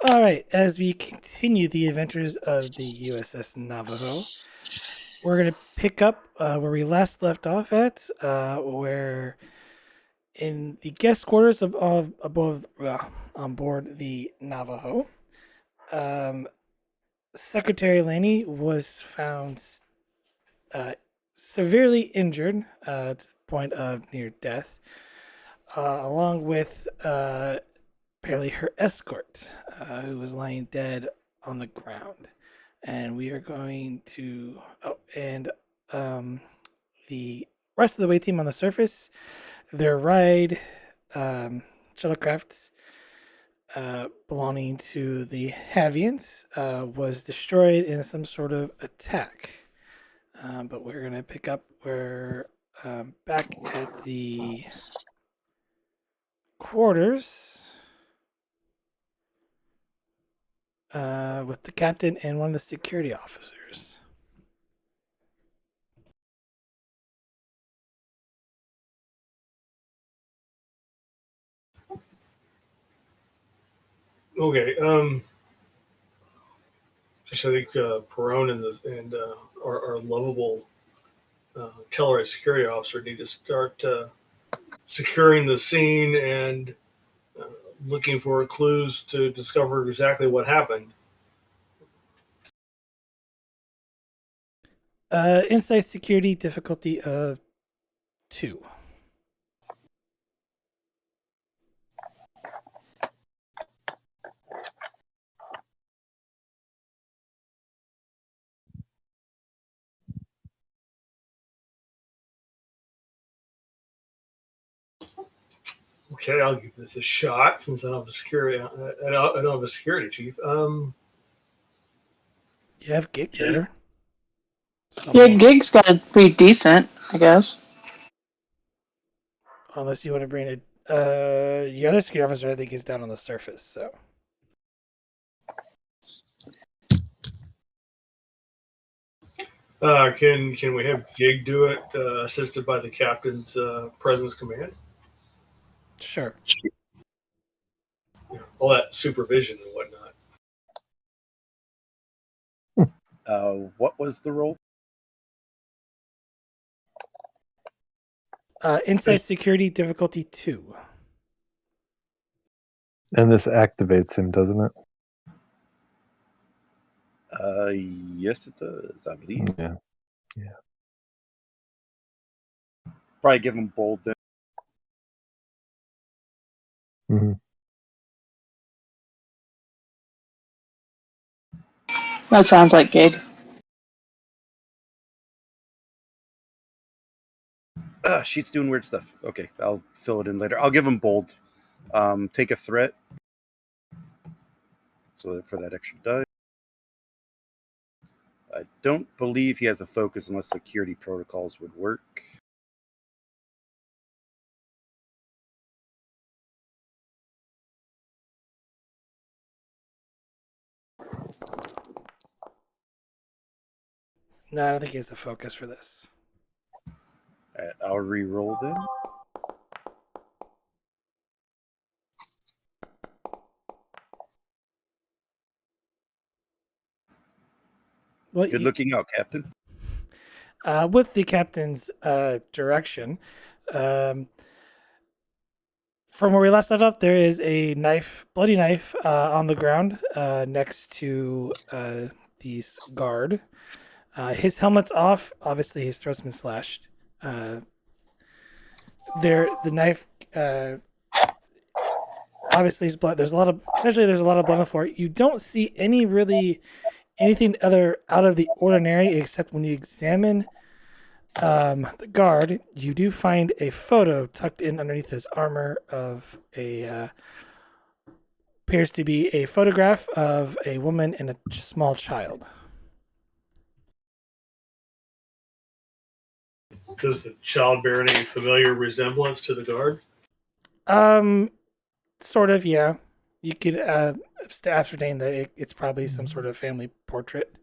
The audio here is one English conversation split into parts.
All right, as we continue the adventures of the USS Navajo, we're going to pick up where we last left off at, where in the guest quarters of above on board the Navajo, um, Secretary Laney was found uh, severely injured to the point of near death, along with apparently her escort, who was lying dead on the ground. And we are going to. Oh, and the rest of the way team on the surface, their ride shuttlecrafts belonging to the Havians was destroyed in some sort of attack. But we're going to pick up where back at the quarters with the captain and one of the security officers. Okay. Just I think Perone and our lovable Telluride security officer need to start securing the scene and uh, looking for clues to discover exactly what happened. Inside security difficulty of 2. Okay, I'll give this a shot since I don't have a security. I don't have a security chief. You have gig Yeah. there. Yeah, Somewhat. Gig's got it pretty decent, I guess. Unless you want to bring it. The other security officer, I think, is down on the surface. So Can we have Gig do it, assisted by the captain's presence command? sure. All that supervision and whatnot. What was the role? Inside security difficulty 2. And this activates him, doesn't it? Yes, it does, I believe. Yeah. Probably give him bold then. hmm That sounds like Gig. She's doing weird stuff. Okay, I'll fill it in later. I'll give him bold. Take a threat. So for that extra die. I don't believe he has a focus unless security protocols would work. No, I don't think he has a focus for this. All right, I'll re-roll then. Well, Good looking out, Captain. with the captain's direction, um, from where we last left off, there is a knife, bloody knife, on the ground next to the guard. His helmet's off. Obviously, his throat's been slashed. The knife. Obviously, his blood. There's a lot of. Essentially, there's a lot of blood on the floor. You don't see anything other out of the ordinary, except when you examine the guard, you do find a photo tucked in underneath his armor of a appears to be a photograph of a woman and a small child. Does the child bear any familiar resemblance to the guard? Sort of, yeah. You could ascertain that it's probably some sort of family portrait.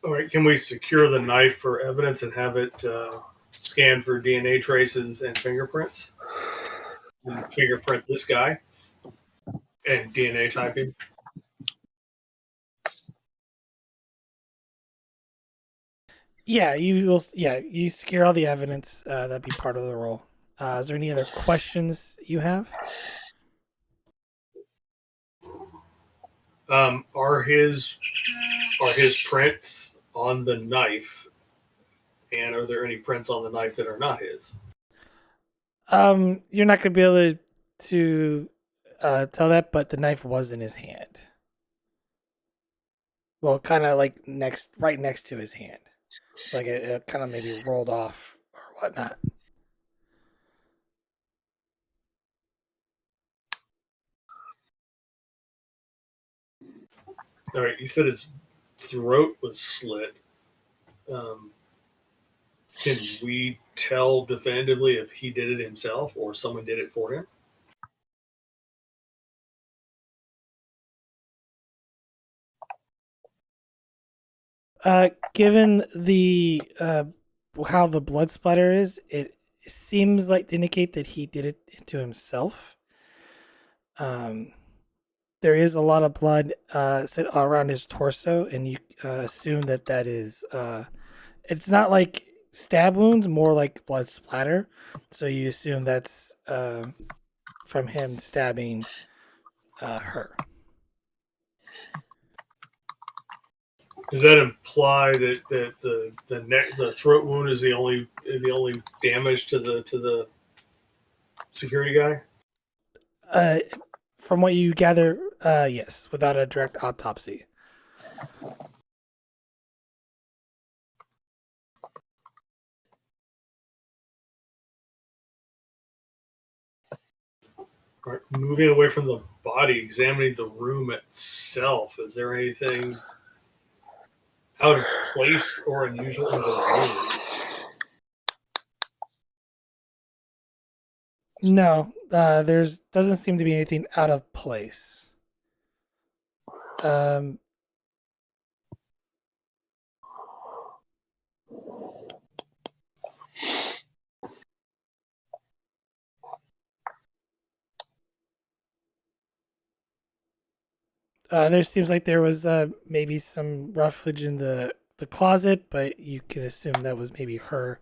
All right, can we secure the knife for evidence and have it scan for DNA traces and fingerprints. And fingerprint this guy and DNA typing. Yeah, you will. Yeah, you secure all the evidence. That'd be part of the role. Is there any other questions you have? Are his prints on the knife, and are there any prints on the knife that are not his? You're not gonna be able to tell that, but the knife was in his hand. Well, kind of like right next to his hand. So like it kind of maybe rolled off or whatnot. All right, you said his throat was slit. Um, can we tell definitively if he did it himself or someone did it for him? Given the how the blood splatter is, it seems like to indicate that he did it to himself. Um, there is a lot of blood around his torso, and you assume that is. It's not like stab wounds, more like blood splatter. So you assume that's from him stabbing her. Does that imply that the throat wound is the only damage to the security guy? Uh, from what you gather, yes, without a direct autopsy. All right, moving away from the body, examining the room itself. Is there anything out of place or unusual in the room? No, there's doesn't seem to be anything out of place. Um, there seems like there was maybe some roughage in the closet, but you can assume that was maybe her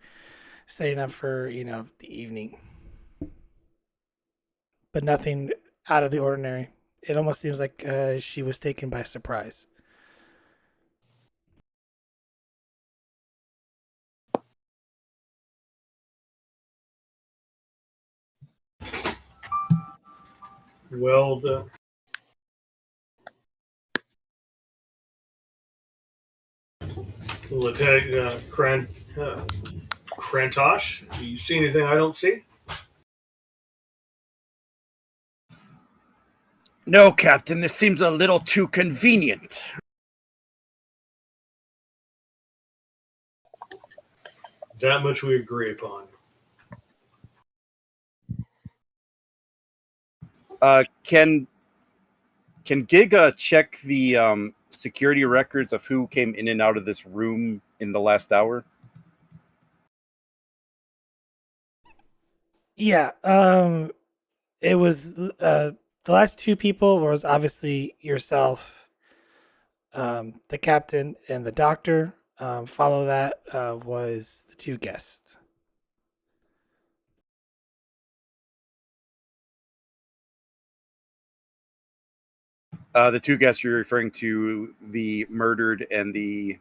setting up for the evening, but nothing out of the ordinary. It almost seems like she was taken by surprise. Well, the Lieutenant Krantosh, do you see anything I don't see? No, Captain, this seems a little too convenient. That much we agree upon. Can Giga check the security records of who came in and out of this room in the last hour? Yeah, it was the last two people was obviously yourself, the captain, and the doctor. Follow that was the two guests. The two guests you're referring to, the murdered and the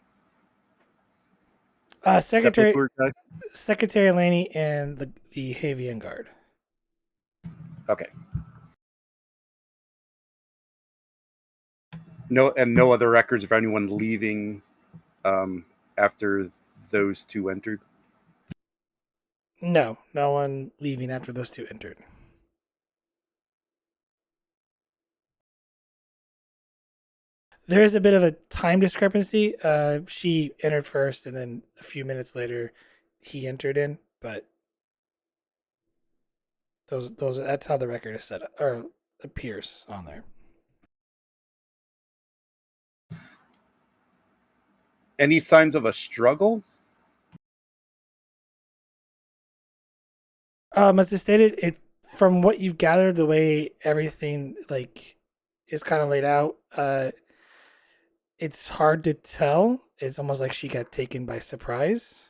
Secretary sepulchre guy? Secretary Laney and the Havian guard. Okay. No, and no other records of anyone leaving after those two entered. No, no one leaving after those two entered. There is a bit of a time discrepancy. She entered first, and then a few minutes later, he entered in. But those that's how the record is set up or appears on there. Any signs of a struggle? As I stated, it from what you've gathered, the way everything like is kind of laid out, it's hard to tell. It's almost like she got taken by surprise.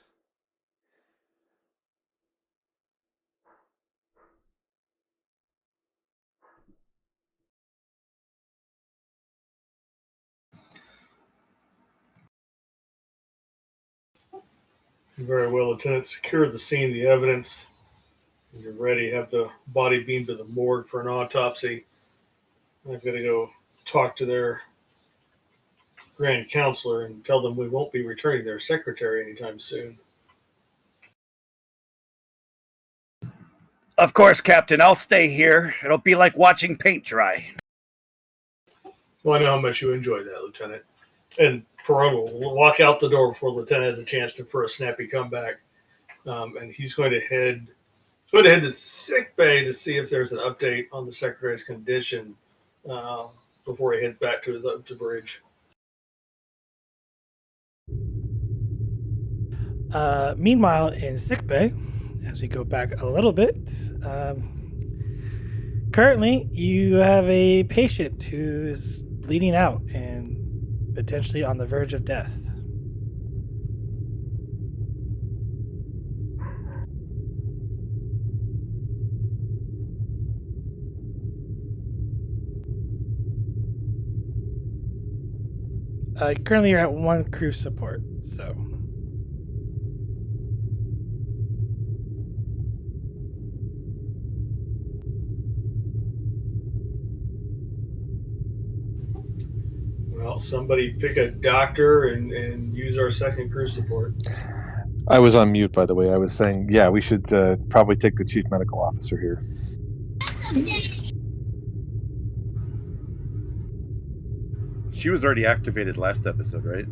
Very well, Lieutenant. Secure the scene, the evidence. When you're ready, have the body beamed to the morgue for an autopsy. I've got to go talk to their grand counselor and tell them we won't be returning their secretary anytime soon. Of course, Captain. I'll stay here. It'll be like watching paint dry. Well, I know how much you enjoyed that, Lieutenant. And Perron will walk out the door before the Lieutenant has a chance for a snappy comeback. And he's going to head to sick bay to see if there's an update on the secretary's condition before he heads back to the bridge. Meanwhile, in sickbay, as we go back a little bit, currently you have a patient who is bleeding out and potentially on the verge of death. Currently, you're at one crew support, so. Well, somebody pick a doctor and use our second crew support. I was on mute, by the way. I was saying, yeah, we should probably take the chief medical officer here. She was already activated last episode, right?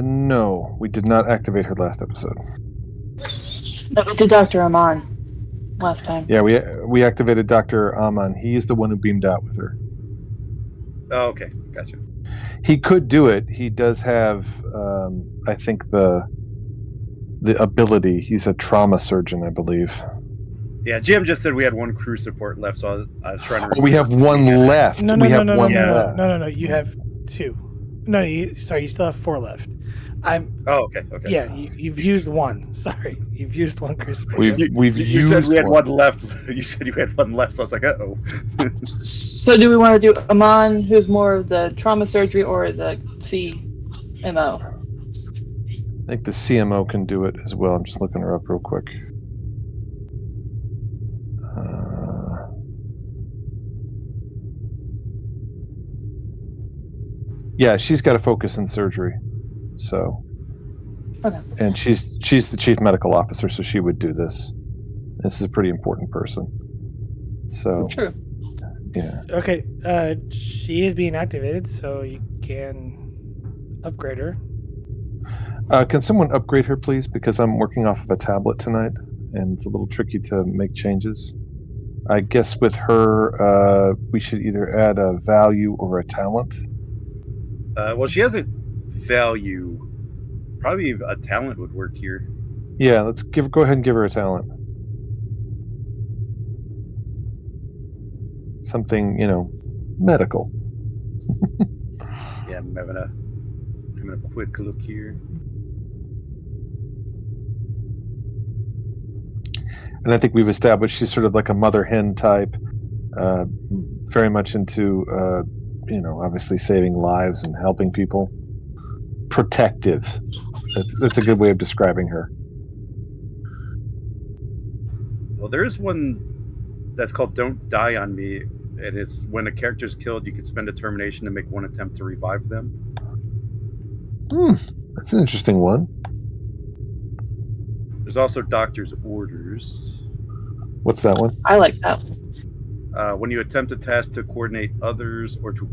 No, we did not activate her last episode. No, we did Dr. Aman last time. Yeah, we activated Dr. Aman. He's the one who beamed out with her. Oh, okay. Gotcha. He could do it. He does have, I think, the ability. He's a trauma surgeon, I believe. Yeah, Jim just said we had one crew support left, so I was trying to... We have one left. No, we have no, one no, left. no. You have two. No, you still have four left. Oh, okay. Yeah, you've used one. Sorry, you've used one crew support. We've you used said we had one left. You said you had one left, so I was like, uh-oh. So do we want to do Aman, who's more of the trauma surgery, or the CMO? I think the CMO can do it as well. I'm just looking her up real quick. Yeah, she's got to focus in surgery. So, Okay. And she's the chief medical officer, so she would do this. This is a pretty important person. So, True. yeah. Okay, she is being activated, so you can upgrade her. Can someone upgrade her, please? Because I'm working off of a tablet tonight, and it's a little tricky to make changes. I guess with her, we should either add a value or a talent. Well, she has a value. Probably a talent would work here. Yeah, go ahead and give her a talent. Something, medical. Yeah, I'm having a quick look here. And I think we've established she's sort of like a mother hen type, very much into, obviously saving lives and helping people. Protective. That's a good way of describing her. Well, there is one that's called Don't Die on Me, and it's when a character is killed, you can spend determination to make one attempt to revive them. That's an interesting one. There's also Doctor's Orders. What's that one? I like that. When you attempt a task to coordinate others or to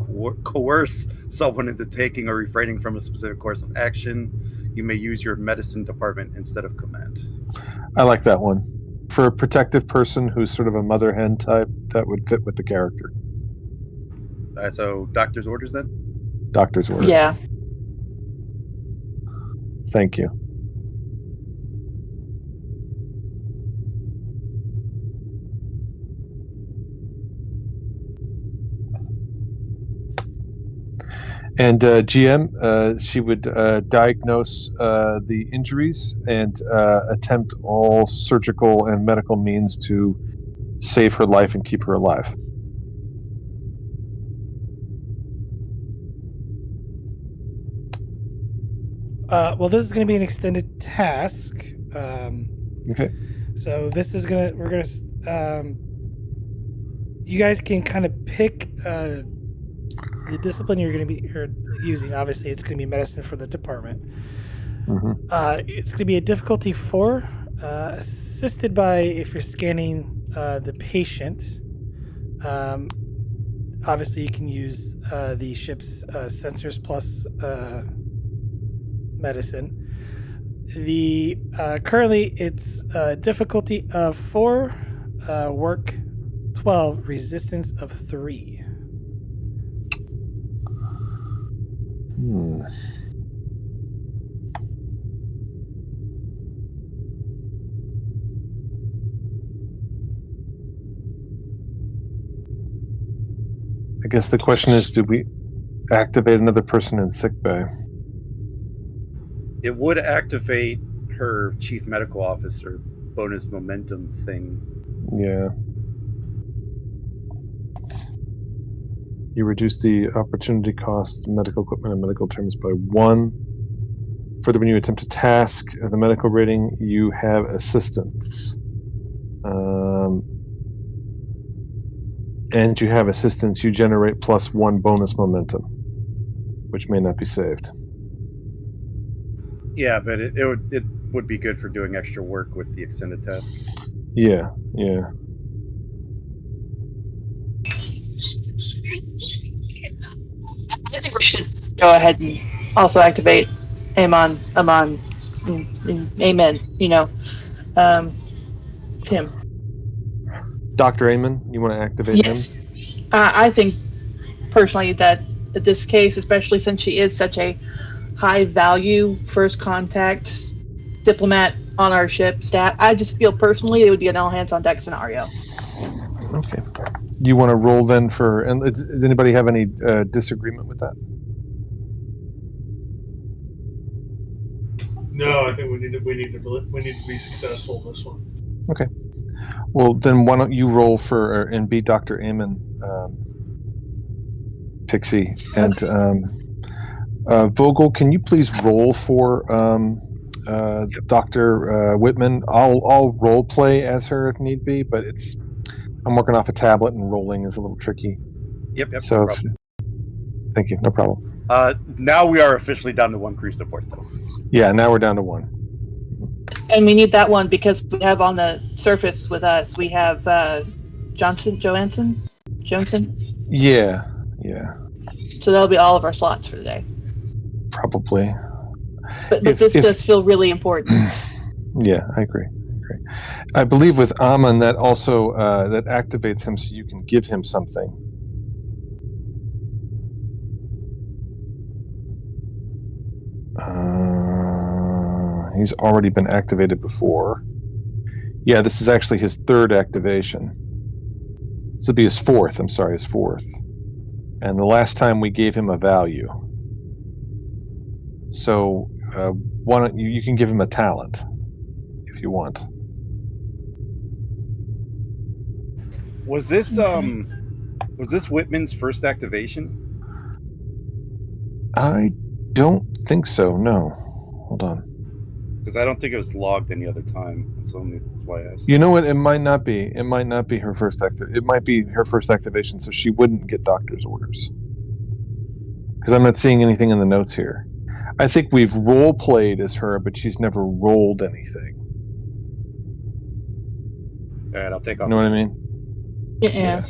coerce someone into taking or refraining from a specific course of action, you may use your medicine department instead of command. I like that one. For a protective person who's sort of a mother hen type, that would fit with the character. So Doctor's Orders then? Doctor's orders. Yeah. Thank you. And GM, she would diagnose the injuries and attempt all surgical and medical means to save her life and keep her alive. Well, this is going to be an extended task. Okay. So this is you guys can kind of pick the discipline you're going to be using. Obviously, it's going to be medicine for the department. Mm-hmm. It's going to be a difficulty 4, assisted by if you're scanning the patient. Obviously, you can use the ship's sensors plus medicine. The currently it's difficulty of 4, work 12, resistance of 3. I guess the question is, do we activate another person in sickbay? It would activate her chief medical officer bonus momentum thing. Yeah. You reduce the opportunity cost, medical equipment, and medical terms by 1. Further, when you attempt a task, the medical rating, you have assistance. And you have assistance, you generate +1 bonus momentum, which may not be saved. Yeah, but it would be good for doing extra work with the extended task. Yeah. I think we should go ahead and also activate Amon, Amen, him. Dr. Amon, you want to activate him? Yes. I think personally that in this case, especially since she is such a high value first contact diplomat on our ship staff, I just feel personally it would be an all hands on deck scenario. Okay. You want to roll then for? And does anybody have any disagreement with that? No, I think we need to be successful in this one. Okay. Well, then why don't you roll for and be Dr. Amon, Pixie, and Vogel? Can you please roll for Dr. Whitman? I'll role play as her if need be, but I'm working off a tablet and rolling is a little tricky. Yep. So, no thank you. No problem. Now we are officially down to 1 crew support, though. Yeah, now we're down to 1. And we need that one because we have on the surface with us, we have Johnson. Yeah. So that'll be all of our slots for today. Probably. But this does feel really important. Yeah, I agree. I believe with Amon that also that activates him so you can give him something. He's already been activated before. Yeah, this is actually his 3rd activation. This will be his 4th. I'm sorry, his 4th. And the last time we gave him a value. So why don't you can give him a talent if you want. Was this Whitman's first activation? I don't think so. No. Hold on. Because I don't think it was logged any other time. That's why I asked. You know what? It might not be. It might not be her first It might be her first activation, so she wouldn't get doctor's orders. Because I'm not seeing anything in the notes here. I think we've role played as her, but she's never rolled anything. All right, I'll take off. You know what I mean? Yeah.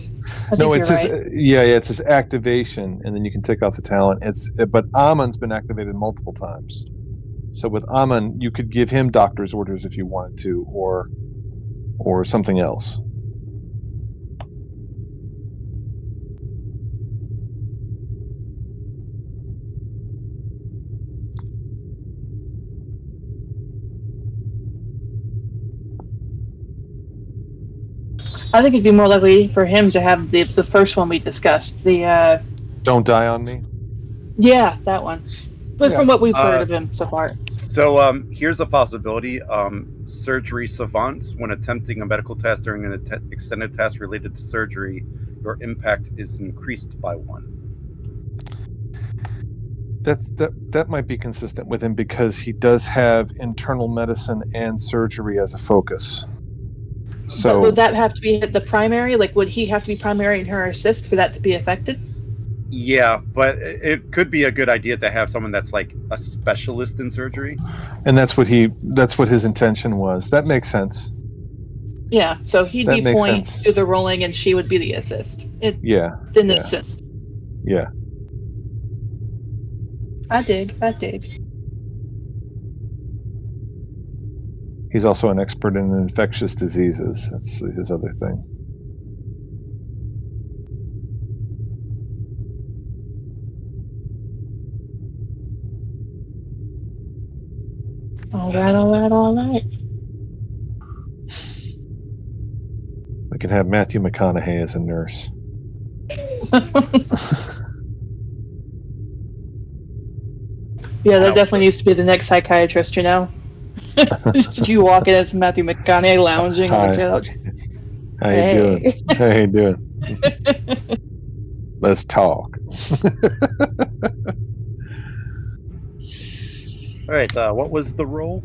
No, it says it says activation, and then you can take off the talent. But Amon's been activated multiple times. So with Amon, you could give him doctor's orders if you wanted to, or something else. I think it'd be more likely for him to have the first one we discussed. The Don't die on me. Yeah, that one. But Yeah. from what we've heard of him so far. So here's a possibility. Surgery savant, when attempting a medical test during an extended task related to surgery, your impact is increased by 1. That might be consistent with him because he does have internal medicine and surgery as a focus. But So would that have to be the primary? Like, would he have to be primary in her assist for that to be affected? Yeah, but it could be a good idea to have someone that's like a specialist in surgery. and that's what his intention was. That makes sense. Yeah, so he'd That be makes point, sense. do the rolling, and she would be the assist. Yeah. The Yeah. assist. Yeah. I dig. He's also an expert in infectious diseases. That's his other thing. All right. We can have Matthew McConaughey as a nurse. Yeah, that definitely needs to be the next psychiatrist, you know? Just you walking as Matthew McConaughey lounging on the couch. How you doing? How you doing? Let's talk. All right, what was the roll?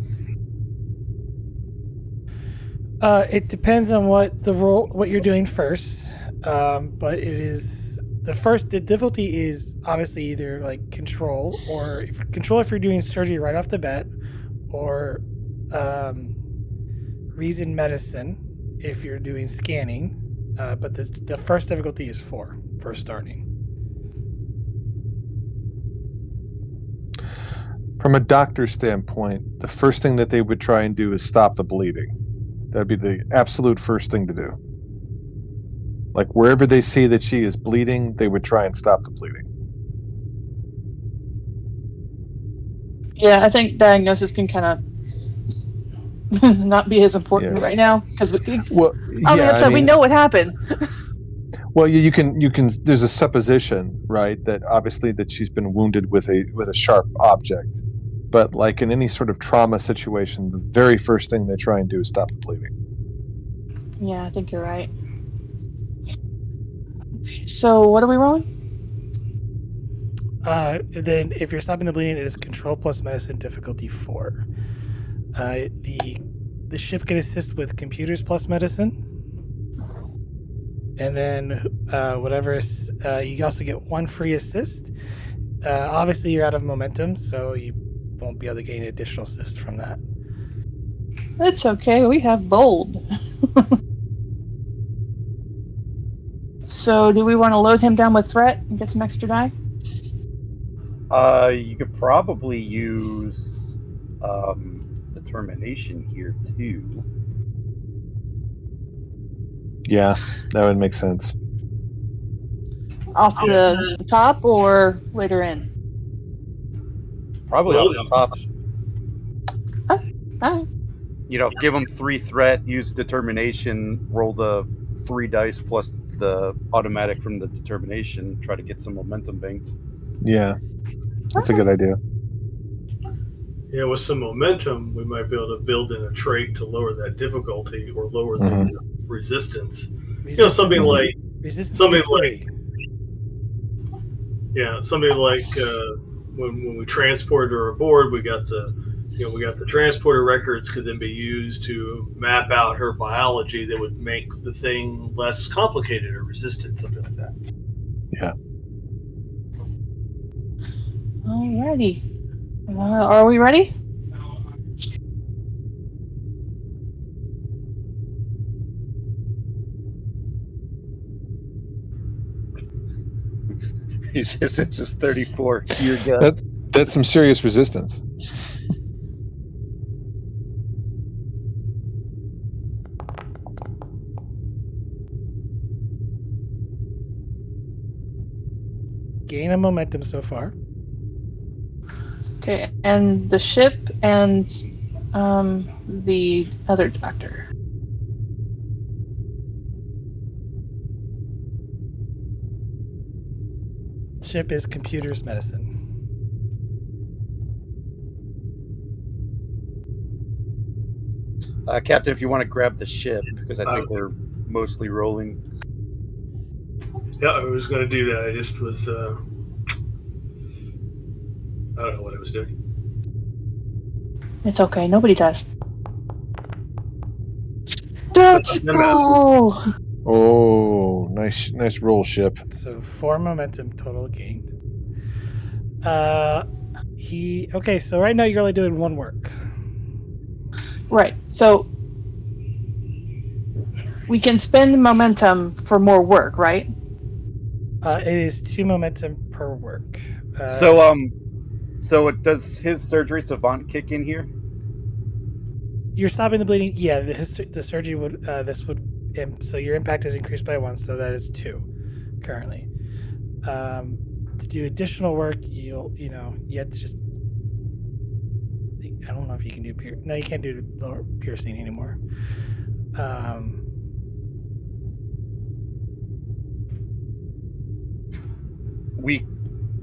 It depends on what you're doing first. But it is the difficulty is obviously either like control or if you're doing surgery right off the bat, or reason medicine if you're doing scanning. But the first difficulty is 4 for starting. From a doctor's standpoint, the first thing that they would try and do is stop the bleeding. That'd be the absolute first thing to do. Like wherever they see that she is bleeding, they would try and stop the bleeding. Yeah, I think diagnosis can kind of not be as important right now because we know what happened. Well, you can. There's a supposition, right, that obviously that she's been wounded with a sharp object, but like in any sort of trauma situation, the very first thing they try and do is stop the bleeding. Yeah, I think you're right. So what are we rolling? Then if you're stopping the bleeding, it is control plus medicine difficulty 4. The ship can assist with computers plus medicine. And then you also get 1 free assist. Obviously, you're out of momentum, so you won't be able to gain an additional assist from that. It's okay. We have bold. So, do we want to load him down with threat and get some extra die? You could probably use determination here too. Yeah, that would make sense. Off the top or later in? Probably off the top. Oh, all right. You know, give them 3 threat, use determination, roll the 3 dice plus the automatic from the determination, try to get some momentum banked. Yeah, that's a good idea. Yeah, with some momentum, we might be able to build in a trait to lower that difficulty or lower the resistance. You know, something like resistance 3. Yeah, something like when we transported her aboard, we got the transporter records could then be used to map out her biology that would make the thing less complicated or resistant, something like that. Yeah. Alrighty. Are we ready? Resistance is 34. You're good. That's some serious resistance. Gain a momentum so far. Okay, and the ship and the other doctor. Ship is computers medicine. Captain, if you want to grab the ship, because I think we're mostly rolling. Yeah, I was going to do that. I just was. I don't know what I was doing. It's okay. Nobody does. Oh! Oh, nice roll, ship. So 4 momentum total gained. Okay, so right now you're only doing 1 work. Right. So we can spend momentum for more work, right? It is 2 momentum per work. So does his surgery savant kick in here? You're stopping the bleeding. Yeah, the surgery would. So your impact is increased by 1, so that is 2 currently. To do additional work, you have to just. I don't know if you can do No, you can't do piercing anymore. We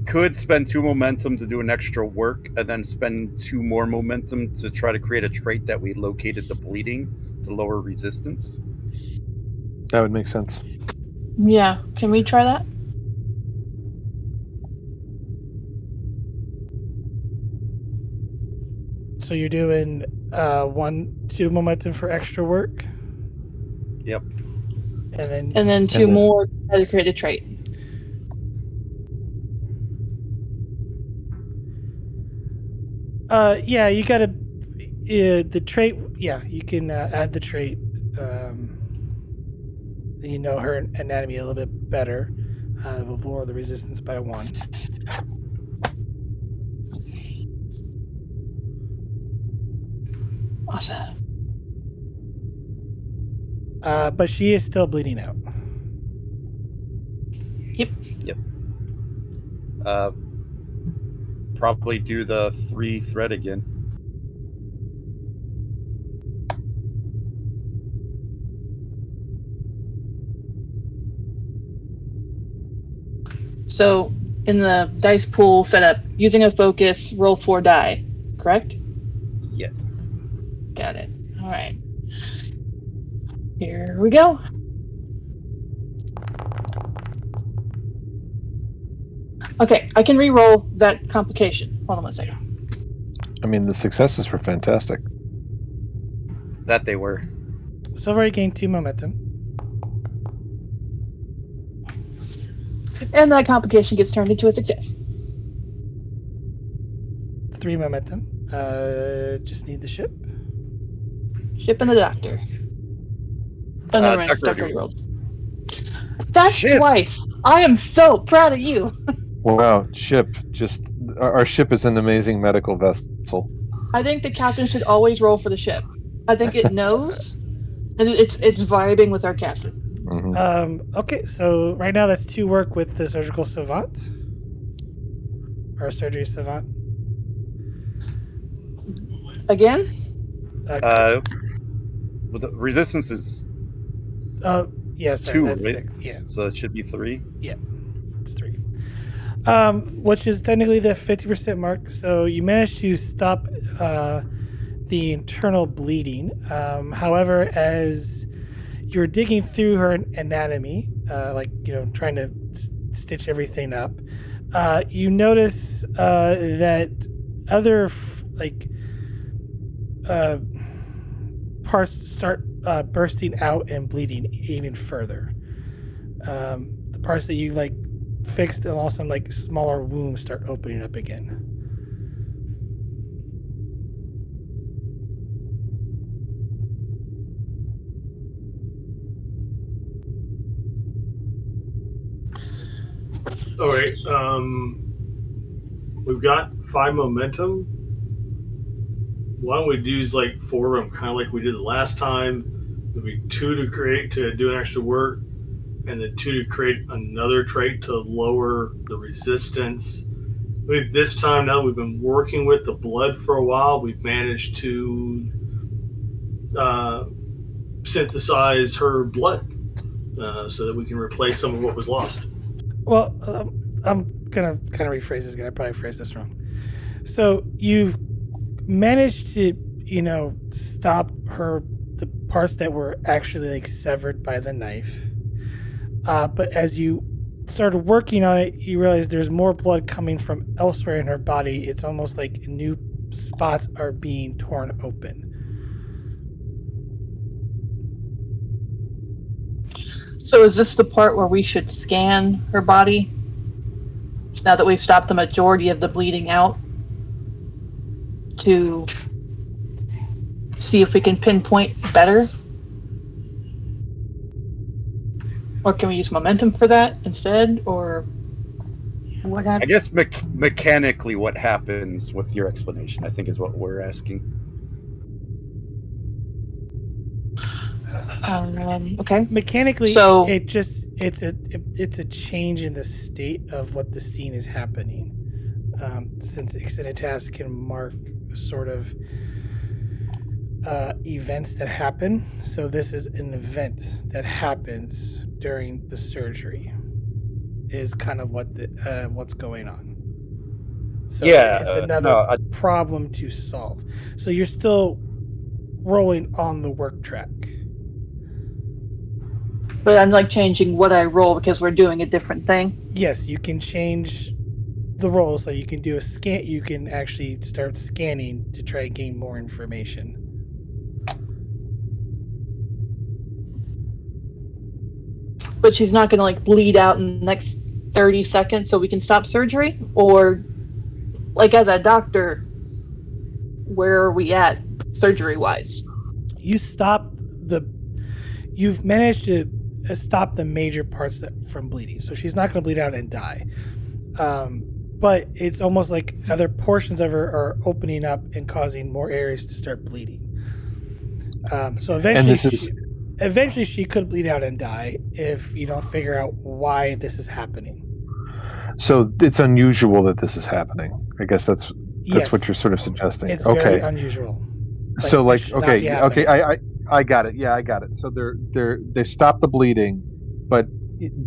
could spend 2 momentum to do an extra work, and then spend 2 more momentum to try to create a trait that we located the bleeding to lower resistance. That would make sense. Yeah. Can we try that? So you're doing 2 momentum for extra work. Yep. And then 2 more to create a trait. Yeah, you gotta the trait. Yeah, you can add the trait. You know her anatomy a little bit better. Will lower the resistance by 1. Awesome. But she is still bleeding out. Yep. Probably do the 3 thread again. So in the dice pool setup, using a focus, roll 4 die, correct? Yes. Got it. All right. Here we go. Okay, I can re-roll that complication. Hold on one second. I mean, the successes were fantastic. That they were. So far, you gained 2 momentum. And that complication gets turned into a success. 3 momentum. Just need the ship. Ship and the doctor. Oh, never mind. Doctor Doctor rolled. That's Ship. twice. I am so proud of you. Wow, ship. Our ship is an amazing medical vessel. I think the captain should always roll for the ship. I think it knows, and it's vibing with our captain. Mm-hmm. Okay, so right now that's 2 work with the surgical savant. Or surgery savant. Again? Well, the resistance is Yes, 2, that's right? 6. Yeah, So it should be 3. it's 3. Which is technically the 50% mark. So you managed to stop the internal bleeding. However, as you're digging through her anatomy, trying to stitch everything up, you notice that other parts start bursting out and bleeding even further. The parts that you fixed, and all of a sudden smaller wounds start opening up again. All right. We've got 5 momentum. Why don't we do 4 of them, kind of like we did the last time? Maybe 2 to do an extra work, and then 2 to create another trait to lower the resistance. This time, now that we've been working with the blood for a while, we've managed to synthesize her blood so that we can replace some of what was lost. Well, I'm gonna kind of rephrase this again. I probably phrased this wrong. So you've managed to, stop her the parts that were actually like severed by the knife. But as you started working on it, you realize there's more blood coming from elsewhere in her body. It's almost like new spots are being torn open. So is this the part where we should scan her body? Now that we've stopped the majority of the bleeding out, to see if we can pinpoint better? Or can we use momentum for that instead? Or what I happened? guess mechanically, what happens with your explanation, I think, is what we're asking. Okay. Mechanically, So- it's a change in the state of what the scene is happening. Since extended tasks can mark sort of events that happen, so this is an event that happens during the surgery. Is kind of what's going on. So Yeah, it's another problem to solve. So you're still rolling on the work track. But I'm like changing what I roll because we're doing a different thing. Yes, you can change the roll, so you can do a scan. You can actually start scanning to try to gain more information. But she's not going to like bleed out in the next 30 seconds so we can stop surgery? Or, like, as a doctor, where are we at surgery wise? You've managed to stop the major parts from bleeding, so she's not going to bleed out and die. But it's almost like other portions of her are opening up and causing more areas to start bleeding. So eventually she could bleed out and die if you don't figure out why this is happening. So it's unusual that this is happening. I guess that's Yes, what you're sort of suggesting. It's okay. very unusual. So this should not be happening. I got it. Yeah, I got it. So they stopped the bleeding, but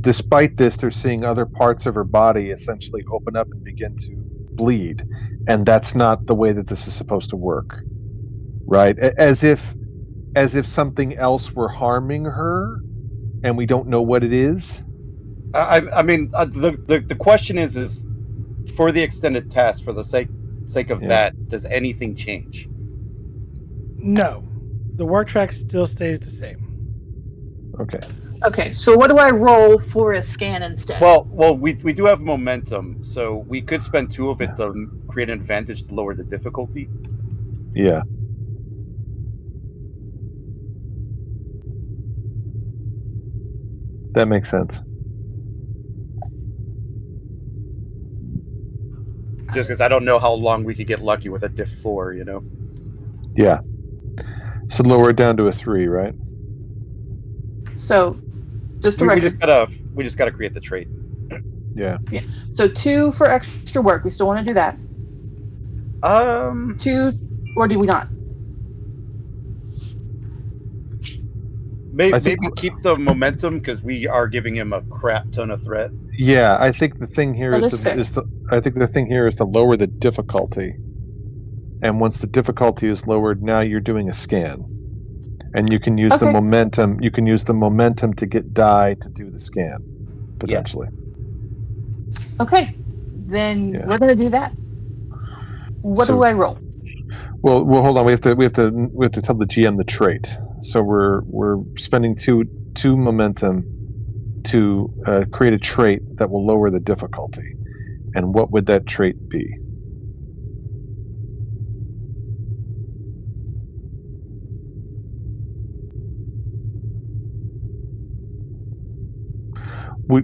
despite this, they're seeing other parts of her body essentially open up and begin to bleed, and that's not the way that this is supposed to work, right? As if something else were harming her, and we don't know what it is. I mean, the question is for the extended task, for the sake of that, does anything change? No, the work track still stays the same. Okay. Okay, so what do I roll for a scan instead? Well, we do have momentum, so we could spend 2 of it to create an advantage to lower the difficulty. Yeah. That makes sense. Just because I don't know how long we could get lucky with a diff 4, you know? Yeah. So lower it down to a 3, right? So, just a We record. just gotta create the trait. Yeah. So 2 for extra work. We still want to do that. 2, or do we not? Maybe keep the momentum because we are giving him a crap ton of threat. Yeah, I think the thing here Oh, is that's fair. I think the thing here is to lower the difficulty. And once the difficulty is lowered, now you're doing a scan. And you can use the Okay. momentum. You can use the momentum to get die to do the scan, potentially. Okay, then Yeah. we're going to do that. What So- do I roll? Well, hold on. We have to tell the GM the trait. So we're spending two momentum to create a trait that will lower the difficulty. And what would that trait be?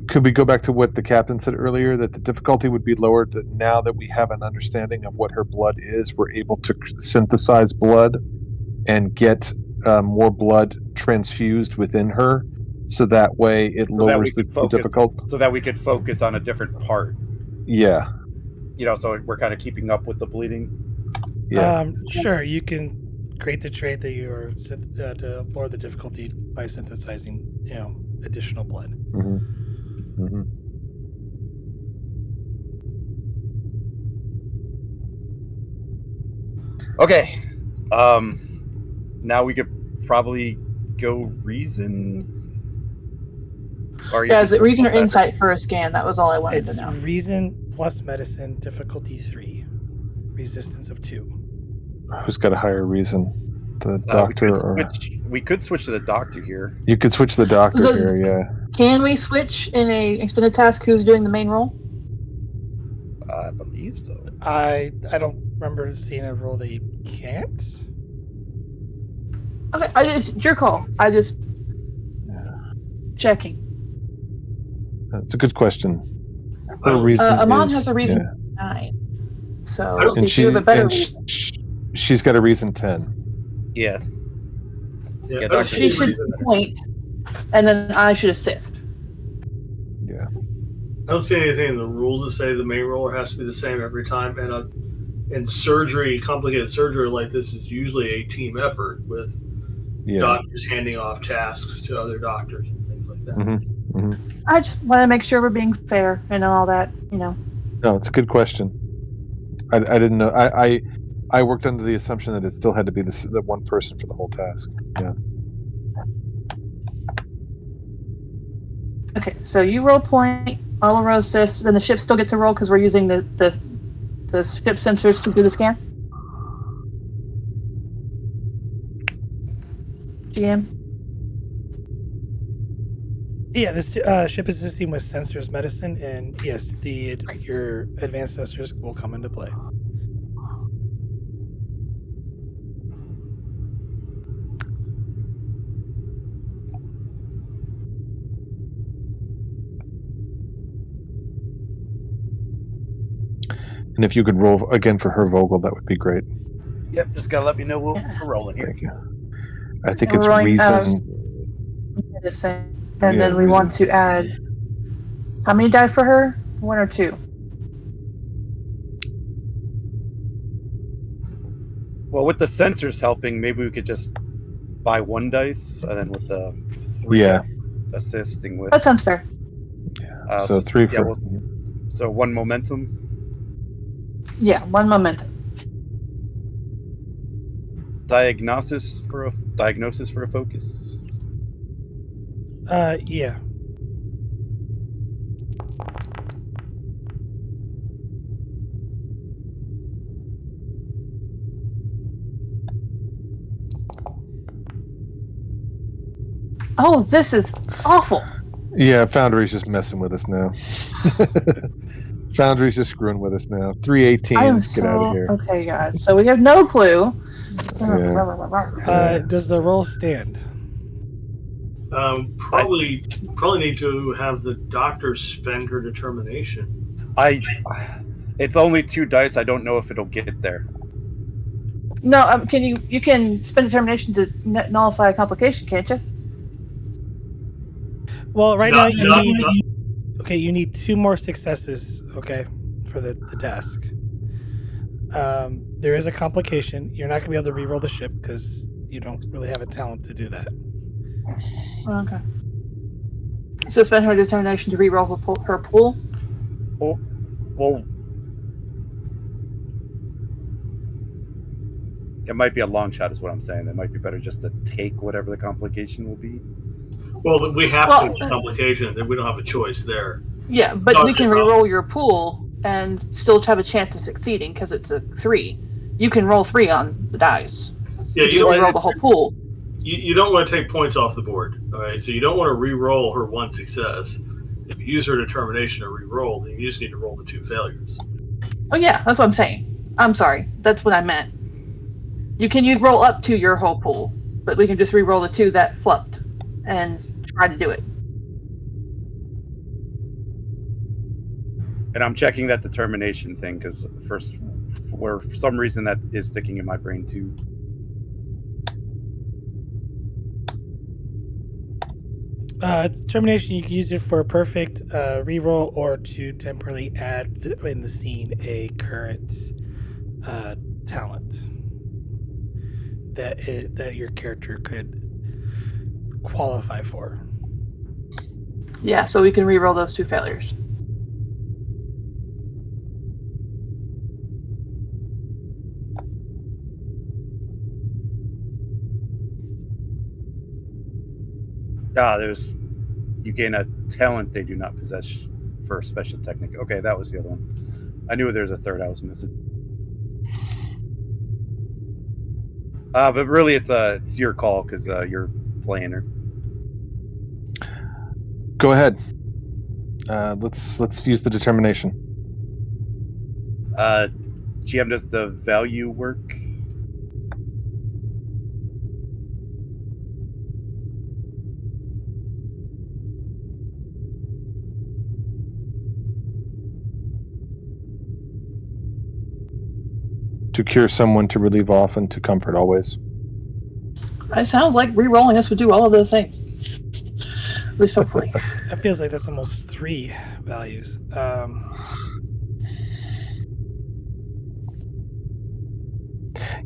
Could we go back to what the captain said earlier, that the difficulty would be lowered, that now that we have an understanding of what her blood is, we're able to synthesize blood and get more blood transfused within her, so that way it lowers the difficulty. So that we could focus on a different part. Yeah. You know, so we're kind of keeping up with the bleeding. Yeah. Sure, you can create the trait that you're to lower the difficulty by synthesizing, additional blood. Mm-hmm. Mm-hmm. Okay. Now we could probably go reason. Or Yeah, is it reason or better? insight for a scan? That was all I wanted to It's know. reason plus medicine, difficulty 3, resistance of 2. Who's got a higher reason? The We doctor could or switch. We could switch to the doctor here. you could switch the doctor So- here, yeah. Can we switch in a extended task who's doing the main role? I believe so. I don't remember seeing a rule that you can't. Okay, it's your call. I just checking. That's a good question. I Her don't- reason Amon is has a reason yeah. 9, I so don't- And if you have a better reason, she's got a reason 10. Yeah. Yeah, Yeah, I don't Dr. see she any should reason. point, and then I should assist. Yeah. I don't see anything in the rules that say the main roller has to be the same every time. And in surgery, complicated surgery like this is usually a team effort with Yeah. doctors handing off tasks to other doctors and things like that. Mm-hmm. Mm-hmm. I just want to make sure we're being fair and all that, you know. No, it's a good question. I didn't know. I worked under the assumption that it still had to be the one person for the whole task. Yeah. Okay, so you roll point, I'll roll assist, then the ship still gets to roll because we're using the ship sensors to do the scan. GM. Yeah, this ship is assisting with sensors medicine, and yes, your advanced sensors will come into play. And if you could roll again for her Vogel, that would be great. Yep. Just gotta let me know we're rolling here. Thank you. I think And it's we're rolling, reason. medicine, and Yeah, then we want to add how many die for her? 1 or 2? Well, with the sensors helping, maybe we could just buy 1 dice, and then with the 3 Yeah. assisting with. That sounds fair. So 3 yeah, for. so 1 momentum. Yeah, 1 momentum. Diagnosis for a focus. Yeah. Oh, this is awful. Yeah, Foundry's just messing with us now. Foundry's just screwing with us now. 318s. I am Get out of here. Okay, God. So we have no clue. Yeah. Does the roll stand? Probably need to have the doctor spend her determination. It's only 2 dice. I don't know if it'll get there. No, can you can spend determination to nullify a complication, can't you? Well, right Not- now not- you need 2 more successes, okay, for the task. There is a complication. You're not going to be able to reroll the ship because you don't really have a talent to do that. Okay. So spend her determination to reroll her pool. Well, it might be a long shot, is what I'm saying. It might be better just to take whatever the complication will be. Well, we have to take complication. Then we don't have a choice there. Yeah, but we can reroll your pool and still have a chance of succeeding because it's a 3. You can roll 3 on the dice. Yeah, you can roll the whole pool. You don't want to take points off the board. All right, so you don't want to re-roll her 1 success. If you use her determination to re-roll, then you just need to roll the 2 failures. Oh yeah, that's what I'm saying. I'm sorry, that's what I meant. You roll up to your whole pool, but we can just re-roll the 2 that flubbed and try to do it. And I'm checking that determination thing because for some reason that is sticking in my brain too. Determination, you can use it for a perfect reroll or to temporarily add in the scene a current talent that your character could qualify for. Yeah, so we can re-roll those 2 failures. You gain a talent they do not possess for a special technique. Okay, that was the other one. I knew there was a third I was missing. But really, it's your call because you're playing her. Go ahead. Let's use the determination. GM, does the value work? To cure someone, to relieve often, to comfort always. It sounds like re-rolling this would do all of those things. At least hopefully. That feels like that's almost 3 values.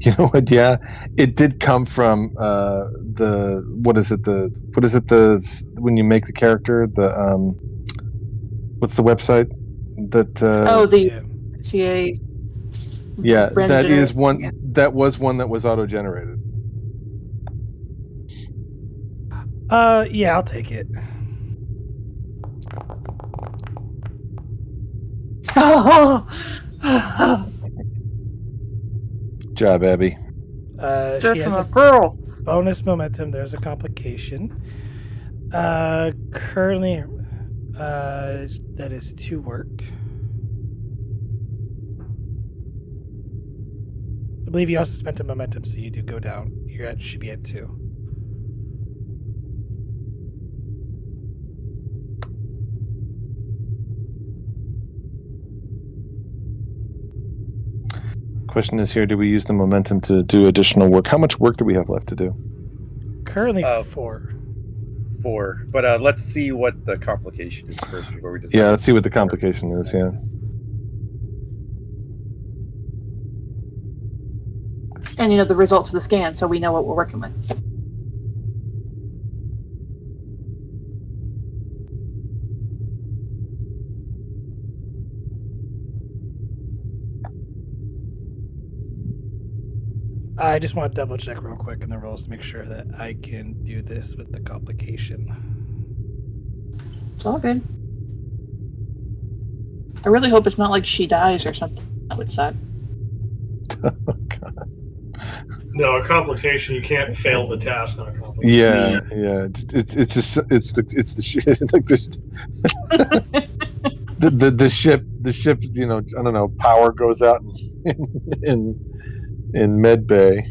You know what? Yeah, it did come from what is it when you make the character what's the website that the Yeah. CA. yeah, Brandon that is generated. one Yeah. that was one that was auto generated. Yeah, I'll take it. Job, Abby. She has That's a a pearl. bonus momentum. There's a complication. Currently, that is 2 work. I believe you also spent a momentum, so you do go down. Should be at 2. Question is here: do we use the momentum to do additional work? How much work do we have left to do? Currently 4. 4. But let's see what the complication is first before we decide. Yeah, let's see what the complication is. Yeah. And the results of the scan, so we know what we're working with. I just want to double check real quick in the rolls to make sure that I can do this with the complication. It's all good. I really hope it's not like she dies or something. That would suck. Oh, God. No, a complication. You can't fail the task on a complication. Yeah. It's just it's the shit like this. the ship I don't know, power goes out in med bay.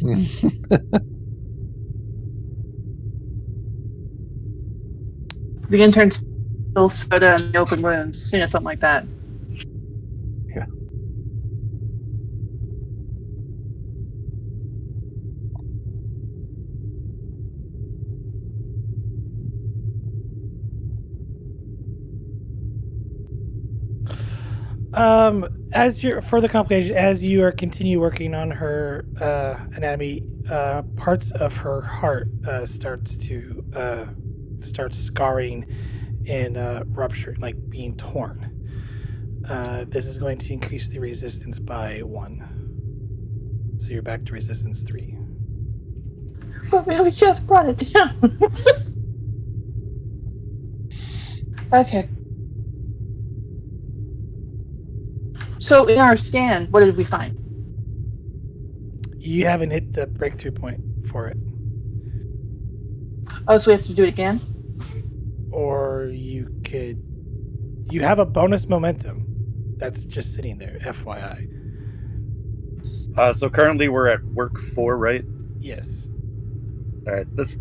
The intern spills soda in the open wounds, something like that. Yeah. As you're for the complication, as you are continue working on her anatomy, parts of her heart start scarring and rupturing, like being torn. This is going to increase the resistance by 1, so you're back to resistance 3. But we just brought it down. Okay. So in our scan, what did we find? You haven't hit the breakthrough point for it, Oh, so we have to do it again? or you have a bonus momentum that's just sitting there, FYI. So currently we're at work 4, right? Yes. All right, let's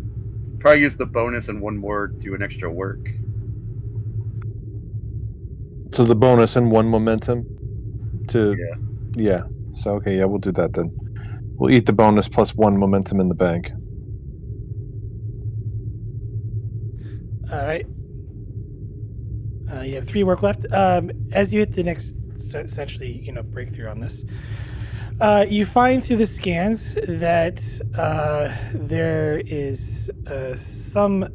probably use the bonus and 1 more, do an extra work. So the bonus and 1 momentum to Yeah. So okay, yeah, we'll do that then. We'll eat the bonus plus 1 momentum in the bank. All right. You have 3 work left. As you hit the next, essentially, breakthrough on this, you find through the scans that there is some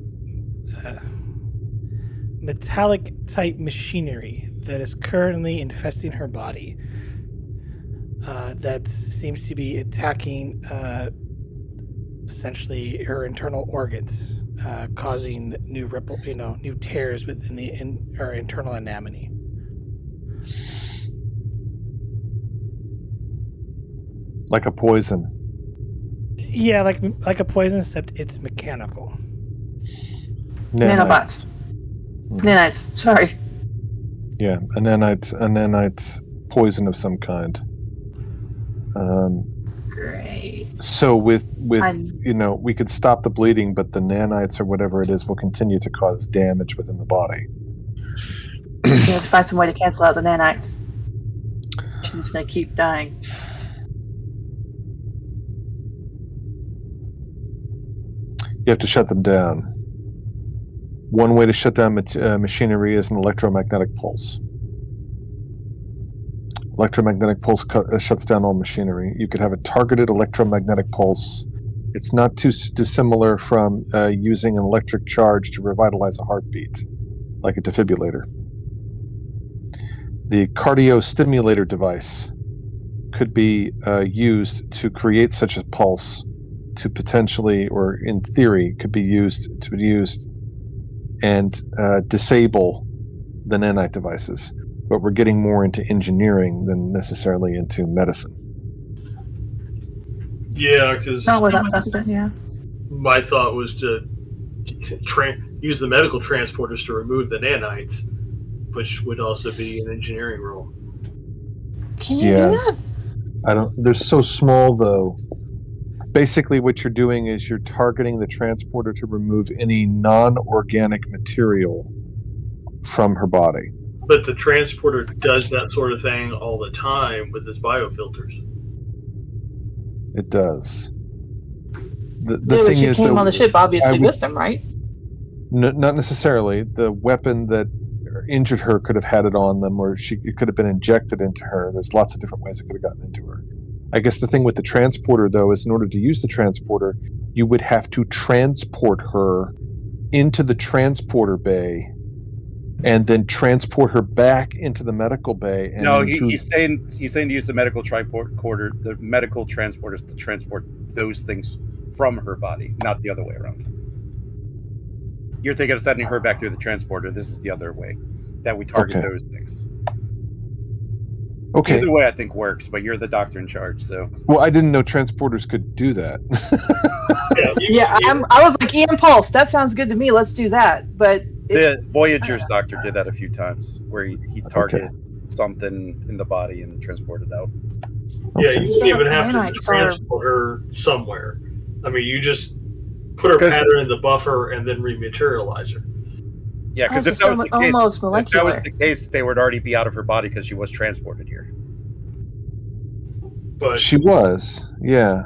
metallic type machinery that is currently infesting her body. That seems to be attacking essentially her internal organs. causing new new tears within the or internal anatomy. Like a poison. Yeah, like a poison, except it's mechanical. Nanobots. Mhm. Nanites. Sorry. Yeah, a nanite poison of some kind. Great. So with I'm- we could stop the bleeding, but the nanites or whatever it is will continue to cause damage within the body. You have to find some way to cancel out the nanites. She's gonna keep dying. You have to shut them down. One way to shut down machinery is an electromagnetic pulse. Electromagnetic pulse shuts down all machinery. You could have a targeted electromagnetic pulse. It's not too dissimilar from using an electric charge to revitalize a heartbeat, like a defibrillator. The cardiostimulator device could be used to create such a pulse to potentially, or in theory, could be used and disable the nanite devices. But we're getting more into engineering than necessarily into medicine. Yeah, because Not without precedent, yeah. my thought was to use the medical transporters to remove the nanites, which would also be an engineering role. Can you Yeah. do that? They're so small though. Basically what you're doing is you're targeting the transporter to remove any non-organic material from her body. But the transporter does that sort of thing all the time with its biofilters. It does. The Yeah, but thing she is, came though, on the ship, obviously, would- with them, right? not necessarily. The weapon that injured her could have had it on them, or it could have been injected into her. There's lots of different ways it could have gotten into her. I guess the thing with the transporter, though, is in order to use the transporter, you would have to transport her into the transporter bay and then transport her back into the medical bay. And No, then he's saying to use the medical the medical transporters to transport those things from her body, not the other way around. You're thinking of sending her back through the transporter. This is the other way that we target Okay. those things. Okay. Either way, I think works, but you're the doctor in charge, so. Well, I didn't know transporters could do that. Yeah, I was like, Ian Pulse, that sounds good to me. Let's do that. But The Voyager's doctor did that a few times, where he targeted something in the body and transported out. Yeah, Okay. you wouldn't even have to Nanites transport her somewhere. I mean, you just put her pattern in the buffer and then rematerialize her. Yeah, because Oh, if that was the case, almost if that was molecular. the case, they would already be out of her body because she was transported here. But She was, yeah.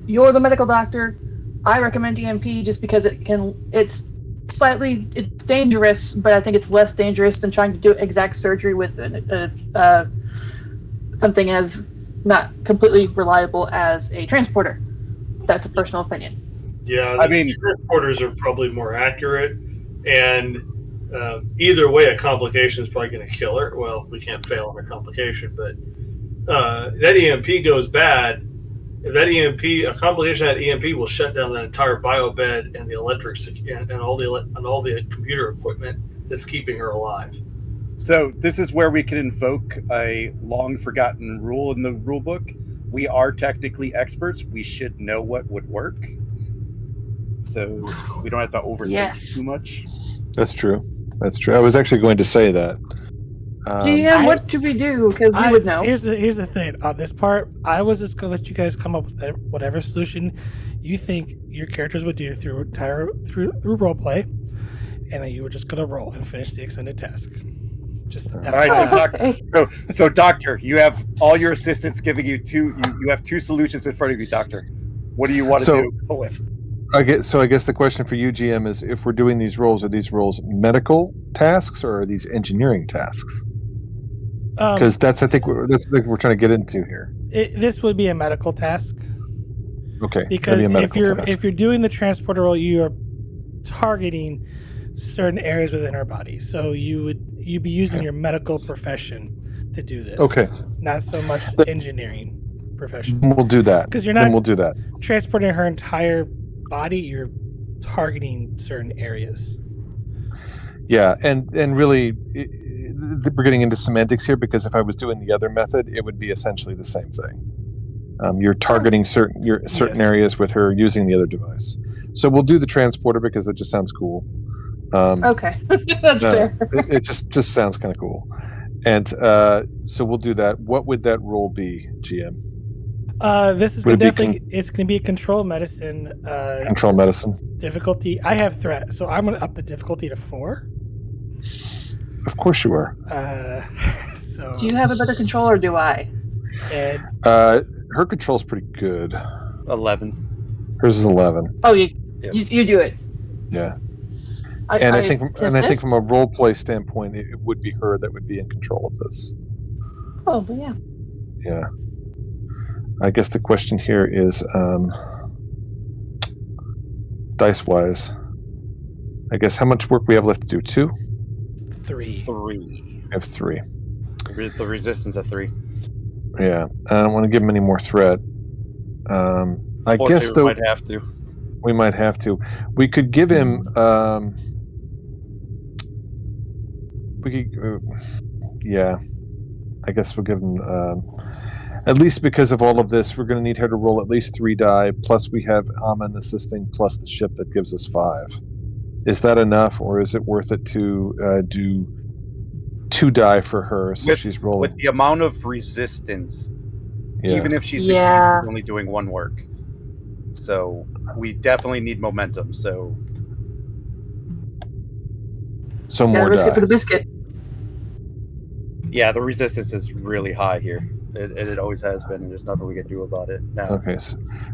You're the medical doctor. I recommend EMP just because it's dangerous, but I think it's less dangerous than trying to do exact surgery with something as not completely reliable as a transporter. That's a personal opinion. yeah, I the mean- transporters are probably more accurate, and either way, a complication is probably going to kill her. Well, we can't fail on a complication, but that EMP goes bad. If that a complication of that EMP will shut down that entire biobed and the electrics and all the computer equipment that's keeping her alive. So this is where we can invoke a long forgotten rule in the rule book. We are technically experts. We should know what would work. So we don't have to overthink too much. That's true. That's true. I was actually going to say that. GM, what should we do? Because we would know. Here's the thing. On this part, I was just gonna let you guys come up with whatever solution you think your characters would do through role play, and then you were just gonna roll and finish the extended task. Just All right, Okay. so doctor, you have all your assistants giving you you have two solutions in front of you, doctor. What do you want to go with? I guess the question for you, GM, is if we're doing these roles, are these roles medical tasks or are these engineering tasks? Because that's I think we're trying to get into here. This would be a medical task. Okay. Because if you're doing the transporter role, you are targeting certain areas within her body. So you'd be using your medical profession to do this. Okay. Not so much engineering profession. We'll do that. Because you're Then not we'll do that. transporting her entire body, you're targeting certain areas. Yeah, and really, we're getting into semantics here because if I was doing the other method, it would be essentially the same thing. You're targeting certain Yes. areas with her using the other device. So we'll do the transporter because that just sounds cool. Okay, that's fair. It just sounds kind of cool. And so we'll do that. What would that role be, GM? This is Would gonna it be definitely it's gonna be a control medicine control medicine? difficulty. I have threat, so I'm gonna up the difficulty to 4. Of course you are. So Do you have a better control, or do I? and Her control's pretty good. 11. Hers is 11. Oh, you Yep. you do it. Yeah. I think from a role play standpoint, it would be her that would be in control of this. Oh, but yeah. Yeah. I guess the question here is, dice wise, I guess how much work we have left to do? 2? 3. 3. We have 3. The resistance at 3. Yeah. I don't want to give him any more threat. I guess We though might have to. we might have to. We could give him. We could. Yeah. I guess we'll give him. At least because of all of this, we're going to need her to roll at least 3 die. Plus, we have Amen assisting, plus the ship that gives us 5. Is that enough, or is it worth it to do 2 die for her so she's rolling? With the amount of resistance, Yeah. even if she succeeds, she's only doing 1 work. So we definitely need momentum. So more risk die. it for the biscuit. yeah, the resistance is really high here. It always has been, and there's nothing we can do about it now. Okay,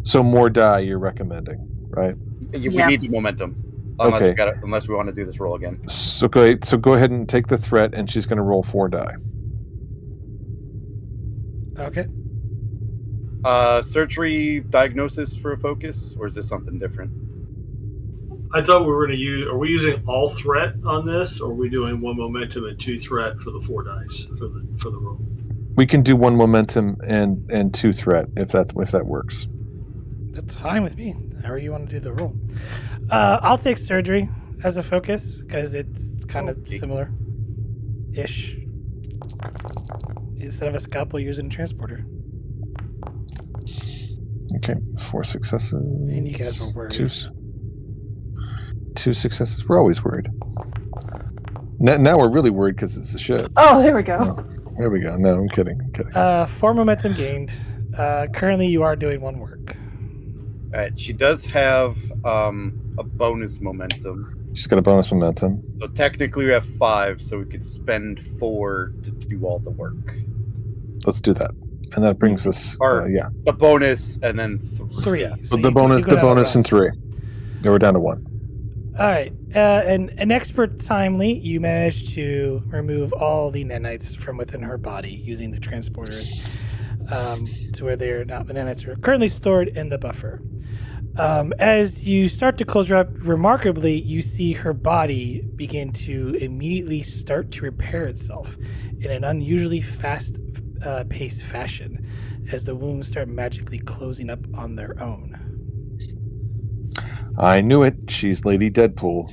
so more die you're recommending, right? We need the momentum. Unless we want to do this roll again. So go ahead and take the threat, and she's going to roll 4 die. Okay. Surgery diagnosis for a focus, or is this something different? I thought we were going to use. Are we using all threat on this, or are we doing 1 momentum and 2 threat for the 4 dice for the roll? We can do 1 momentum and 2 threat if that works. That's fine with me. However you want to do the roll. I'll take surgery as a focus because it's kind of similar-ish. Instead of a scalpel, using a transporter. Okay, 4 successes. And you guys were worried. 2 successes. We're always worried. Now we're really worried because it's the ship. Oh, there we go. Oh, there we go. No, I'm kidding. 4 momentum gained. Currently, you are doing 1 work. All right, she does have a bonus momentum. She's got a bonus momentum. So technically we have 5, so we could spend 4 to do all the work. Let's do that. And that brings us the bonus and then 3. Yeah. So the bonus and 3. Now we're down to 1. All right. And an expert timely, you managed to remove all the nanites from within her body using the transporters to where the nanites are currently stored in the buffer. As you start to close her up, remarkably, you see her body begin to immediately start to repair itself in an unusually fast-paced fashion as the wounds start magically closing up on their own. I knew it. She's Lady Deadpool.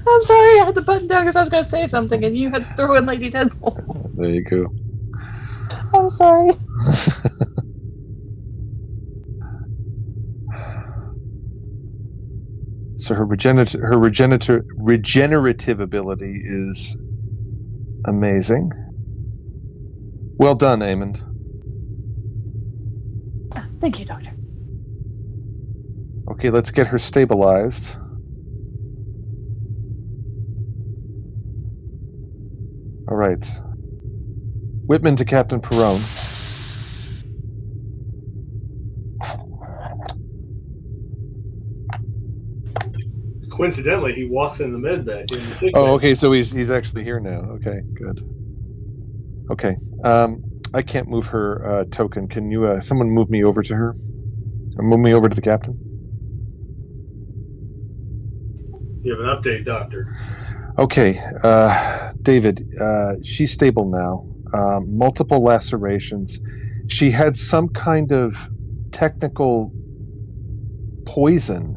I'm sorry, I had the button down because I was going to say something, and you had to throw in Lady Deadpool. There you go. I'm sorry. So her regenerative ability is amazing. Well done, Amond. Thank you, Doctor. Okay, let's get her stabilized. All right. Whitman to Captain Perone. Coincidentally, he walks in the med bay. In the sick Oh, bay. okay. So he's actually here now. Okay, good. Okay. I can't move her token. Can you? Someone move me over to her? Or move me over to the captain. You have an update, Doctor. Okay, David, she's stable now. Multiple lacerations. She had some kind of technical poison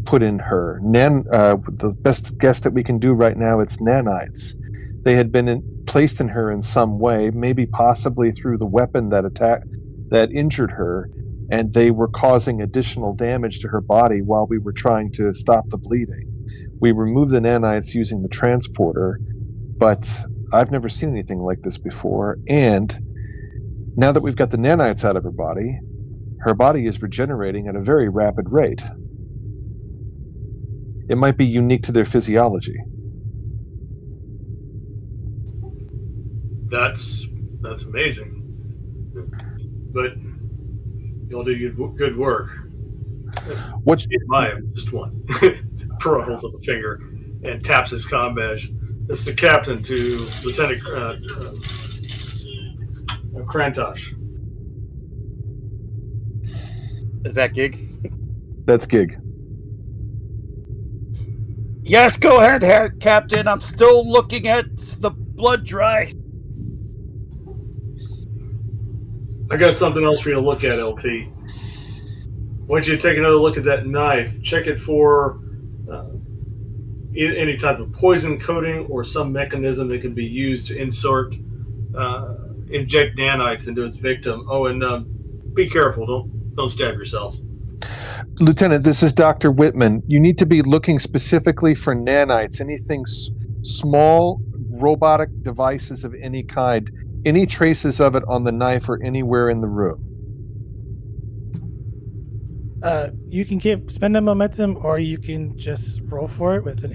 put in her. The best guess that we can do right now, it's nanites. They had been placed in her in some way, maybe possibly through the weapon that injured her, and they were causing additional damage to her body while we were trying to stop the bleeding. We removed the nanites using the transporter, but I've never seen anything like this before. And now that we've got the nanites out of her body is regenerating at a very rapid rate. It might be unique to their physiology. That's amazing. But you'll do good work. What? Just one. Perot holds up a finger and taps his comm badge. It's the captain to Lieutenant Krantosh. Is that Gig? That's Gig. Yes, go ahead, Captain. I'm still looking at the blood dry. I got something else for you to look at, LT. I want you to take another look at that knife. Check it for any type of poison coating or some mechanism that can be used to inject nanites into its victim. Oh, and be careful. Don't stab yourself. Lieutenant, this is Dr. Whitman. You need to be looking specifically for nanites, anything small robotic devices of any kind, any traces of it on the knife or anywhere in the room. You can spend a momentum, or you can just roll for it with an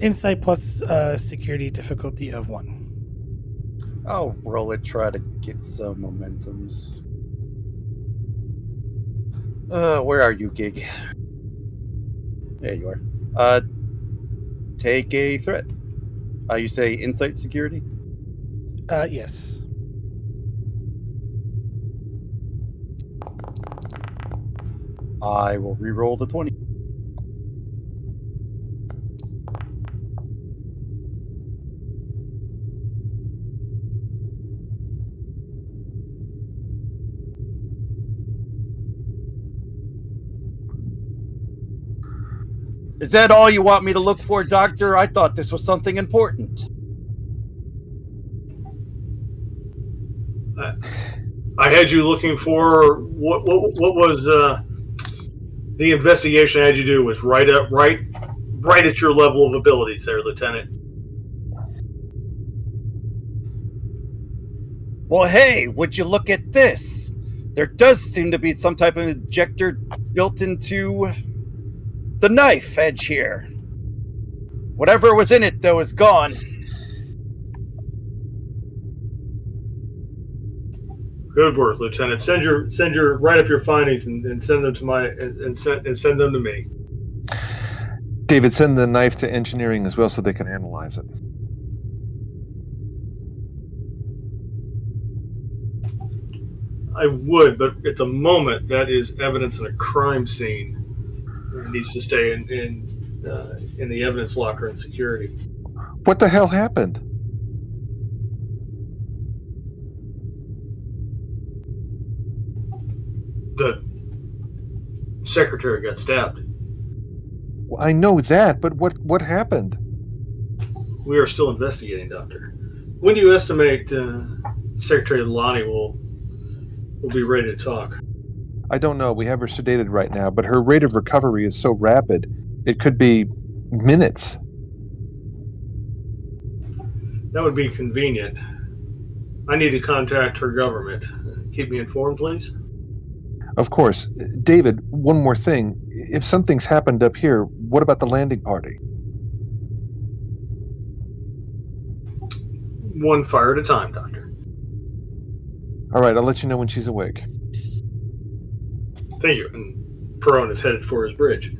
insight plus security difficulty of 1. I'll roll it, try to get some momentums. Where are you, Gig? There you are. Take a threat. You say insight security? Yes. I will re-roll the 20. Is that all you want me to look for, Doctor? I thought this was something important. I had you looking for what was the investigation I had you do was right at your level of abilities there, Lieutenant. Well, hey, would you look at this? There does seem to be some type of injector built into the knife edge here. Whatever was in it, though, is gone. Good work, Lieutenant. Send your write up your findings and send them to send them to me. David, send the knife to engineering as well so they can analyze it. I would, but at the moment that is evidence in a crime scene. It needs to stay in the evidence locker in security. What the hell happened? The secretary got stabbed. Well, I know that, but what happened? We are still investigating, Doctor. When do you estimate Secretary Lonnie will be ready to talk? I don't know. We have her sedated right now, but her rate of recovery is so rapid, it could be minutes. That would be convenient. I need to contact her government. Keep me informed, please. Of course. David, one more thing. If something's happened up here, what about the landing party? One fire at a time, Doctor. All right, I'll let you know when she's awake. Thank you. And Perone is headed for his bridge.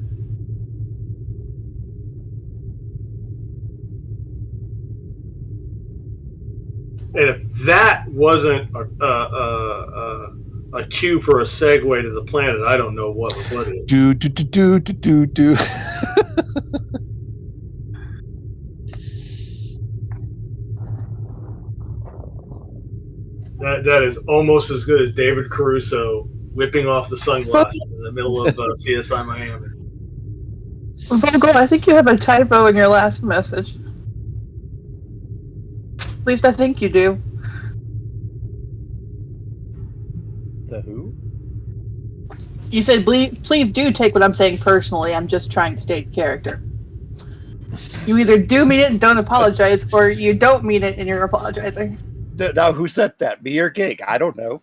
And if that wasn't a cue for a segue to the planet, I don't know what is. Do. That is almost as good as David Caruso whipping off the sunglasses in the middle of CSI Miami. Vogel, I think you have a typo in your last message. At least I think you do. The who? You said, please do take what I'm saying personally. I'm just trying to stay character. You either do mean it and don't apologize, or you don't mean it and you're apologizing. Now, who said that? Me or Gig? I don't know.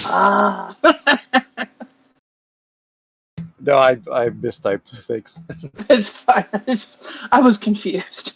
Ah. No, I mistyped things. It's fine. I was confused.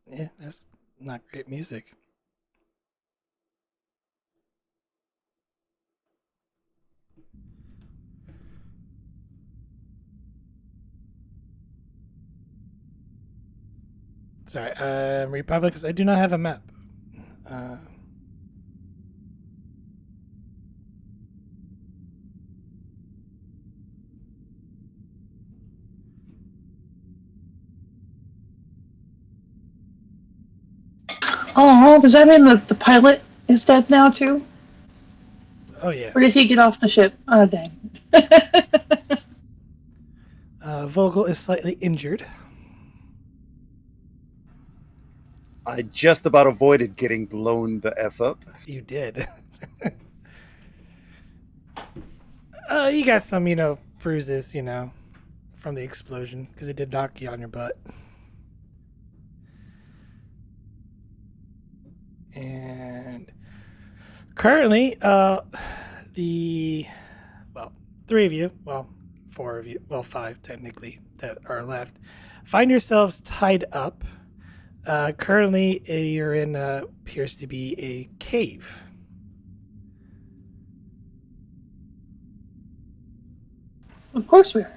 Yeah, that's not great music. Sorry, Republic, because I do not have a map. Oh, does that mean the pilot is dead now too? Oh yeah. Or did he get off the ship? Oh, dang. Vogel is slightly injured. I just about avoided getting blown the F up. You did. You got some, bruises, from the explosion because it did knock you on your butt. And currently, three of you, four of you, five technically that are left, find yourselves tied up. Currently, you're in appears to be a cave. Of course we are.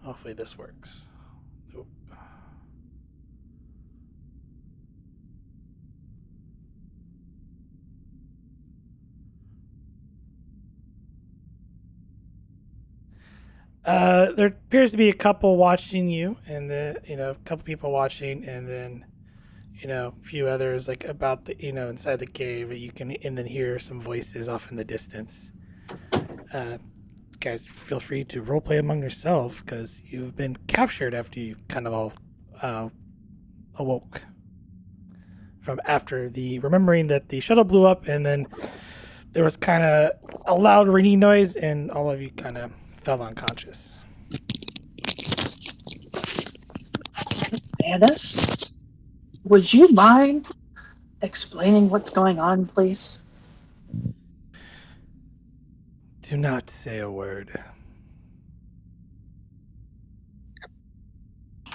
Hopefully this works. Nope. There appears to be a couple watching you, and then a couple people watching, and then a few others like about the inside the cave. You can and then hear some voices off in the distance. Guys, feel free to roleplay among yourself because you've been captured after you kind of all awoke from after the remembering that the shuttle blew up, and then there was kind of a loud ringing noise, and all of you kind of fell unconscious. Dennis, would you mind explaining what's going on, please? Do not say a word.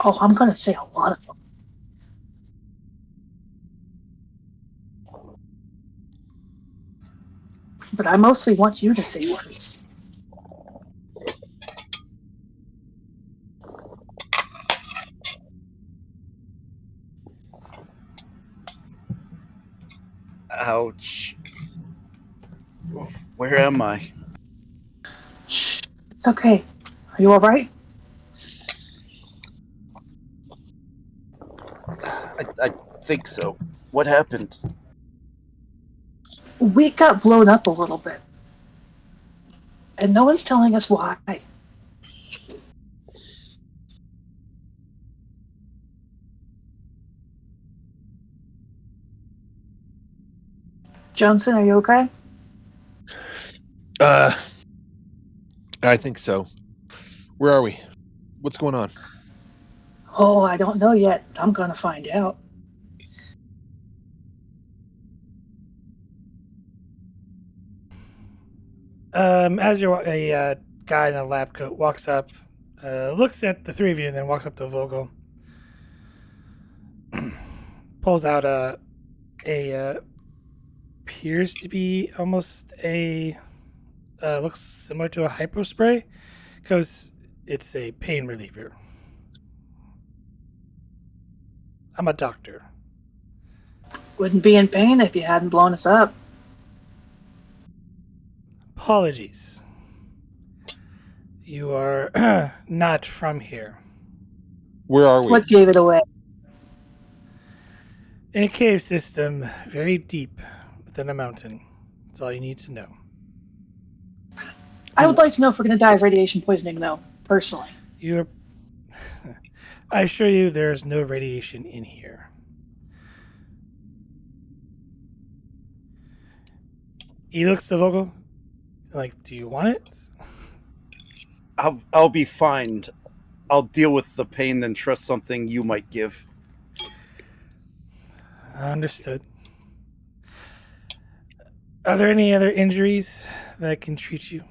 Oh, I'm going to say a lot of them. But I mostly want you to say words. Ouch. Where am I? Shh. It's okay. Are you all right? I think so. What happened? We got blown up a little bit. And no one's telling us why. Johnson, are you okay? I think so. Where are we? What's going on? Oh, I don't know yet. I'm going to find out. As a guy in a lab coat walks up, looks at the three of you and then walks up to Vogel. Pulls out appears to be almost a looks similar to a hypo spray. Goes, it's a pain reliever. I'm a doctor. Wouldn't be in pain if you hadn't blown us up. Apologies. You are not from here. Where are we? What gave it away? In a cave system very deep within a mountain. That's all you need to know. I would like to know if we're going to die of radiation poisoning, though, personally. You're. I assure you, there is no radiation in here. He looks to Vogel. Like, do you want it? I'll be fine. I'll deal with the pain, then trust something you might give. Understood. Are there any other injuries that can treat you?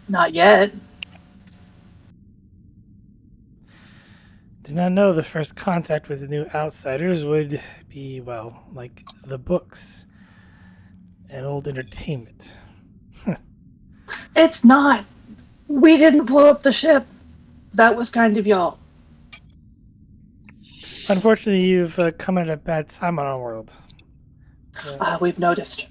Not yet. Did not know the first contact with the new outsiders would be, well, like the books and old entertainment. It's not. We didn't blow up the ship. That was kind of y'all. Unfortunately, you've come at a bad time on our world. We've noticed.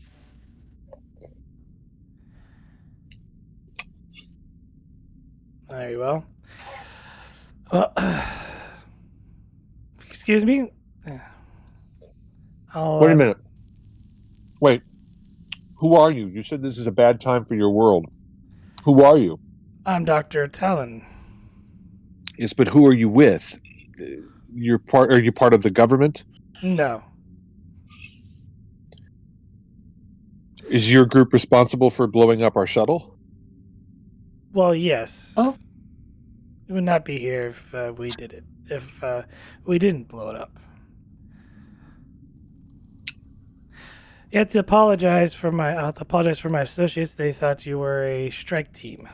Very well. Well, excuse me? Wait a minute. Wait. Who are you? You said this is a bad time for your world. Who are you? I'm Dr. Talon. Yes, but who are you with? Are you part of the government? No. Is your group responsible for blowing up our shuttle? Well, yes. Oh. We would not be here if we did it. If we didn't blow it up. You have to apologize for my associates. They thought you were a strike team.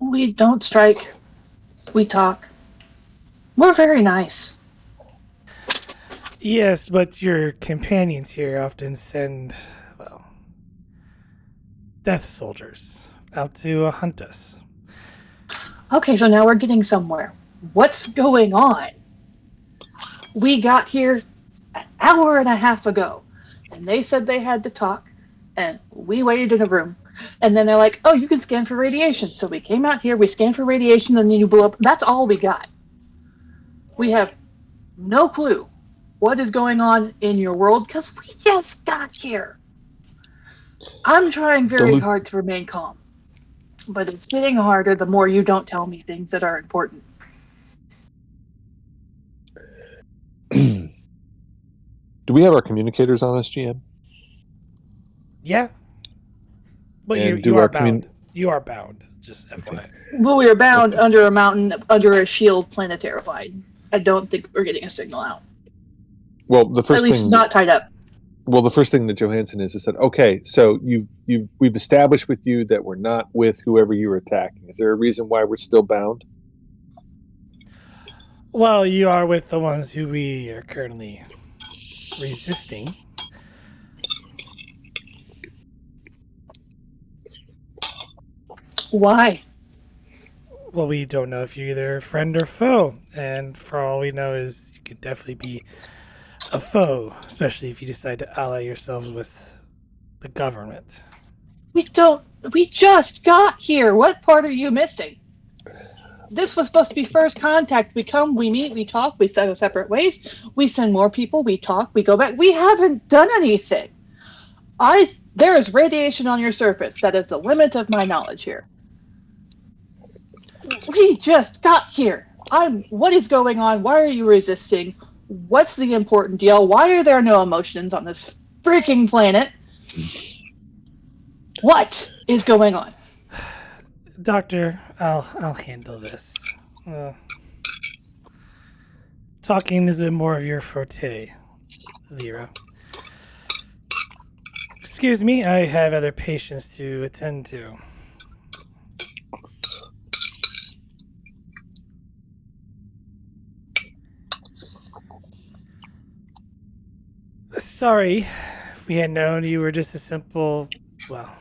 We don't strike. We talk. We're very nice. Yes, but your companions here often send, well, death soldiers out to hunt us. Okay, so now we're getting somewhere. What's going on? We got here an hour and a half ago, and they said they had to talk, and we waited in a room. And then they're like, oh, you can scan for radiation. So we came out here, we scanned for radiation, and then you blew up. That's all we got. We have no clue what is going on in your world because we just got here. I'm trying very hard to remain calm, but it's getting harder the more you don't tell me things that are important. Do we have our communicators on us, GM? Yeah. But And you are bound. You are bound, just FYI. Well, we are bound under a mountain, under a shield, planet terrified. I don't think we're getting a signal out. Well, the first At least thing, not tied up. well, the first thing that Johansson is that okay, so we've established with you that we're not with whoever you were attacking. Is there a reason why we're still bound? Well, you are with the ones who we are currently resisting. Why? Well, we don't know if you're either friend or foe, and for all we know is you could definitely be a foe, especially if you decide to ally yourselves with the government. We just got here. What part are you missing? This was supposed to be first contact. We come, we meet, we talk, we go separate ways. We send more people, we talk, we go back. We haven't done anything. There is radiation on your surface. That is the limit of my knowledge here. We just got here. What is going on? Why are you resisting? What's the important deal? Why are there no emotions on this freaking planet? What is going on? Doctor, I'll handle this. Talking is a bit more of your forte, Lyra. Excuse me, I have other patients to attend to. Sorry, if we had known you were just a simple, well,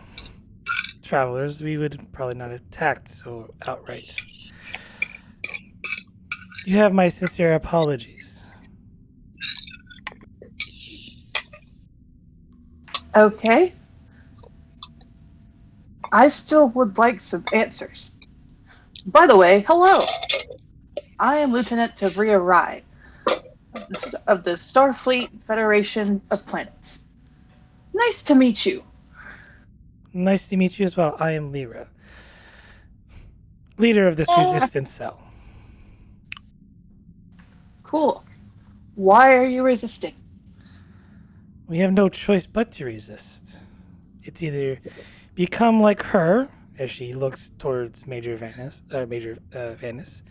travelers, we would probably not have attacked so outright. You have my sincere apologies. Okay. I still would like some answers. By the way, hello. I am Lieutenant Tavria Rai of the Starfleet Federation of Planets. Nice to meet you. Nice to meet you as well. I am Lyra, leader of this resistance cell. Cool. Why are you resisting? We have no choice but to resist. It's either become like her, as she looks towards Major Vanis,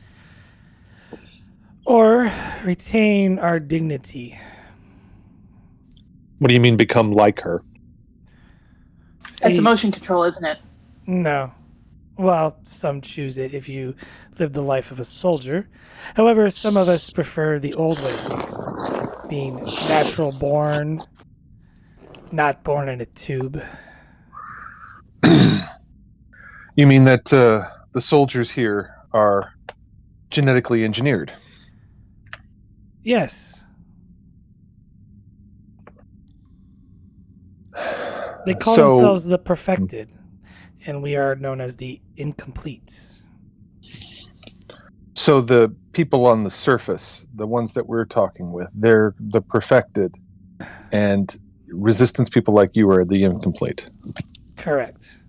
or retain our dignity. What do you mean become like her? It's emotion control, isn't it? No. Well, some choose it if you live the life of a soldier. However, some of us prefer the old ways. Being natural born, not born in a tube. You mean that the soldiers here are genetically engineered? Yes. They call themselves the perfected, and we are known as the incompletes. So the people on the surface, the ones that we're talking with, they're the perfected, and resistance people like you are the incomplete. Correct.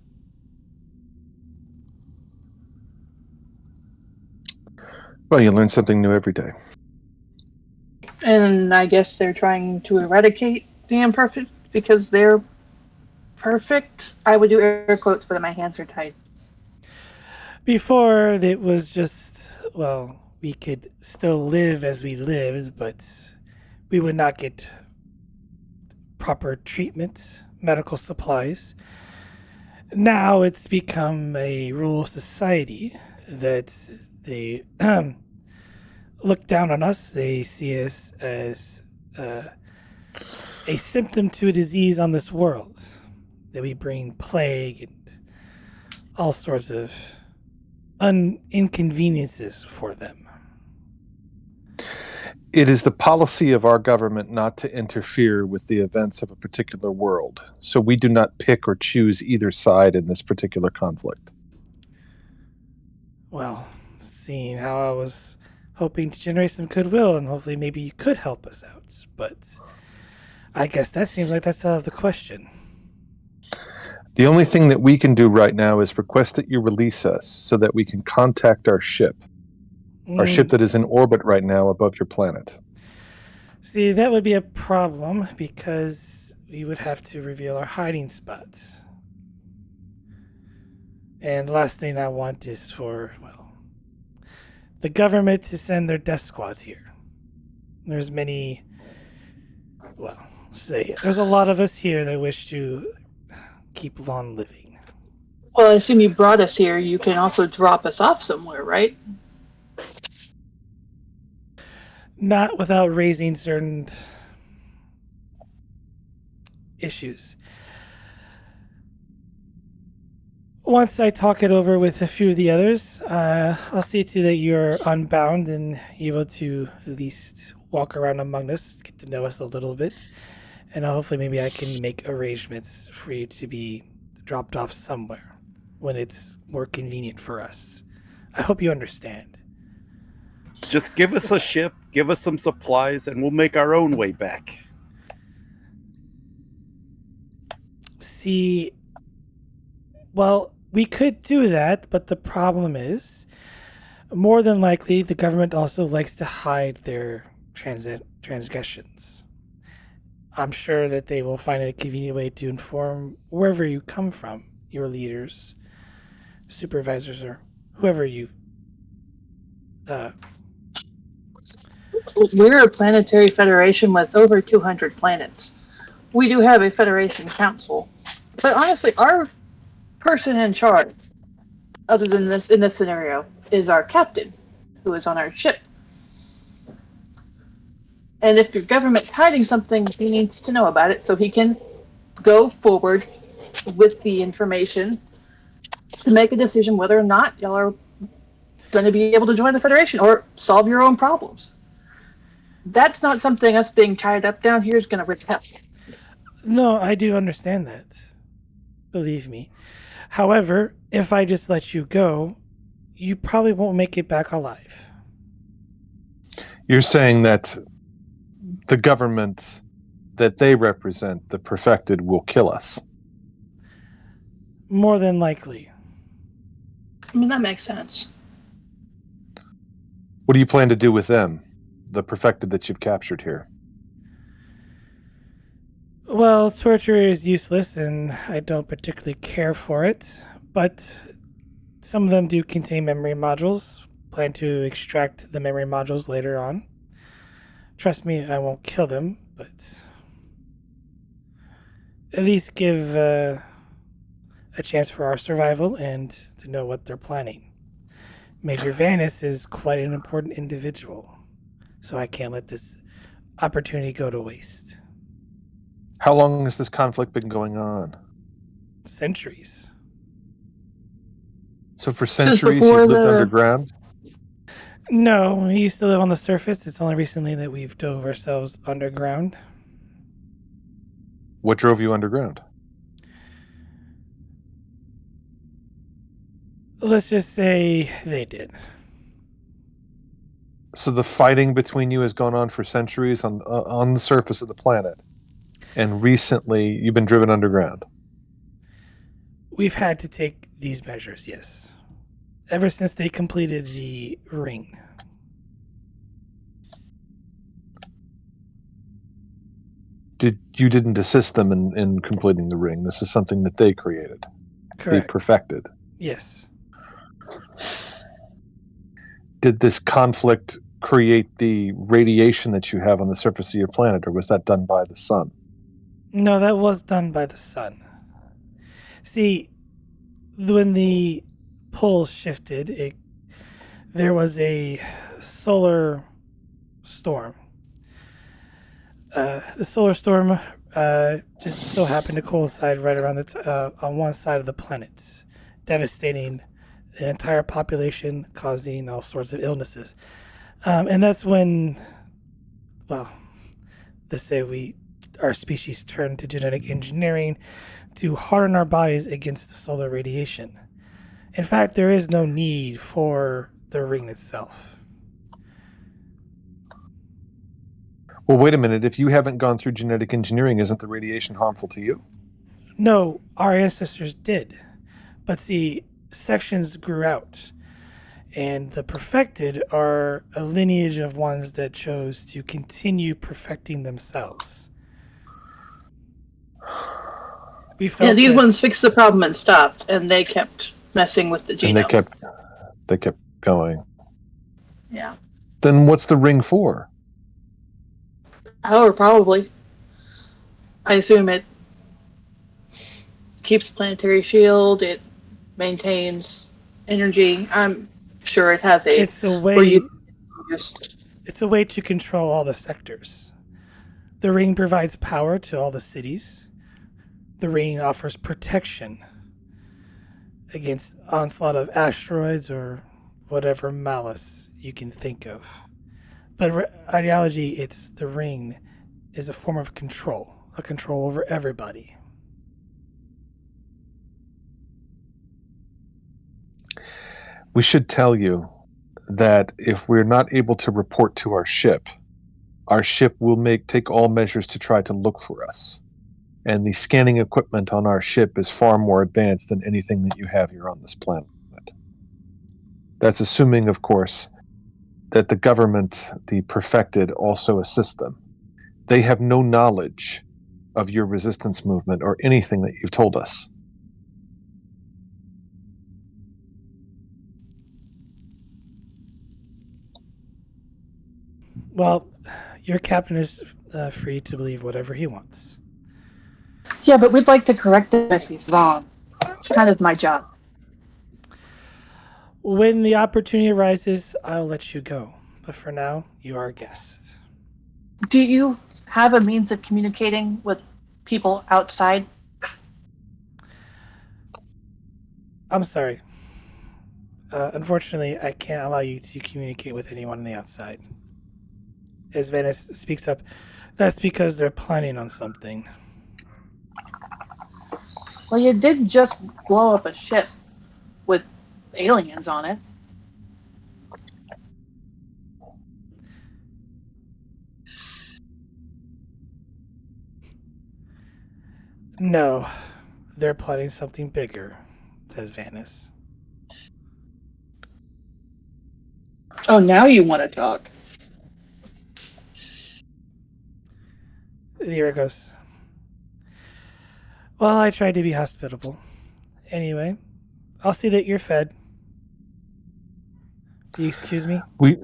Well, you learn something new every day. And I guess they're trying to eradicate the imperfect because they're perfect. I would do air quotes, but my hands are tied. Before, it was just, well, we could still live as we lived, but we would not get proper treatment, medical supplies. Now it's become a rule of society that they look down on us. They see us as a symptom to a disease on this world. That we bring plague and all sorts of inconveniences for them. It is the policy of our government not to interfere with the events of a particular world, so we do not pick or choose either side in this particular conflict. Well, seeing how I was hoping to generate some goodwill and hopefully maybe you could help us out, but I guess that seems like that's out of the question. The only thing that we can do right now is request that you release us so that we can contact our ship. Our ship that is in orbit right now above your planet. See, that would be a problem because we would have to reveal our hiding spots. And the last thing I want is for, well, the government to send their death squads here. There's many, well, say, there's a lot of us here that wish to keep on living. Well, I assume you brought us here. You can also drop us off somewhere, right? Not without raising certain issues. Once I talk it over with a few of the others, I'll see to that you're unbound and able to at least walk around among us, get to know us a little bit, and hopefully maybe I can make arrangements for you to be dropped off somewhere when it's more convenient for us. I hope you understand. Just give us a ship, give us some supplies, and we'll make our own way back. See, well, we could do that, but the problem is, more than likely, the government also likes to hide their transgressions. I'm sure that they will find a convenient way to inform wherever you come from, your leaders, supervisors, or whoever you... We're a planetary federation with over 200 planets. we do have a Federation Council, but honestly, our person in charge, other than this in this scenario, is our captain, who is on our ship. And if your government's hiding something, he needs to know about it so he can go forward with the information to make a decision whether or not y'all are going to be able to join the Federation or solve your own problems. That's not something us being tied up down here is going to risk help. No, I do understand that. Believe me. However, if I just let you go, you probably won't make it back alive. You're saying that the government that they represent, the perfected, will kill us. More than likely. I mean, that makes sense. What do you plan to do with them, the perfected that you've captured here? Well, torture is useless and I don't particularly care for it, but some of them do contain memory modules. Plan to extract the memory modules later on. Trust me, I won't kill them, but at least give a chance for our survival and to know what they're planning. Major Vanis is quite an important individual, so I can't let this opportunity go to waste. How long has this conflict been going on? Centuries. So for centuries before you've lived the- underground? No, we used to live on the surface. It's only recently that we've dove ourselves underground. What drove you underground? Let's just say they did. So the fighting between you has gone on for centuries on the surface of the planet, and recently you've been driven underground. We've had to take these measures, yes. Ever since they completed the ring. You didn't assist them in completing the ring. This is something that they created. Correct. They perfected. Yes. Did this conflict create the radiation that you have on the surface of your planet, or was that done by the sun? No, that was done by the sun. See, when the poles shifted, there was a solar storm. The solar storm just so happened to coincide right around on one side of the planet, devastating an entire population, causing all sorts of illnesses. And that's when, well, let's say our species turned to genetic engineering to harden our bodies against the solar radiation. In fact, there is no need for the ring itself. Well, wait a minute. If you haven't gone through genetic engineering, isn't the radiation harmful to you? No, our ancestors did. But see, sections grew out. And the perfected are a lineage of ones that chose to continue perfecting themselves. We felt Yeah, these that- ones fixed the problem and stopped, and they kept messing with the genome. And they kept going. Yeah. Then what's the ring for? Oh, probably. I assume it keeps the planetary shield, it maintains energy. I'm sure it has a it's a where way you it's a way to control all the sectors. The ring provides power to all the cities. The ring offers protection against onslaught of asteroids or whatever malice you can think of. But ideology, it's the ring is a form of control, a control over everybody. We should tell you that if we're not able to report to our ship will take all measures to try to look for us. And the scanning equipment on our ship is far more advanced than anything that you have here on this planet. That's assuming, of course, that the government, the perfected, also assist them. They have no knowledge of your resistance movement or anything that you've told us. Well, your captain is free to believe whatever he wants. Yeah, but we'd like to correct it if he's wrong. It's kind of my job. When the opportunity arises, I'll let you go. But for now, you are a guest. Do you have a means of communicating with people outside? I'm sorry. Unfortunately, I can't allow you to communicate with anyone on the outside. As Venice speaks up, that's because they're planning on something. Well, you did just blow up a ship with aliens on it. No, they're planning something bigger, says Venice. Oh, now you want to talk. Lyra goes, well, I tried to be hospitable. Anyway, I'll see that you're fed. Do you excuse me? We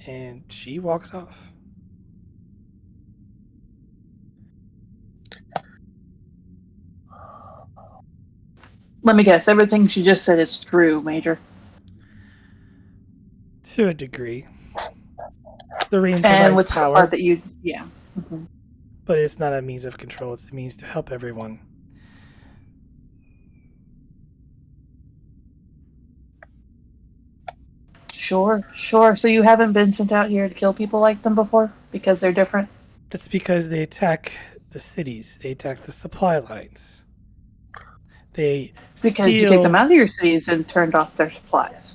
And she walks off. Let me guess. Everything she just said is true, Major. To a degree. The ring And provides what's the part power, that you? Yeah. Mhm. but it's not a means of control, it's a means to help everyone. Sure, sure. So you haven't been sent out here to kill people like them before because they're different? That's because they attack the cities, they attack the supply lines. They Because you kicked them steal. out of your cities and turned off their supplies.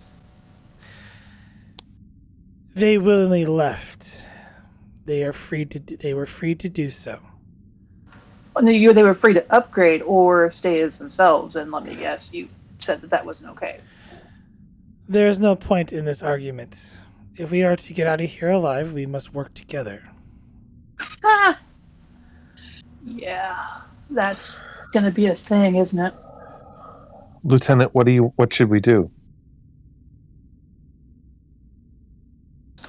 They willingly left. They are free to. They were free to do so. Well, they were free to upgrade or stay as themselves. And let me guess, you said that wasn't okay. There is no point in this argument. If we are to get out of here alive, we must work together. Ah, yeah, that's gonna be a thing, isn't it? Lieutenant, what should we do?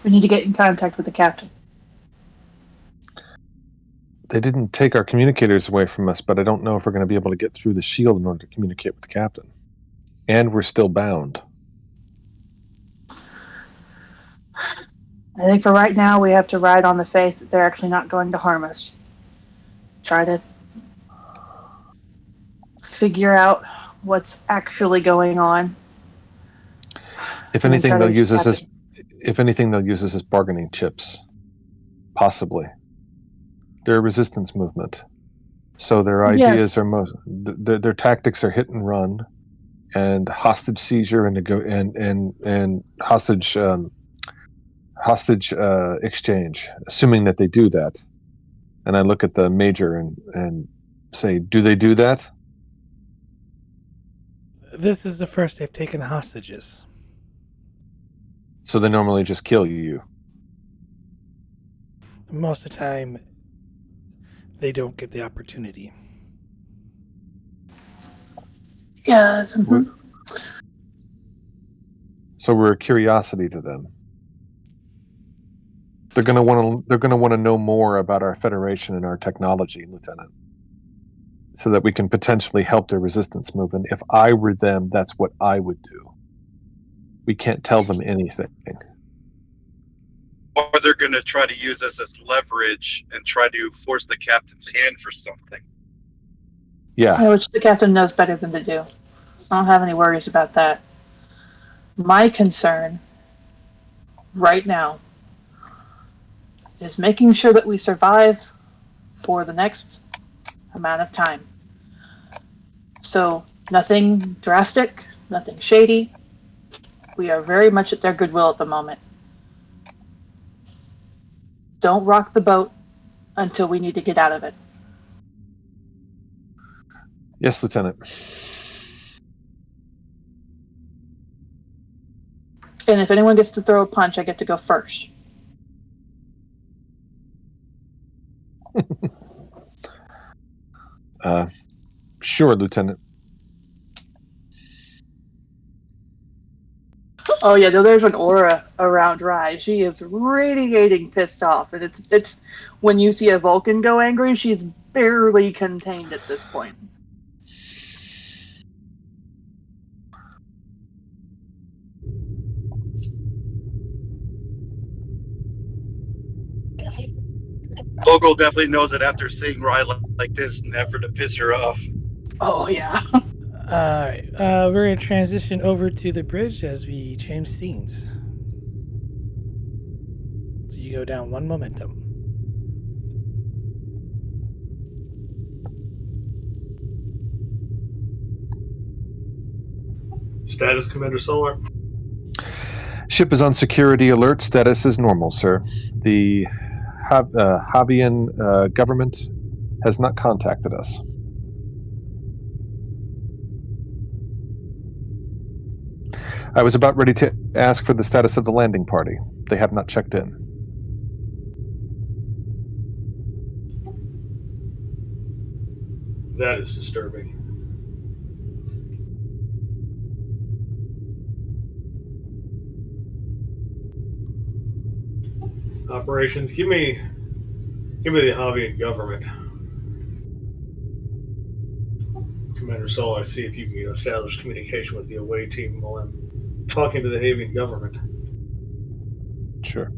We need to get in contact with the captain. They didn't take our communicators away from us, but I don't know if we're going to be able to get through the shield in order to communicate with the captain. And we're still bound. I think for right now, we have to ride on the faith that they're actually not going to harm us. Try to figure out what's actually going on. If And then anything, try to they'll reach use the us as captain. bargaining chips. Possibly. They're a resistance movement. So their ideas Yes. are their tactics are hit and run, and hostage seizure and hostage exchange. Assuming that they do that, and I look at the major and say, do they do that? This is the first they've taken hostages. So they normally just kill you. Most of the time, they don't get the opportunity. Yes. Mm-hmm. So we're a curiosity to them. They're going to want to know more about our Federation and our technology, Lieutenant, so that we can potentially help their resistance movement. If I were them, that's what I would do. We can't tell them anything. Or they're going to try to use us as leverage and try to force the captain's hand for something. Yeah. Which the captain knows better than to do. I don't have any worries about that. My concern right now is making sure that we survive for the next amount of time. So nothing drastic, nothing shady. We are very much at their goodwill at the moment. Don't rock the boat until we need to get out of it. Yes, Lieutenant. And if anyone gets to throw a punch, I get to go first. Sure, Lieutenant. Oh yeah, there's an aura around Rye. She is radiating pissed off, and it's when you see a Vulcan go angry, she's barely contained at this point. Vogel definitely knows that after seeing Rye like this, never to piss her off. Oh yeah. All right, we're gonna transition over to the bridge as we change scenes. So you go down one momentum. Status, Commander Solar. Ship is on security alert. Status is normal, sir. The Havian government has not contacted us. I was about ready to ask for the status of the landing party. They have not checked in. That is disturbing. Operations. Give me the Havian government. Commander Solar, see if you can establish communication with the away team while I'm talking to the Havian government. Sure.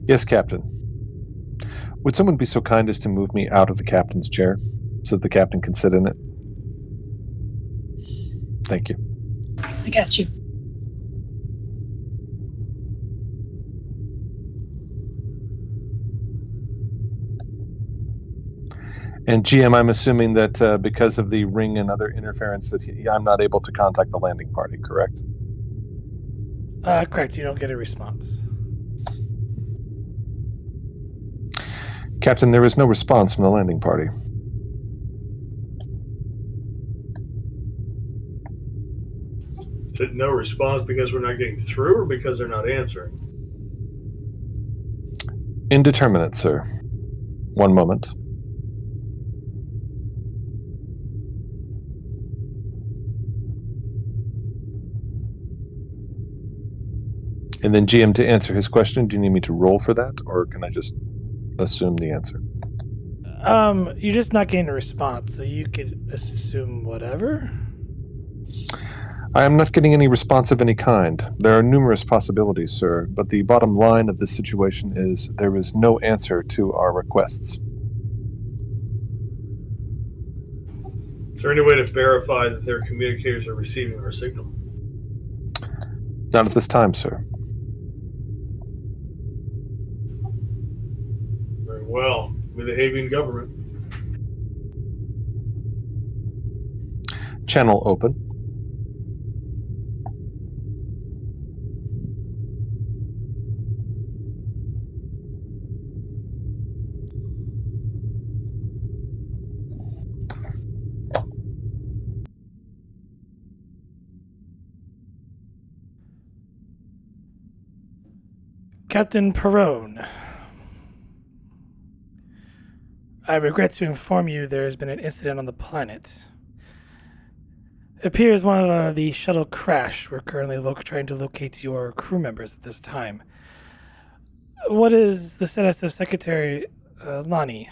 Yes, Captain. Would someone be so kind as to move me out of the captain's chair so that the captain can sit in it? Thank you. I got you. And GM, I'm assuming that because of the ring and other interference, that I'm not able to contact the landing party, correct? Correct. You don't get a response. Captain, there is no response from the landing party. Is it no response because we're not getting through or because they're not answering? Indeterminate, sir. One moment. And then GM, to answer his question, do you need me to roll for that, or can I just assume the answer? You're just not getting a response, so you could assume whatever. I am not getting any response of any kind. There are numerous possibilities, sir, but the bottom line of this situation is there is no answer to our requests. Is there any way to verify that their communicators are receiving our signal? Not at this time, sir. Very well. With the Havian government. Channel open. Captain Perone, I regret to inform you there has been an incident on the planet. It appears one of the shuttle crashed. We're currently trying to locate your crew members at this time. What is the status of Secretary Lonnie?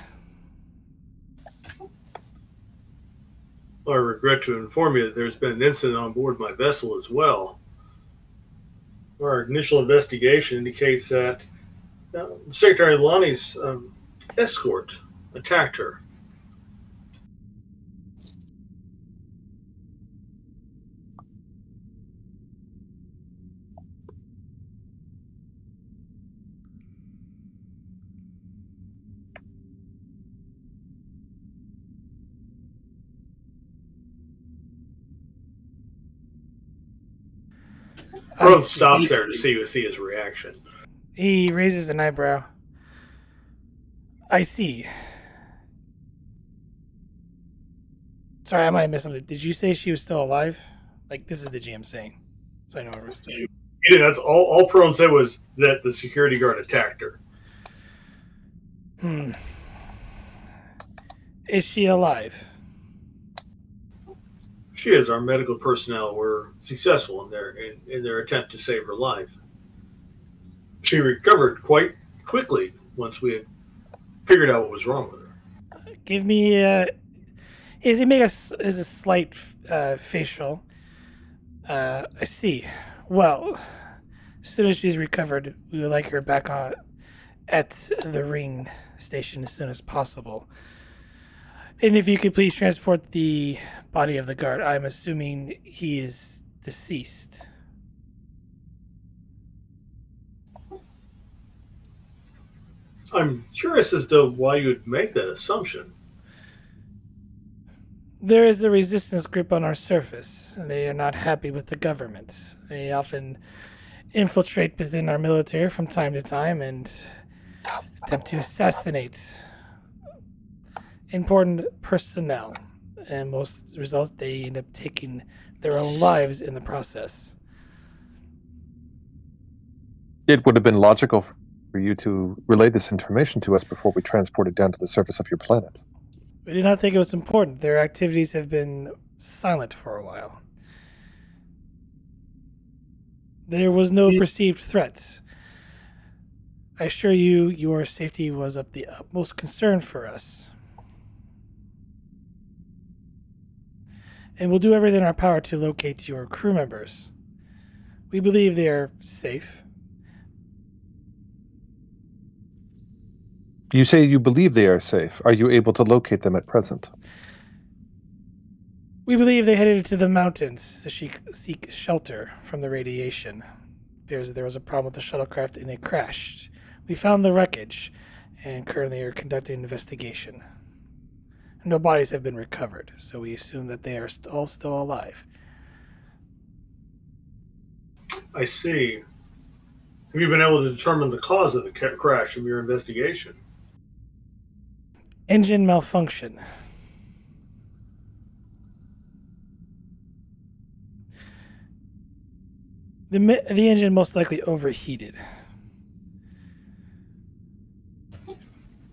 Well, I regret to inform you that there's been an incident on board my vessel as well. Our initial investigation indicates that Secretary Lonnie's escort attacked her. Rose stops there to see his reaction. He raises an eyebrow. I see. Sorry, I might have missed something. Did you say she was still alive? Like, this is the GM saying. So I know what He did. That's all Perone said was that the security guard attacked her. Is she alive? she is. Our medical personnel were successful in their attempt to save her life. She recovered quite quickly once we had figured out what was wrong with her. Give me. Is he make is a slight facial? I see. Well, as soon as she's recovered, we would like her back on at the ring station as soon as possible. And if you could please transport the body of the guard, I'm assuming he is deceased. I'm curious as to why you would make that assumption. There is a resistance group on our surface. They are not happy with the government. They often infiltrate within our military from time to time and attempt to assassinate important personnel. And most result, they end up taking their own lives in the process. It would have been logical for you to relay this information to us before we transport it down to the surface of your planet. We did not think it was important. Their activities have been silent for a while. There was no perceived threat. I assure you, your safety was of the utmost concern for us. And we'll do everything in our power to locate your crew members. We believe they are safe. You say you believe they are safe. Are you able to locate them at present? We believe they headed to the mountains to seek shelter from the radiation. There was a problem with the shuttlecraft and it crashed. We found the wreckage and currently are conducting an investigation. No bodies have been recovered, so we assume that they are all still alive. I see. Have you been able to determine the cause of the crash of your investigation? Engine malfunction. The engine most likely overheated.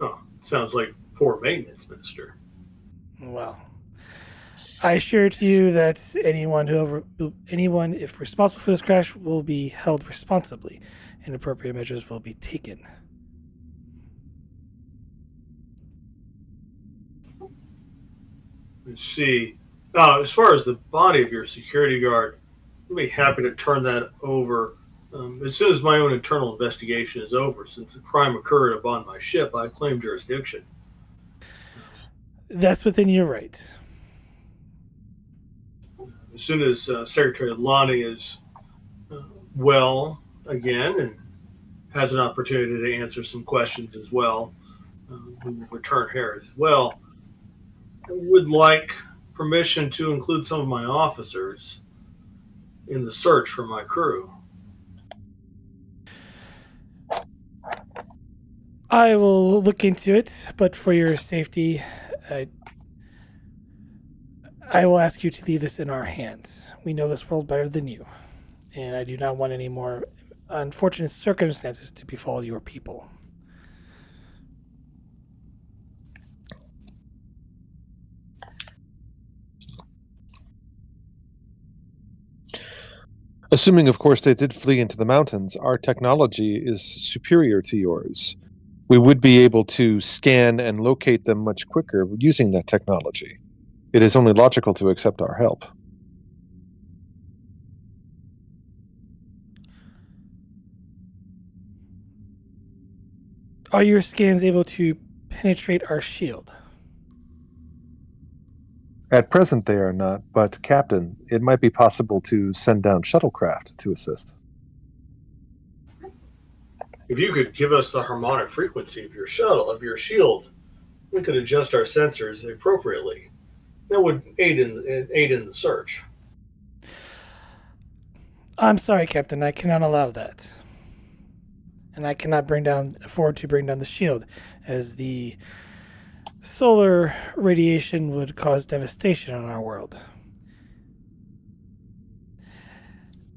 Oh, sounds like poor maintenance, Minister. Well, I assure to you that anyone, if responsible for this crash, will be held responsibly, and appropriate measures will be taken. Let's see. As far as the body of your security guard, I'll be happy to turn that over as soon as my own internal investigation is over. Since the crime occurred upon my ship, I claim jurisdiction. That's within your rights. As soon as Secretary Lonnie is well again and has an opportunity to answer some questions as well, we will return here as well. I would like permission to include some of my officers in the search for my crew. I will look into it, but for your safety, I will ask you to leave this in our hands. We know this world better than you, and I do not want any more unfortunate circumstances to befall your people. Assuming, of course, they did flee into the mountains, our technology is superior to yours. We would be able to scan and locate them much quicker using that technology. It is only logical to accept our help. Are your scans able to penetrate our shield? At present, they are not, but, Captain, it might be possible to send down shuttlecraft to assist. If you could give us the harmonic frequency of your shield, we could adjust our sensors appropriately. That would aid in the search. I'm sorry, Captain. I cannot allow that. And I cannot afford to bring down the shield, as the solar radiation would cause devastation on our world.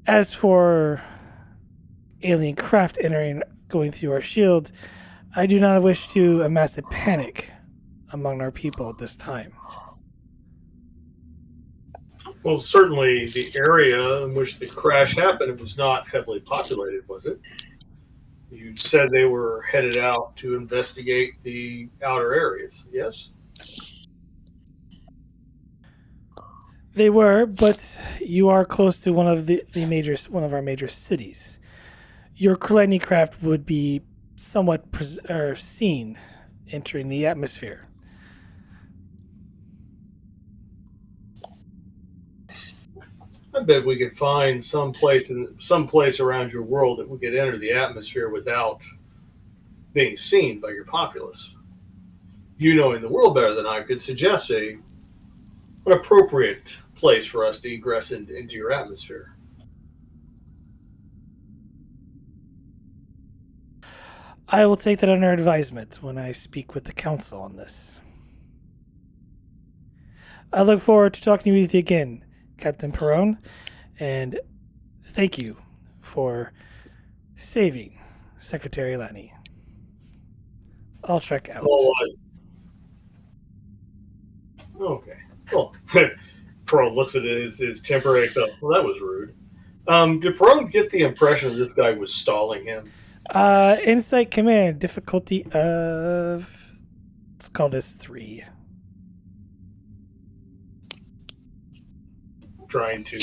As for alien craft going through our shield, I do not wish to amass a panic among our people at this time. Well, certainly the area in which the crash happened it was not heavily populated, was it? You said they were headed out to investigate the outer areas. Yes. They were, but you are close to one of our major cities. Your landing craft would be somewhat seen entering the atmosphere. I bet we could find some place around your world that we could enter the atmosphere without being seen by your populace. You knowing the world better than I could suggest an appropriate place for us to egress into your atmosphere. I will take that under advisement when I speak with the council on this. I look forward to talking with you again, Captain Perone, and thank you for saving Secretary Lanny. I'll check out. Oh, okay. Well, Perone looks at his temporary self. Well, that was rude. Did Perone get the impression that this guy was stalling him? Insight command difficulty of, let's call this 3. Trying to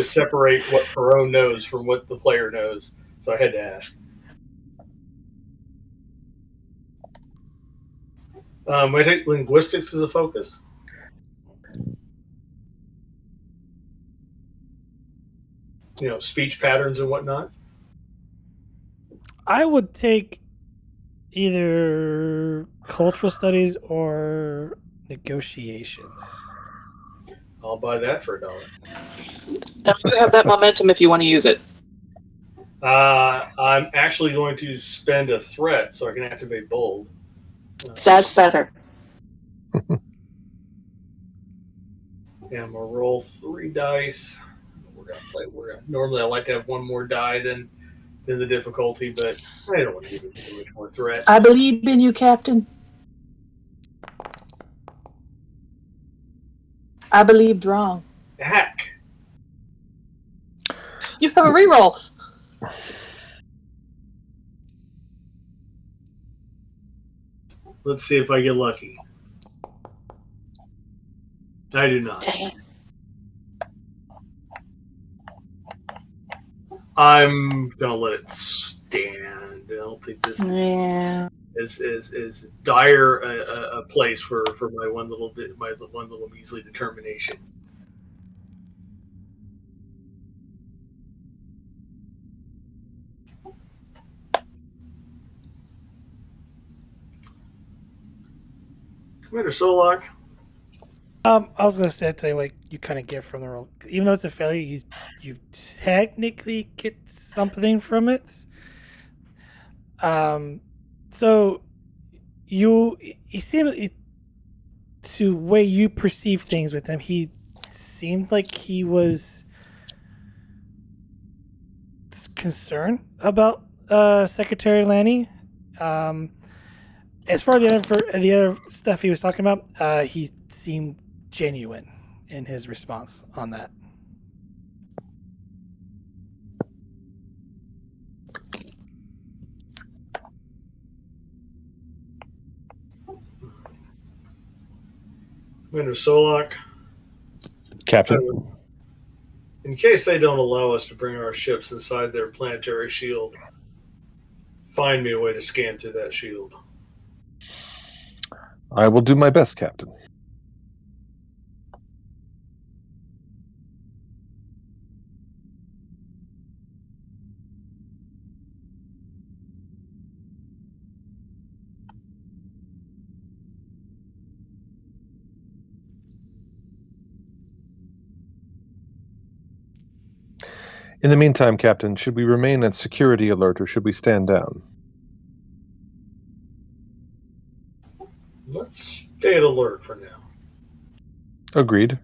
separate what Perone knows from what the player knows. So I had to ask. I take linguistics as a focus. Speech patterns and whatnot. I would take either cultural studies or negotiations. I'll buy that for $1. Now you have that momentum if you want to use it. I'm actually going to spend a threat so I can activate bold. That's better. And I'm gonna roll 3 dice. Normally I like to have one more die than the difficulty, but I don't want to give it too much more threat. I believe in you, Captain. I believed wrong. Heck. You have a reroll. Let's see if I get lucky. I do not. Dang it. I'm gonna let it stand. I don't think this Yeah. is dire a place for my one little measly determination. Commander Solak. I was gonna say, tell you what you kind of get from the roll. Even though it's a failure, you technically get something from it. So you seem to way you perceive things with him. He seemed like he was concerned about Secretary Lanny. As far as the other stuff he was talking about, he seemed genuine in his response on that. Commander Solak. Captain. In case they don't allow us to bring our ships inside their planetary shield, find me a way to scan through that shield. I will do my best, Captain. In the meantime, Captain, should we remain at security alert or should we stand down? Let's stay at alert for now. Agreed.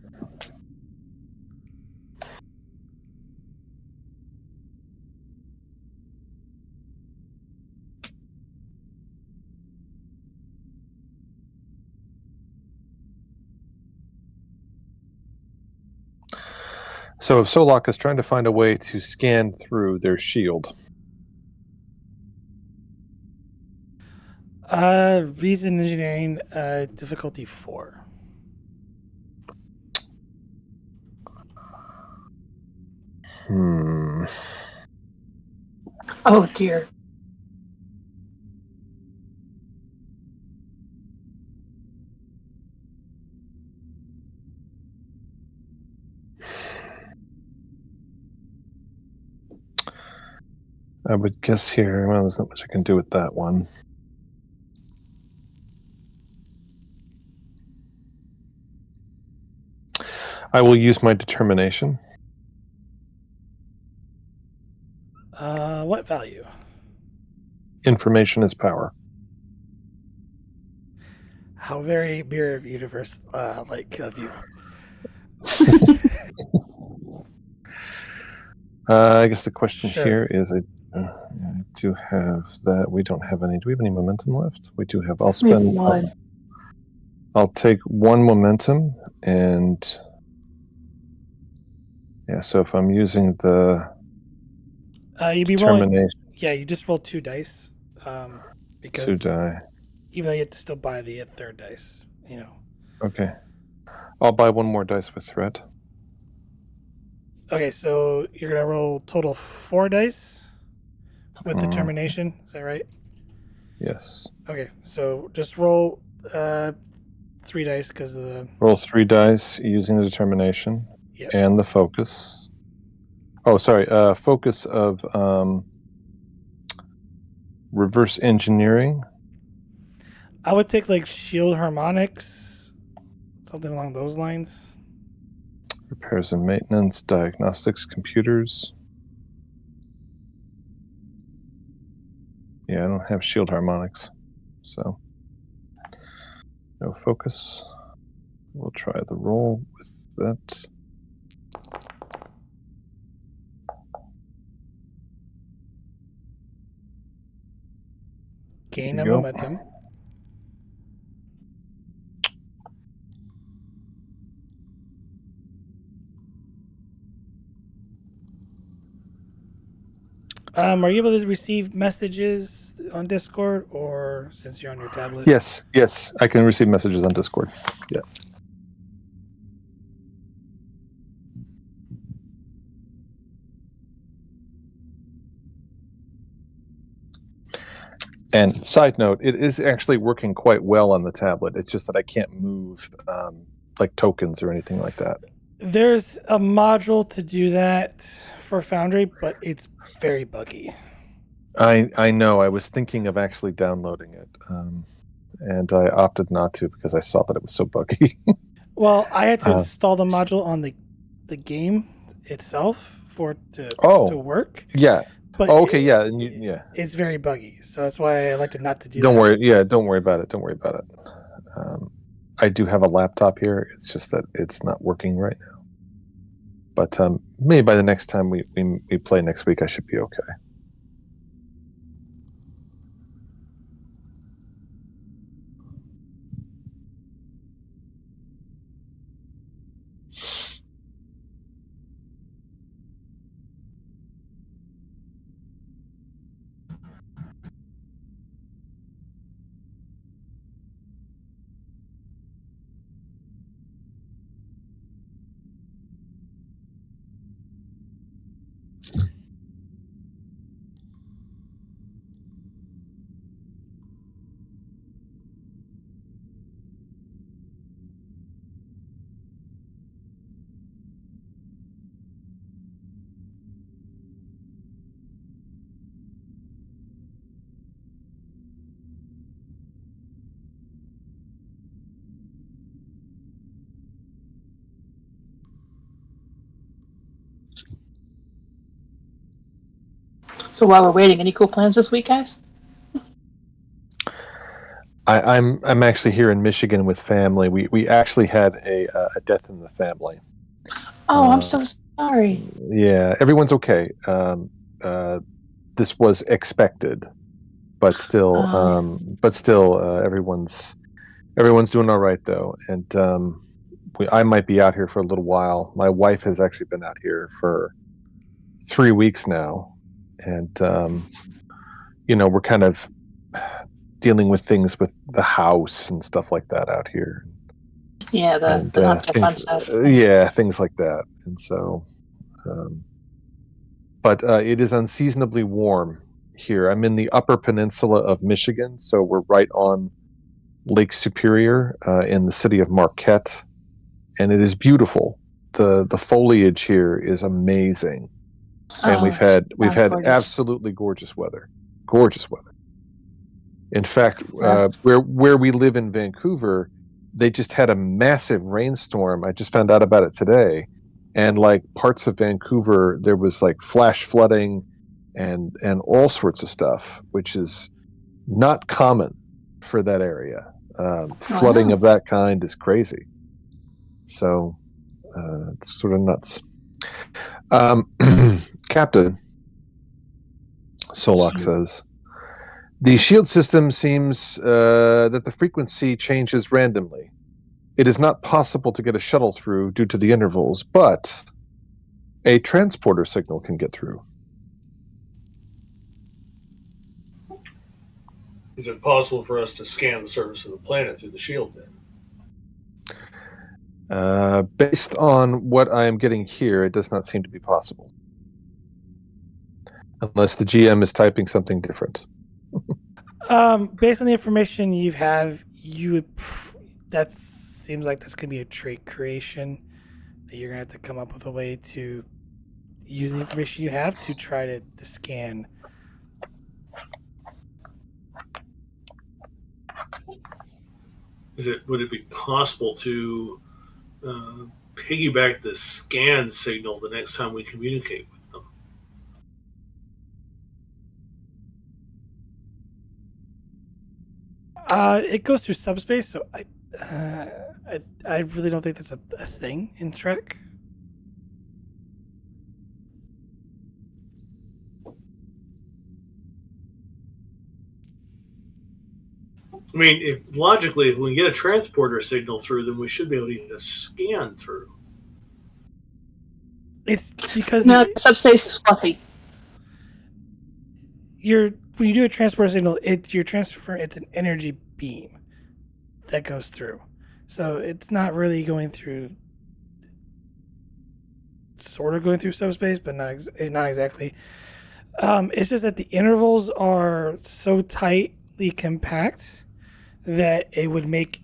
So if Solok is trying to find a way to scan through their shield, Reason engineering, difficulty 4. Oh dear. I would guess here, well, there's not much I can do with that one. I will use my determination. What value? Information is power. How very Mirror of Universe like of you. I guess the question Sure. here is, I do have that. We don't have any. Do we have any momentum left? We do have. I'll We have spend one. I'll take one momentum, and yeah. So if I'm using the You'd be rolling. determination Yeah, you just roll 2 dice. Because to die, even though you have to still buy the 3rd dice, you know. okay. I'll buy one more dice with threat. Okay, so you're gonna roll total 4 dice with determination. Is that right? Yes. Okay, so just roll 3 dice because of the. Roll 3 dice using the determination Yep. and the focus. Oh, sorry. Focus of reverse engineering. I would take like shield harmonics, something along those lines. Repairs and maintenance, diagnostics, computers. Yeah, I don't have shield harmonics, so no focus. We'll try the roll with that. Gain There a you go. momentum. Are you able to receive messages on Discord, or since you're on your tablet? Yes, I can receive messages on Discord. Yes. And side note, it is actually working quite well on the tablet. It's just that I can't move like tokens or anything like that. There's a module to do that for Foundry, but it's very buggy. I know. I was thinking of actually downloading it, and I opted not to because I saw that it was so buggy. Well, I had to install the module on the game itself for it to work. Yeah. But okay. Yeah. And yeah. It's very buggy, so that's why I elected not to do Don't that. worry. Yeah. Don't worry about it. Don't worry about it. I do have a laptop here. It's just that it's not working right now. But maybe by the next time we play next week, I should be okay. So while we're waiting, any cool plans this week, guys? I'm actually here in Michigan with family. We actually had a death in the family. Oh, I'm so sorry. Yeah, everyone's okay. This was expected, but still, everyone's doing all right though. And I might be out here for a little while. My wife has actually been out here for 3 weeks now, and we're kind of dealing with things with the house and stuff like that out here, Yeah, and the not so fun things, stuff. things like that. And so, but it is unseasonably warm here. I'm in the Upper Peninsula of Michigan, so we're right on Lake Superior in the city of Marquette, and it is beautiful. The foliage here is amazing, and we've had Gorgeous. absolutely gorgeous weather. Gorgeous weather. In fact, Yeah. where we live in Vancouver, they just had a massive rainstorm. I just found out about it today, and like parts of Vancouver, there was like flash flooding, and all sorts of stuff, which is not common for that area. Flooding of that kind is crazy. So it's sort of nuts. Captain Solak says, the shield system seems that the frequency changes randomly. It is not possible to get a shuttle through due to the intervals, but a transporter signal can get through. Is it possible for us to scan the surface of the planet through the shield then? Based on what I am getting here, it does not seem to be possible. Unless the GM is typing something different. Based on the information you have, that seems like that's gonna be a trait creation that you're gonna have to come up with a way to use the information you have to try to scan. Would it be possible to piggyback the scan signal the next time we communicate with them? It goes through subspace, so I really don't think that's a thing in Trek. I mean, if we can get a transporter signal through, then we should be able to get a scan through. It's because No, subspace is fluffy. when you do a transporter signal, it's an energy beam that goes through. So it's not really going through, sort of going through subspace, but not exactly. It's just that the intervals are so tightly compact that it would make,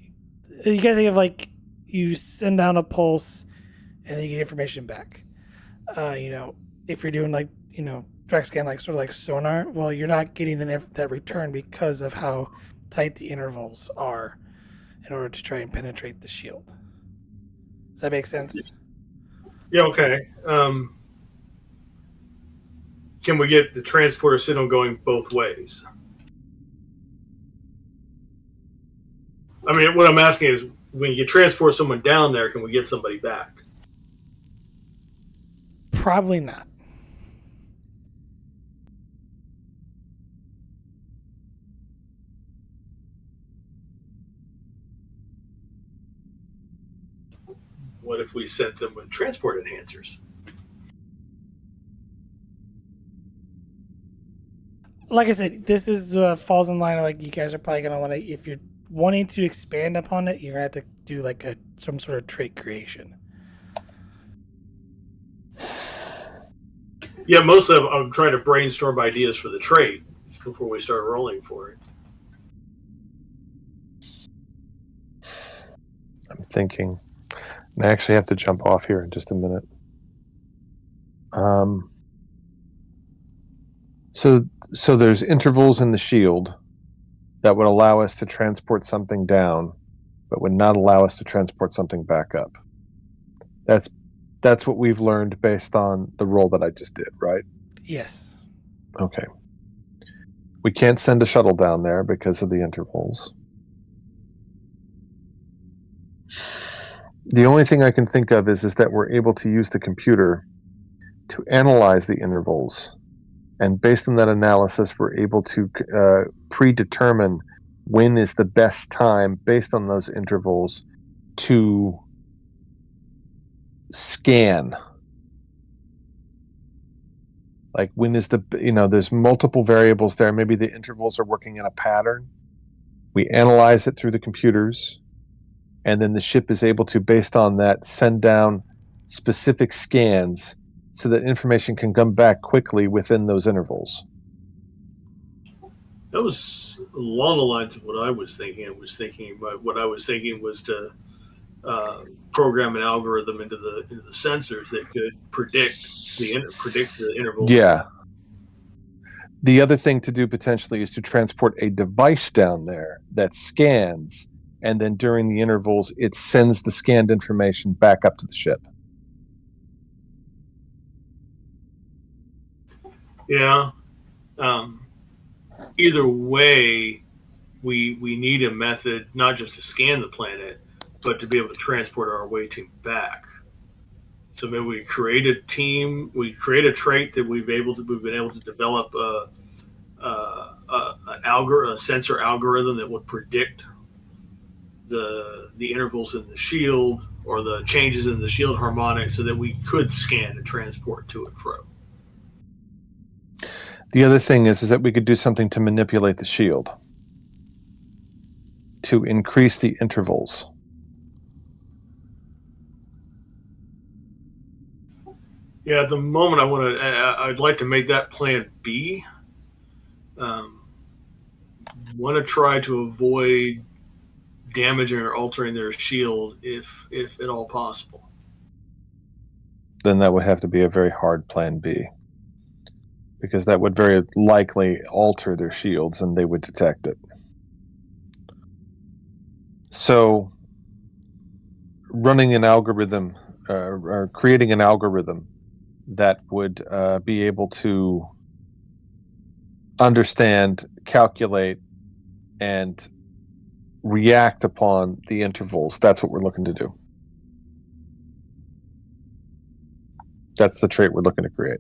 you gotta think of like you send down a pulse and then you get information back. If you're doing like, track scan, like sort of like sonar, well, you're not getting that return because of how tight the intervals are in order to try and penetrate the shield. Does that make sense? Yeah, okay. Can we get the transporter signal going both ways? I mean, what I'm asking is, when you transport someone down there, can we get somebody back? Probably not. What if we sent them with transport enhancers? Like I said, this is falls in line of like you guys are probably gonna want to, if you're wanting to expand upon it, you're gonna have to do like some sort of trait creation. Yeah, most of them, I'm trying to brainstorm ideas for the trait before we start rolling for it. I'm thinking. I actually have to jump off here in just a minute. So there's intervals in the shield that would allow us to transport something down, but would not allow us to transport something back up. That's what we've learned based on the roll that I just did, right? Yes. Okay. We can't send a shuttle down there because of the intervals. The only thing I can think of is that we're able to use the computer to analyze the intervals. And based on that analysis, we're able to predetermine when is the best time, based on those intervals, to scan. Like when is there's multiple variables there. Maybe the intervals are working in a pattern. We analyze it through the computers, and then the ship is able to, based on that, send down specific scans so that information can come back quickly within those intervals. That was along the lines of what I was thinking. What I was thinking was to program an algorithm into the sensors that could predict the intervals. Yeah. The other thing to do potentially is to transport a device down there that scans, and then during the intervals, it sends the scanned information back up to the ship. Yeah. Either way, we need a method not just to scan the planet, but to be able to transport our way team back. So maybe we create a team, we create a trait that we've been able to develop a sensor algorithm that would predict the intervals in the shield or the changes in the shield harmonics, so that we could scan and transport to and fro. The other thing is that we could do something to manipulate the shield to increase the intervals. Yeah, at the moment, I'd like to make that plan B. Want to try to avoid damaging or altering their shield if at all possible. Then that would have to be a very hard plan B, because that would very likely alter their shields and they would detect it. So running an algorithm or creating an algorithm that would be able to understand, calculate, and react upon the intervals, that's what we're looking to do. That's the trait we're looking to create.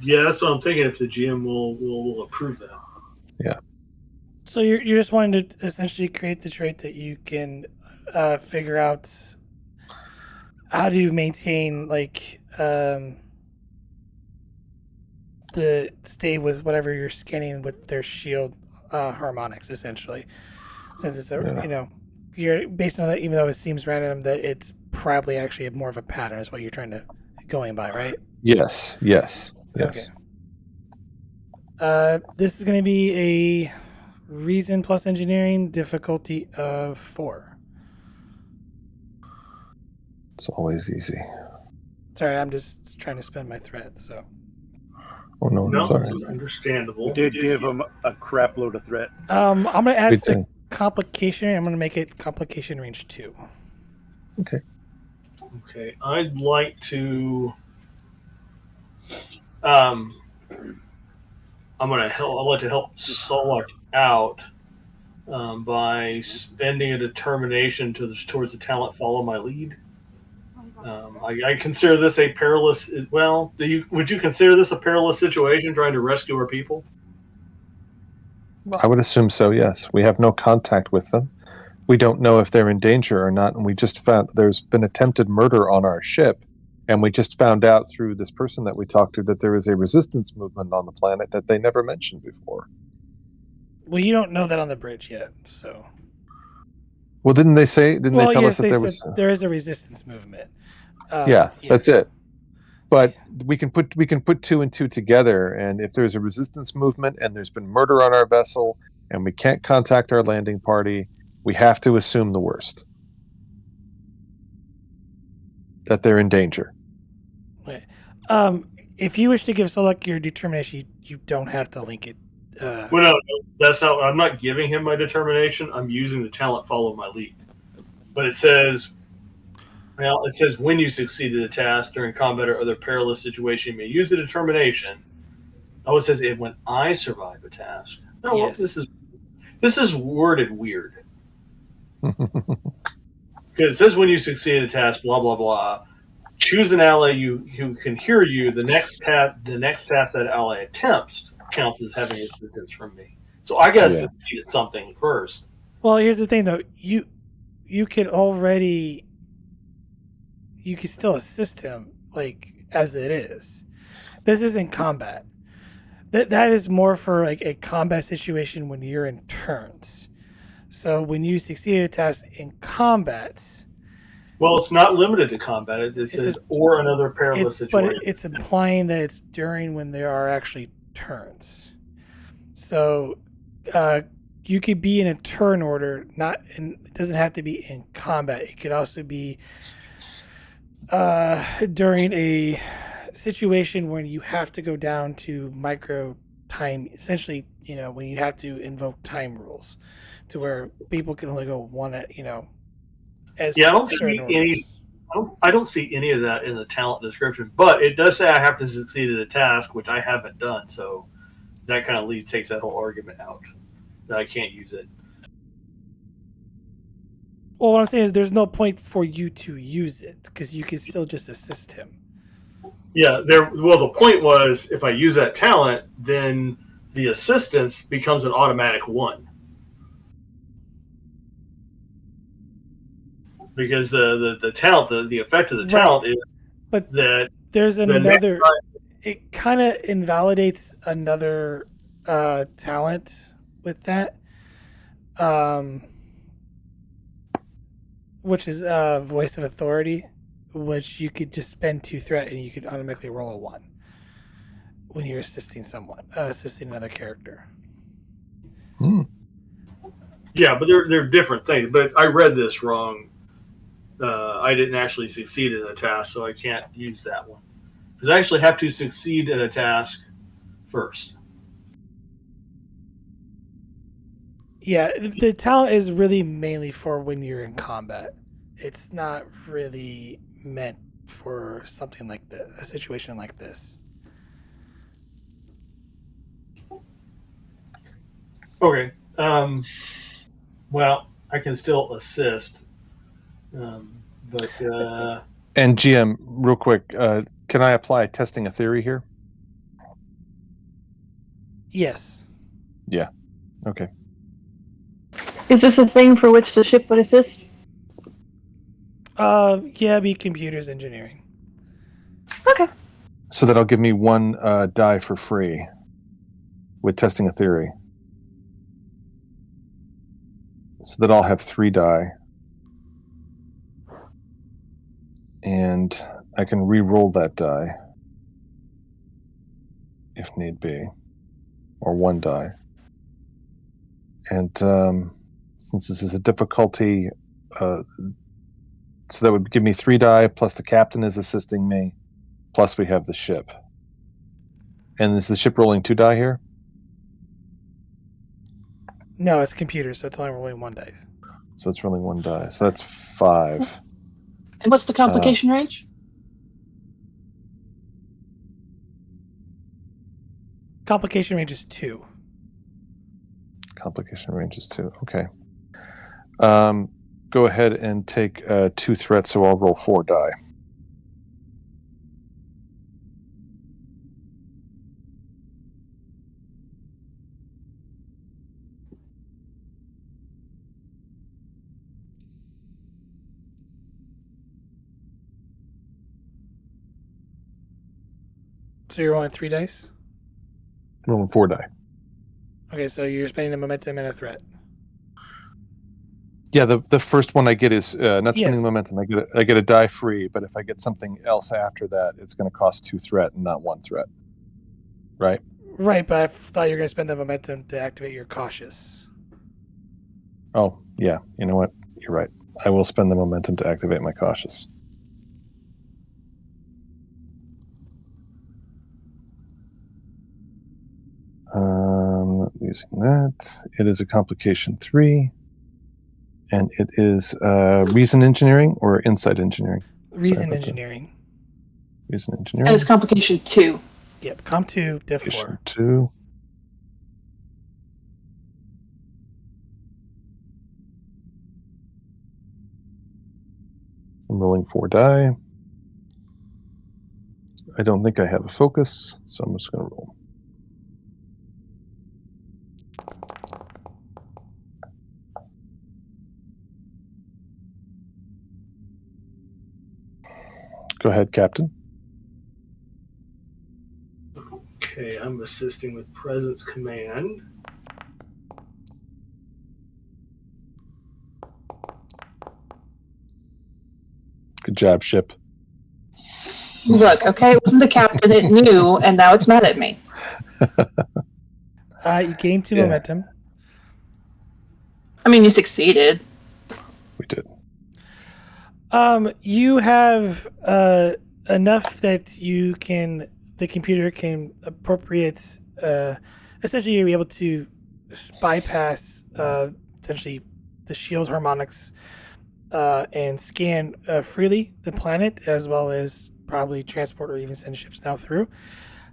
Yeah, that's what I'm thinking. If the GM will approve that. Yeah. So you're just wanting to essentially create the trait that you can figure out how to maintain the stay with whatever you're scanning with their shield harmonics, essentially. Since it's you're based on that, even though it seems random, that it's probably actually more of a pattern is what you're trying to going by, right? Yes. Okay. This is going to be a reason plus engineering difficulty of 4. It's always easy. Sorry, I'm just trying to spend my thread. So. Oh no, No, sorry. it's understandable. We did give him a crap load of threat. I'm going to add Me the too. complication. I'm going to make it complication range 2. Okay. Okay, I'd like to. I'm gonna help. I'd like to help Solak out by spending a determination towards the talent follow my lead. I consider this a perilous. Well, would you consider this a perilous situation, trying to rescue our people? I would assume so, yes. We have no contact with them. We don't know if they're in danger or not, and we just found there's been attempted murder on our ship, and we just found out through this person that we talked to that there is a resistance movement on the planet that they never mentioned before. Well, you don't know that on the bridge yet, so. Well, didn't they tell us that there was? There is a resistance movement. Yeah, that's it. But we can put 2 and 2 together, and if there's a resistance movement and there's been murder on our vessel and we can't contact our landing party, we have to assume the worst. That they're in danger. Right. If you wish to give Solak your determination, you don't have to link it. Well, no, that's not. I'm not giving him my determination. I'm using the talent follow my lead. But it says when you succeeded a task during combat or other perilous situation, you may use the determination. Oh, it says when I survive a task. No, Yes. Well, this is worded weird. Because it says when you succeed a task, blah blah blah. Choose an ally who can hear you. The next task that ally attempts counts as having assistance from me. So I got to succeed at something first. Well, here's the thing, though. You could already you can still assist him like as it is. This isn't combat. That is more for like a combat situation when you're in turns. So when you succeed a task in combat, Well, it's not limited to combat. It it says says or another perilous but situation. it's implying that it's during when there are actually turns. So you could be in a turn order, not in, it doesn't have to be in combat. It could also be during a situation when you have to go down to micro time, essentially, when you have to invoke time rules to where people can only go one at, as Yeah, I don't certain see any. orders. I don't see any of that in the talent description, but it does say I have to succeed at a task, which I haven't done. So that kind of takes that whole argument out that I can't use it. Well, what I'm saying is there's no point for you to use it because you can still just assist him. Yeah, there. Well, the point was if I use that talent, then the assistance becomes an automatic one because the talent, the effect of the talent is But that there's the next another. It kind of invalidates another talent with that, um, which is voice of authority, which you could just spend 2 threat and you could automatically roll a 1 when you're assisting someone, assisting another character. Yeah, but they're different things. But I read this wrong. I didn't actually succeed in a task, so I can't use that one. Because I actually have to succeed in a task first. Yeah, the talent is really mainly for when you're in combat. It's not really meant for something like this, a situation like this. Okay. Well, I can still assist, but And GM, real quick, can I apply testing a theory here? Yes. Yeah. Okay. Is this a thing for which the ship would assist? Yeah, be computers engineering. Okay. So that'll give me 1 die for free with testing a theory. So that I'll have 3 die. And I can re-roll that die if need be, or 1 die. And since this is a difficulty, so that would give me 3 die, plus the captain is assisting me, plus we have the ship. And is the ship rolling 2 die here? No, it's computers, so it's only rolling 1 dice. So it's rolling 1 die. So that's 5. And what's the complication range? Complication range is 2. Complication range is 2. Okay. Go ahead and take 2 threats, so I'll roll 4 die. So you're rolling 3 dice? Rolling 4 die. Okay, so you're spending the momentum and a threat. Yeah, the first one I get is not spending Yes. momentum. I get a die free, but if I get something else after that, it's going to cost 2 threat and not 1 threat. Right? Right, but I thought you were going to spend the momentum to activate your cautious. Oh, yeah. You know what? You're right. I will spend the momentum to activate my cautious. Using that. It is a complication 3. And it is reason engineering or insight engineering? Reason engineering. Reason engineering. And it's complication 2. Yep, comp 2, diff 4. 2. I'm rolling 4 die. I don't think I have a focus, so I'm just going to roll. Go ahead, Captain. Okay, I'm assisting with Presence Command. Good job, ship. Look, okay, it wasn't the captain, it knew, and now it's mad at me. You gained 2 Yeah. momentum. I mean, you succeeded. We did. You have enough that the computer can appropriate. Essentially, you'll be able to bypass essentially the shield harmonics and scan freely the planet, as well as probably transport or even send ships now through.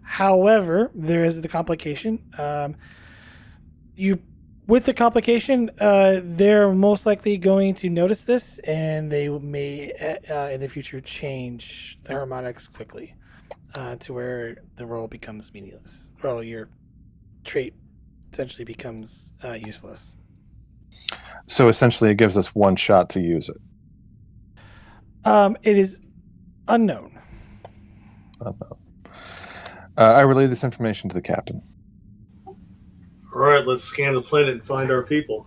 However, there is the complication. With the complication, they're most likely going to notice this, and they may in the future change the harmonics quickly to where the role becomes meaningless. Or your trait essentially becomes useless. So essentially, it gives us one shot to use it. It is unknown. I relay this information to the captain. All right, let's scan the planet and find our people.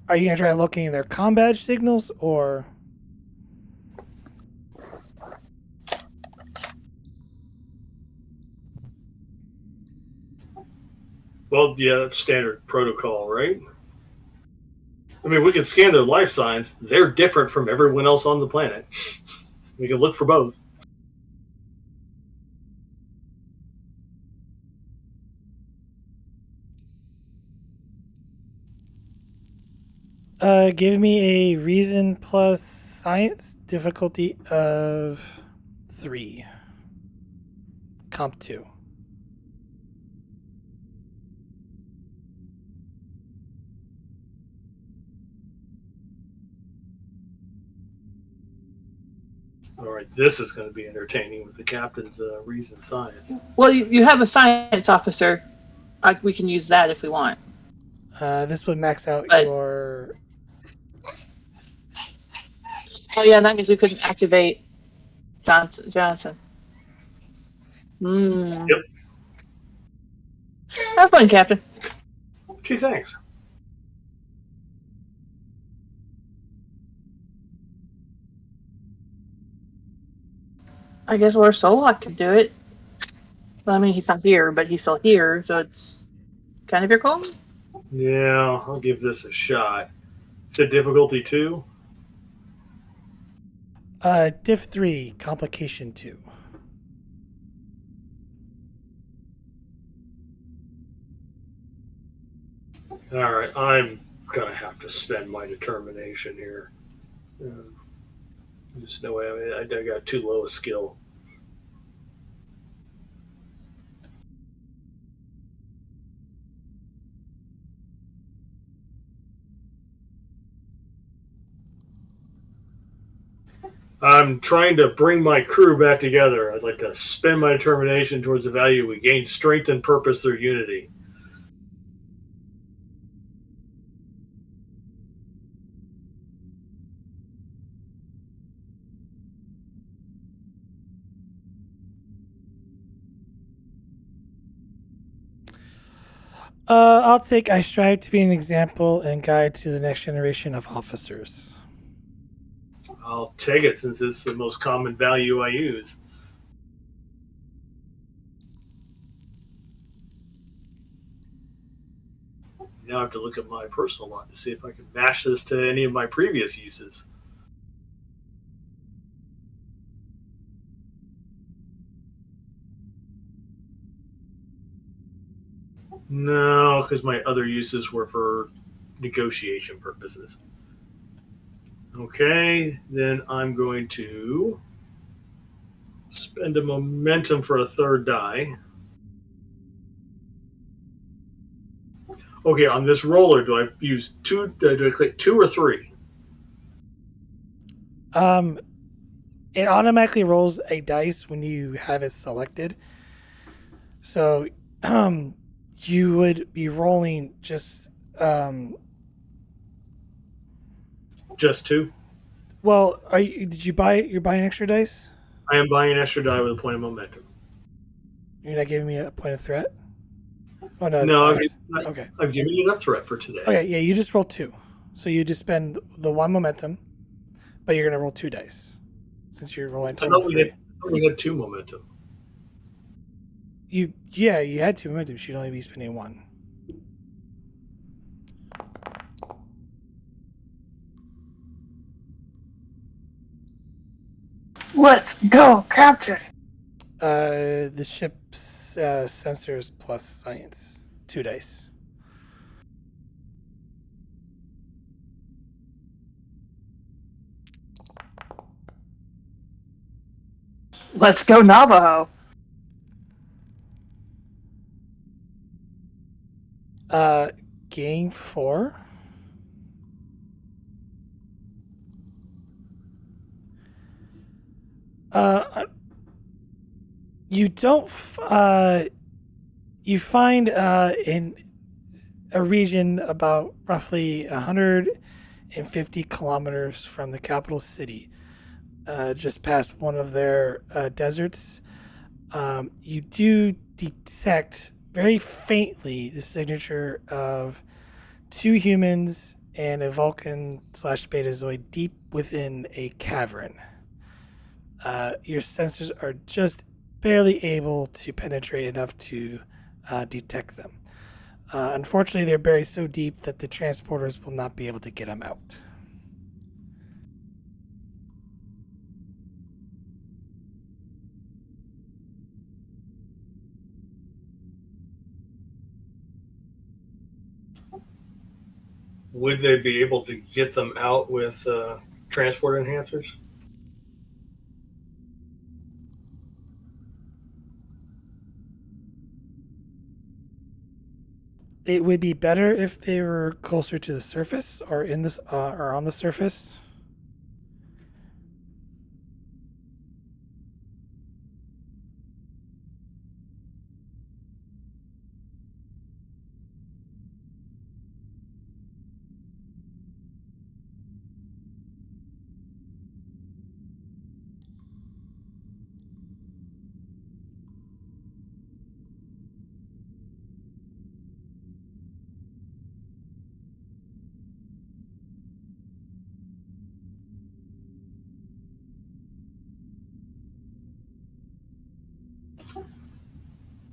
Are you going to try locating their comm badge signals, or? Well, yeah, that's standard protocol, right? I mean, we can scan their life signs. They're different from everyone else on the planet. We can look for both. Give me a reason plus science difficulty of 3. Comp 2. All right, this is going to be entertaining with the captain's reason science. Well, you have a science officer. We can use that if we want. This would max out But- your. Oh yeah, that means we couldn't activate Johnson. Yep. Have fun, Captain. Okay, thanks. I guess Lord Solak could do it. Well, I mean, he's not here, but he's still here, so it's kind of your call. Yeah, I'll give this a shot. It's a difficulty 2. Diff 3, complication 2. All right, I'm going to have to spend my determination here. There's no way. I got too low a skill. I'm trying to bring my crew back together. I'd like to spend my determination towards the value we gain strength and purpose through unity. I'll take I strive to be an example and guide to the next generation of officers. I'll take it since it's the most common value I use. Now I have to look at my personal log to see if I can match this to any of my previous uses. No, because my other uses were for negotiation purposes. Okay, then I'm going to spend a momentum for a third die. Okay, on this roller, do I use 2? Do I click 2 or 3? It automatically rolls a dice when you have it selected. So, you would be rolling just Just two. Well, are you? Did you buy? You're buying extra dice? I am buying an extra die with a point of momentum. You're not giving me a point of threat. Oh no, it's No, size. Okay. I've given you enough threat for today. Okay. Yeah, you just roll two, so you just spend the one momentum, but you're gonna roll two dice since you're rolling total three. I thought we had two momentum. You had two momentum. You should only be spending one. Let's go, Captain. The ship's sensors plus science. Two dice. Let's go, Navajo. Game four. You don't. You find in a region about roughly 150 kilometers from the capital city, just past one of their deserts. You do detect very faintly the signature of two humans and a Vulcan slash Betazoid deep within a cavern. Your sensors are just barely able to penetrate enough to detect them. Unfortunately, they're buried so deep that the transporters will not be able to get them out. Would they be able to get them out with transport enhancers? It would be better if they were closer to the surface or in this or on the surface.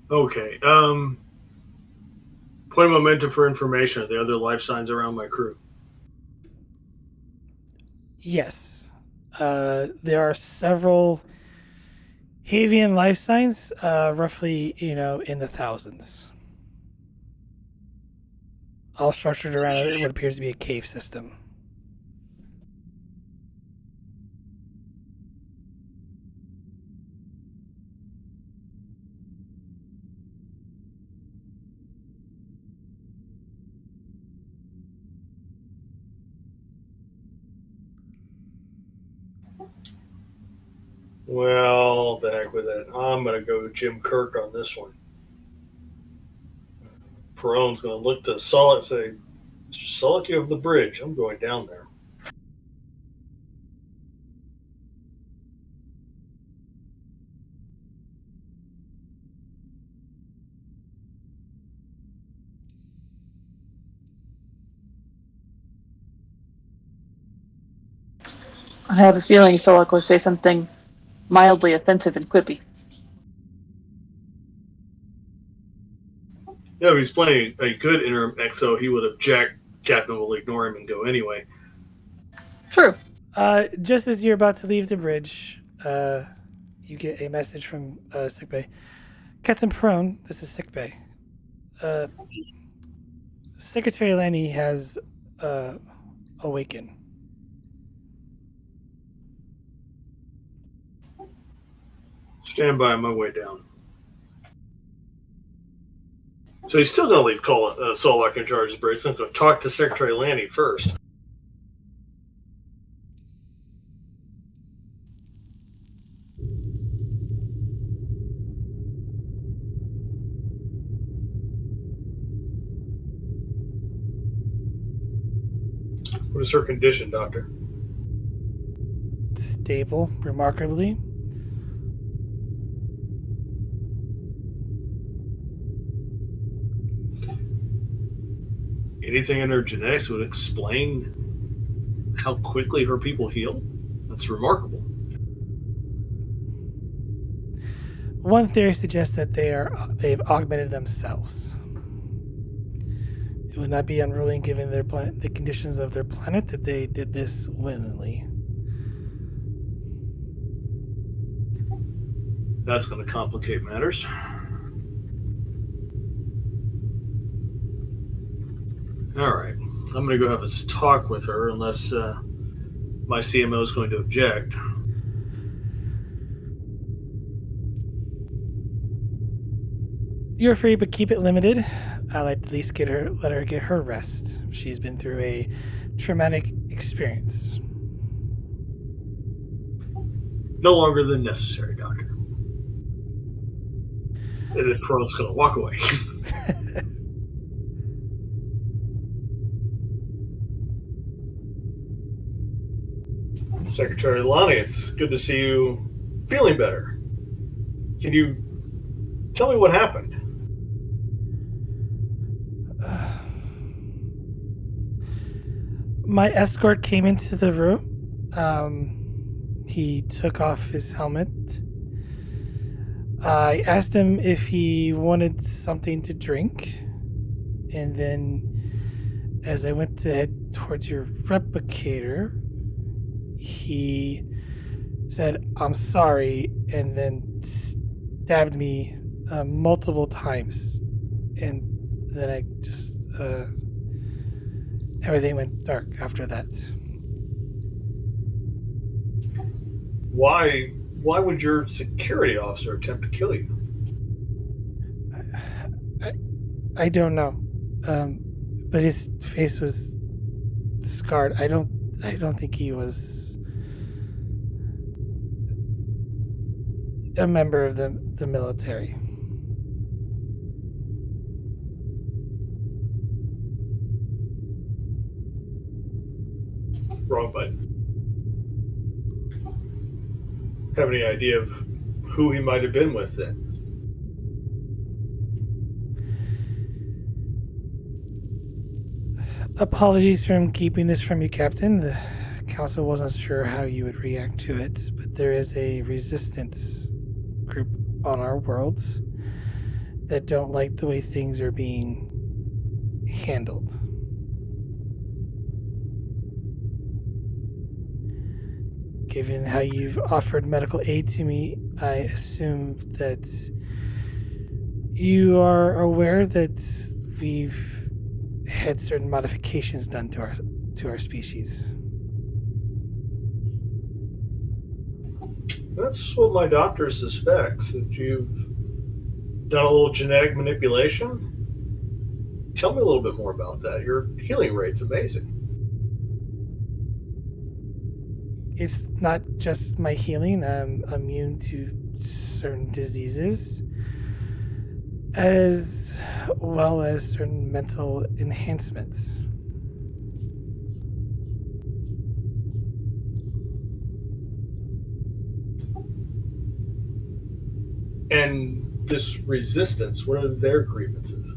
Okay. Point of momentum for information. Are the other life signs around my crew? Yes, there are several Havian life signs, roughly in the thousands, all structured around what appears to be a cave system. Well, the heck with it. I'm going to go Jim Kirk on this one. Perone's going to look to Solid and say, Mr. Solid, you have the bridge. I'm going down there. I have a feeling Solok will say something mildly offensive and quippy. Yeah, if he's playing a good interim XO, he would object. Captain will ignore him and go anyway. True. Just as you're about to leave the bridge, you get a message from sickbay. Captain Perone, this is sickbay. Secretary Lanny has awakened. Stand by on my way down. So he's still going to leave Solak in charge of the bridge. He's going to talk to Secretary Lanny first. What is her condition, Doctor? Stable, remarkably. Anything in her genetics would explain how quickly her people heal? That's remarkable. One theory suggests that they've augmented themselves. It would not be unruly given the conditions of their planet that they did this willingly. That's going to complicate matters. All right. I'm going to go have a talk with her unless my CMO is going to object. You're free, but keep it limited. I'd like to at least let her get her rest. She's been through a traumatic experience. No longer than necessary, Doctor. And then Pearl's going to walk away. Secretary Lonnie, it's good to see you feeling better. Can you tell me what happened? My escort came into the room. He took off his helmet. I asked him if he wanted something to drink. And then, as I went to head towards your replicator, he said, "I'm sorry," and then stabbed me multiple times. And then I just, everything went dark after that. Why would your security officer attempt to kill you? I don't know, but his face was scarred. I don't think he was a member of the military. Wrong button. Have any idea of who he might have been with then? Apologies for keeping this from you, Captain. The council wasn't sure how you would react to it, but there is a resistance group on our world that don't like the way things are being handled. Given how you've offered medical aid to me, I assume that you are aware that we've had certain modifications done to our species. That's what my doctor suspects, that you've done a little genetic manipulation. Tell me a little bit more about that. Your healing rate's amazing. It's not just my healing. I'm immune to certain diseases, as well as certain mental enhancements. And this resistance, what are their grievances?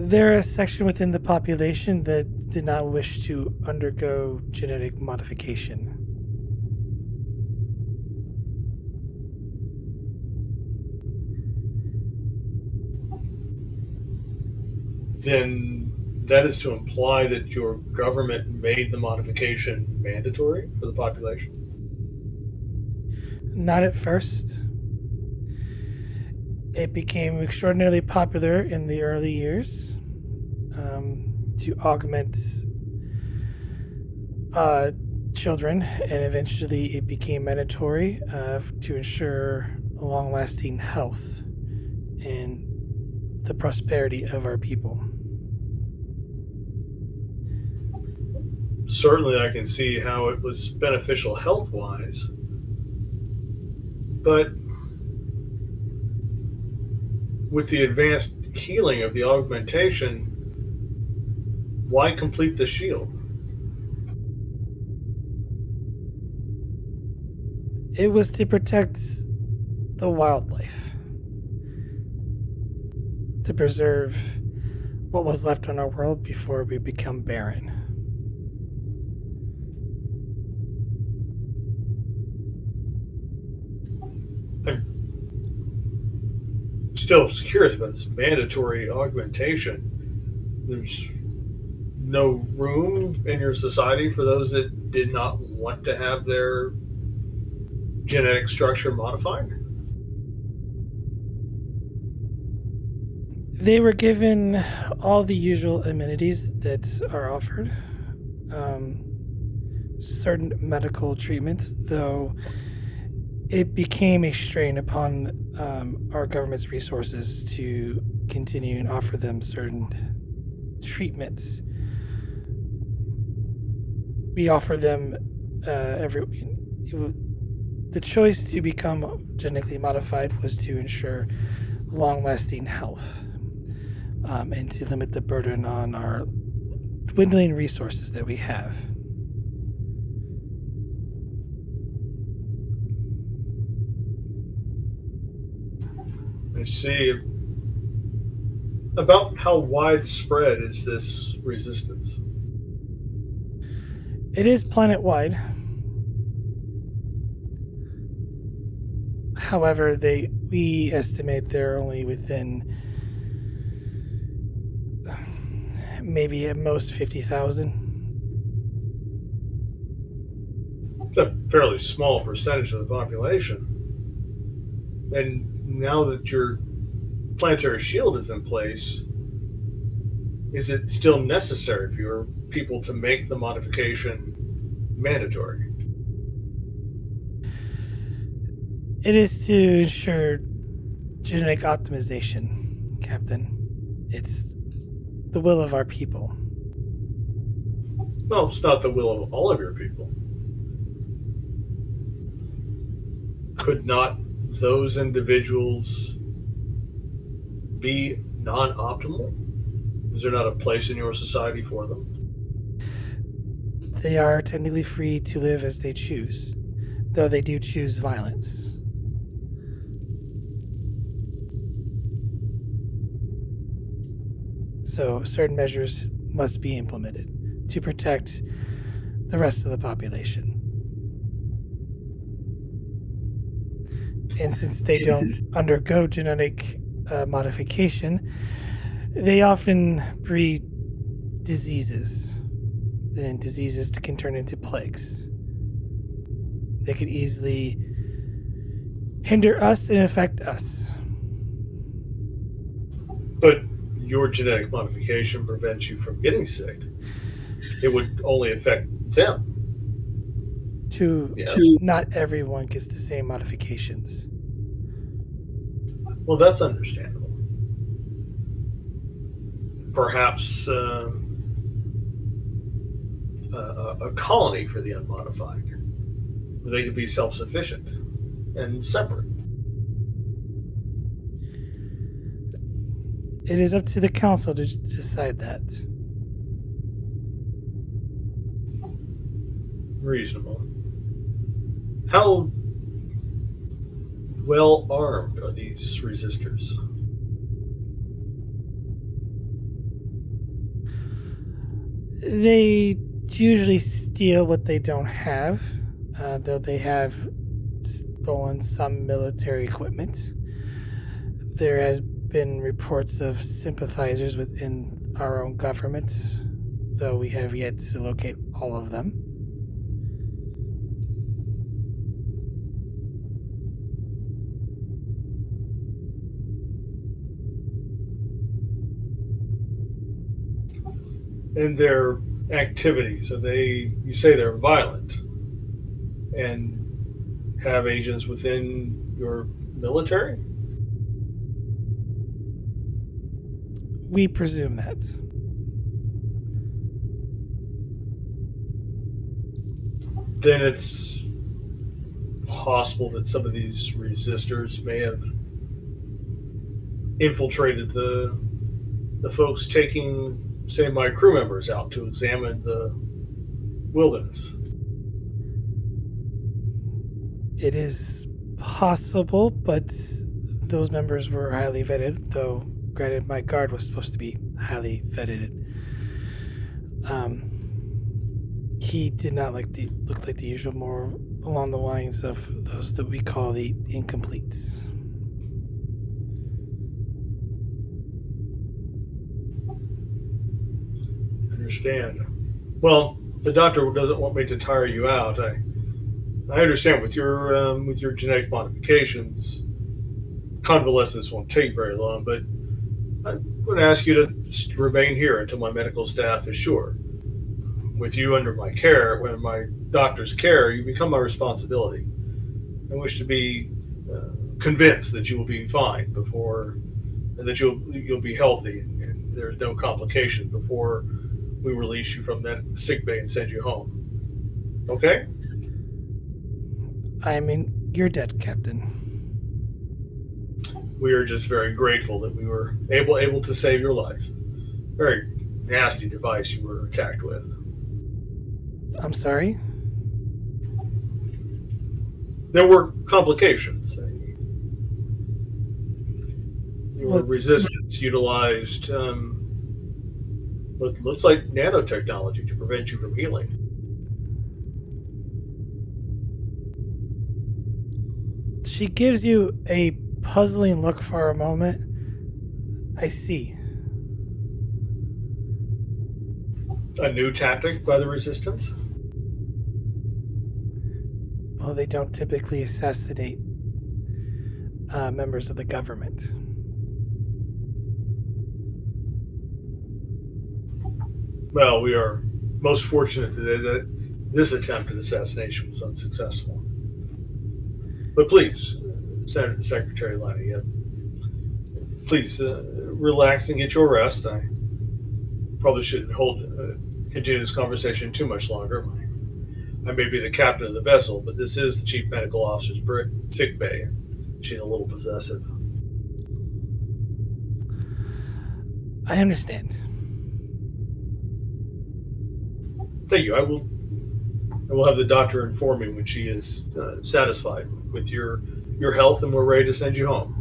They're a section within the population that did not wish to undergo genetic modification. Then that is to imply that your government made the modification mandatory for the population? Not at first. It became extraordinarily popular in the early years to augment children, and eventually it became mandatory to ensure long-lasting health and the prosperity of our people. Certainly, I can see how it was beneficial health-wise, but with the advanced healing of the augmentation, Why complete the shield? It was to protect the wildlife, to preserve what was left on our world before we become barren. I'm still curious about this mandatory augmentation. There's no room in your society for those that did not want to have their genetic structure modified? They were given all the usual amenities that are offered. Um, Certain medical treatment, though it became a strain upon our government's resources to continue and offer them certain treatments. We offer them every. The choice to become genetically modified was to ensure long lasting health and to limit the burden on our dwindling resources that we have. I see. About how widespread is this resistance? It is planet wide. However, we estimate they're only within maybe at most 50,000. It's a fairly small percentage of the population. And now that your planetary shield is in place, is it still necessary for your people to make the modification mandatory? It is to ensure genetic optimization, Captain. It's the will of our people. Well, it's not the will of all of your people. Could not those individuals be non optimal? Is there not a place in your society for them? They are technically free to live as they choose, though they do choose violence. So, certain measures must be implemented to protect the rest of the population. And since they don't undergo genetic modification, they often breed diseases, and diseases can turn into plagues. They could easily hinder us and affect us. But your genetic modification prevents you from getting sick. It would only affect them. To Yeah. Not everyone gets the same modifications. Well, that's understandable. Perhaps a colony for the unmodified, where they could be self sufficient and separate. It is up to the council to decide that. Reasonable. How well armed are these resistors? They usually steal what they don't have, though they have stolen some military equipment. There has been reports of sympathizers within our own government, though we have yet to locate all of them. And their activities, you say they're violent and have agents within your military? We presume that. Then it's possible that some of these resistors may have infiltrated the folks taking send my crew members out to examine the wilderness. It is possible, but those members were highly vetted, though granted my guard was supposed to be highly vetted. He did not look like the usual, more along the lines of those that we call the incompletes. Understand. Well, the doctor doesn't want me to tire you out. I understand with your genetic modifications, convalescence won't take very long, but I'm going to ask you to remain here until my medical staff is sure. With you under my care, when my doctor's care, you become my responsibility. I wish to be convinced that you will be fine before, and that you'll be healthy, and there's no complications before we release you from that sick bay and send you home. Okay? I mean, you're dead, Captain. We are just very grateful that we were able to save your life. Very nasty device you were attacked with. I'm sorry? There were complications. Your What? resistance utilized what looks like nanotechnology to prevent you from healing. She gives you a puzzling look for a moment. I see. A new tactic by the resistance? Well, they don't typically assassinate members of the government. Well, we are most fortunate today that this attempt at assassination was unsuccessful. But please, Senator Secretary Lanny, please relax and get your rest. I probably shouldn't continue this conversation too much longer. I may be the captain of the vessel, but this is the chief medical officer's sick bay. She's a little possessive. I understand. Thank you. I will have the doctor inform me when she is satisfied with your health, and we're ready to send you home.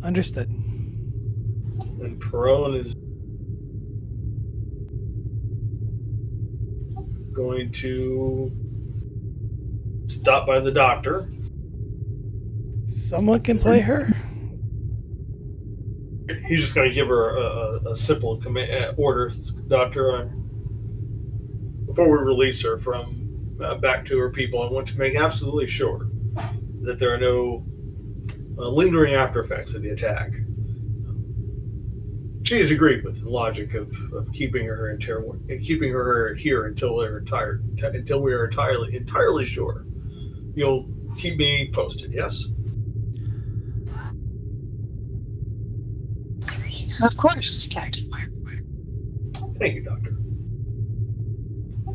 Understood. And Perone is going to stop by the doctor. Someone can play her? He's just going to give her a simple order, Doctor. Before we release her from back to her people, I want to make absolutely sure that there are no lingering after effects of the attack. She has agreed with the logic of keeping her here until we are entirely sure. You'll keep me posted, yes? Of course, Captain. Thank you, Doctor.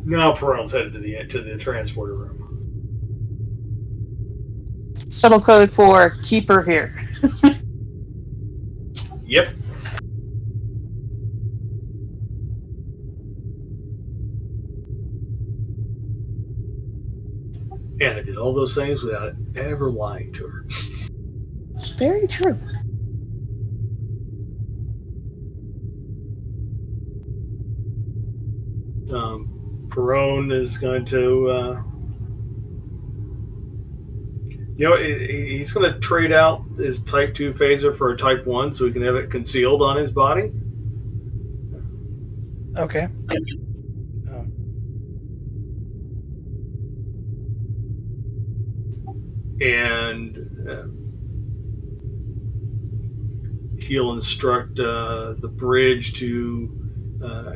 Now Perone's headed to the transporter room. Subtle code for keep her here. Yep. And I did all those things without ever lying to her. Very true. Perone is going to, he's going to trade out his Type 2 phaser for a Type 1 so he can have it concealed on his body. Okay. And he'll instruct the bridge to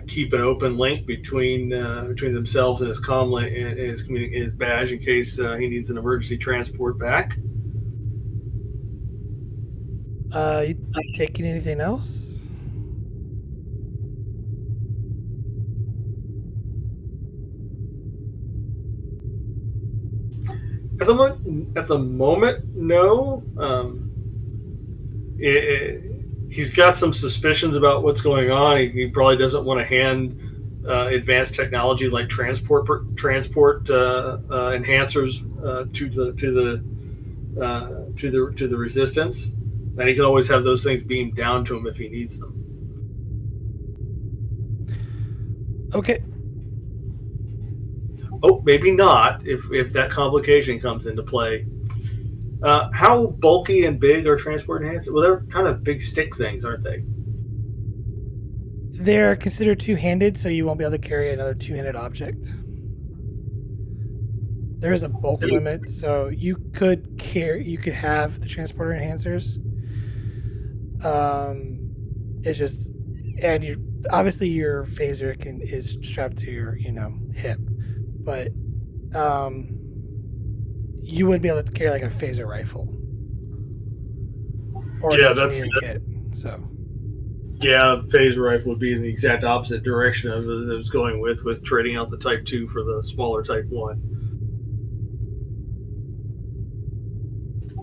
keep an open link between themselves and his and his badge in case he needs an emergency transport back. You taking anything else? At the moment, no. he's got some suspicions about what's going on. He probably doesn't want to hand advanced technology like transport enhancers to the resistance, and he can always have those things beamed down to him if he needs them. Okay. Oh, maybe not if that complication comes into play. How bulky and big are transport enhancers? Well, they're kind of big stick things, aren't they? They're considered two-handed, so you won't be able to carry another two-handed object. There is a bulk limit, so you could have the transporter enhancers. It's just, and you obviously your phaser is strapped to your hip, but you wouldn't be able to carry like a phaser rifle or Yeah, an engineering kit. So yeah, phaser rifle would be in the exact opposite direction of what I was going with trading out the Type 2 for the smaller Type 1.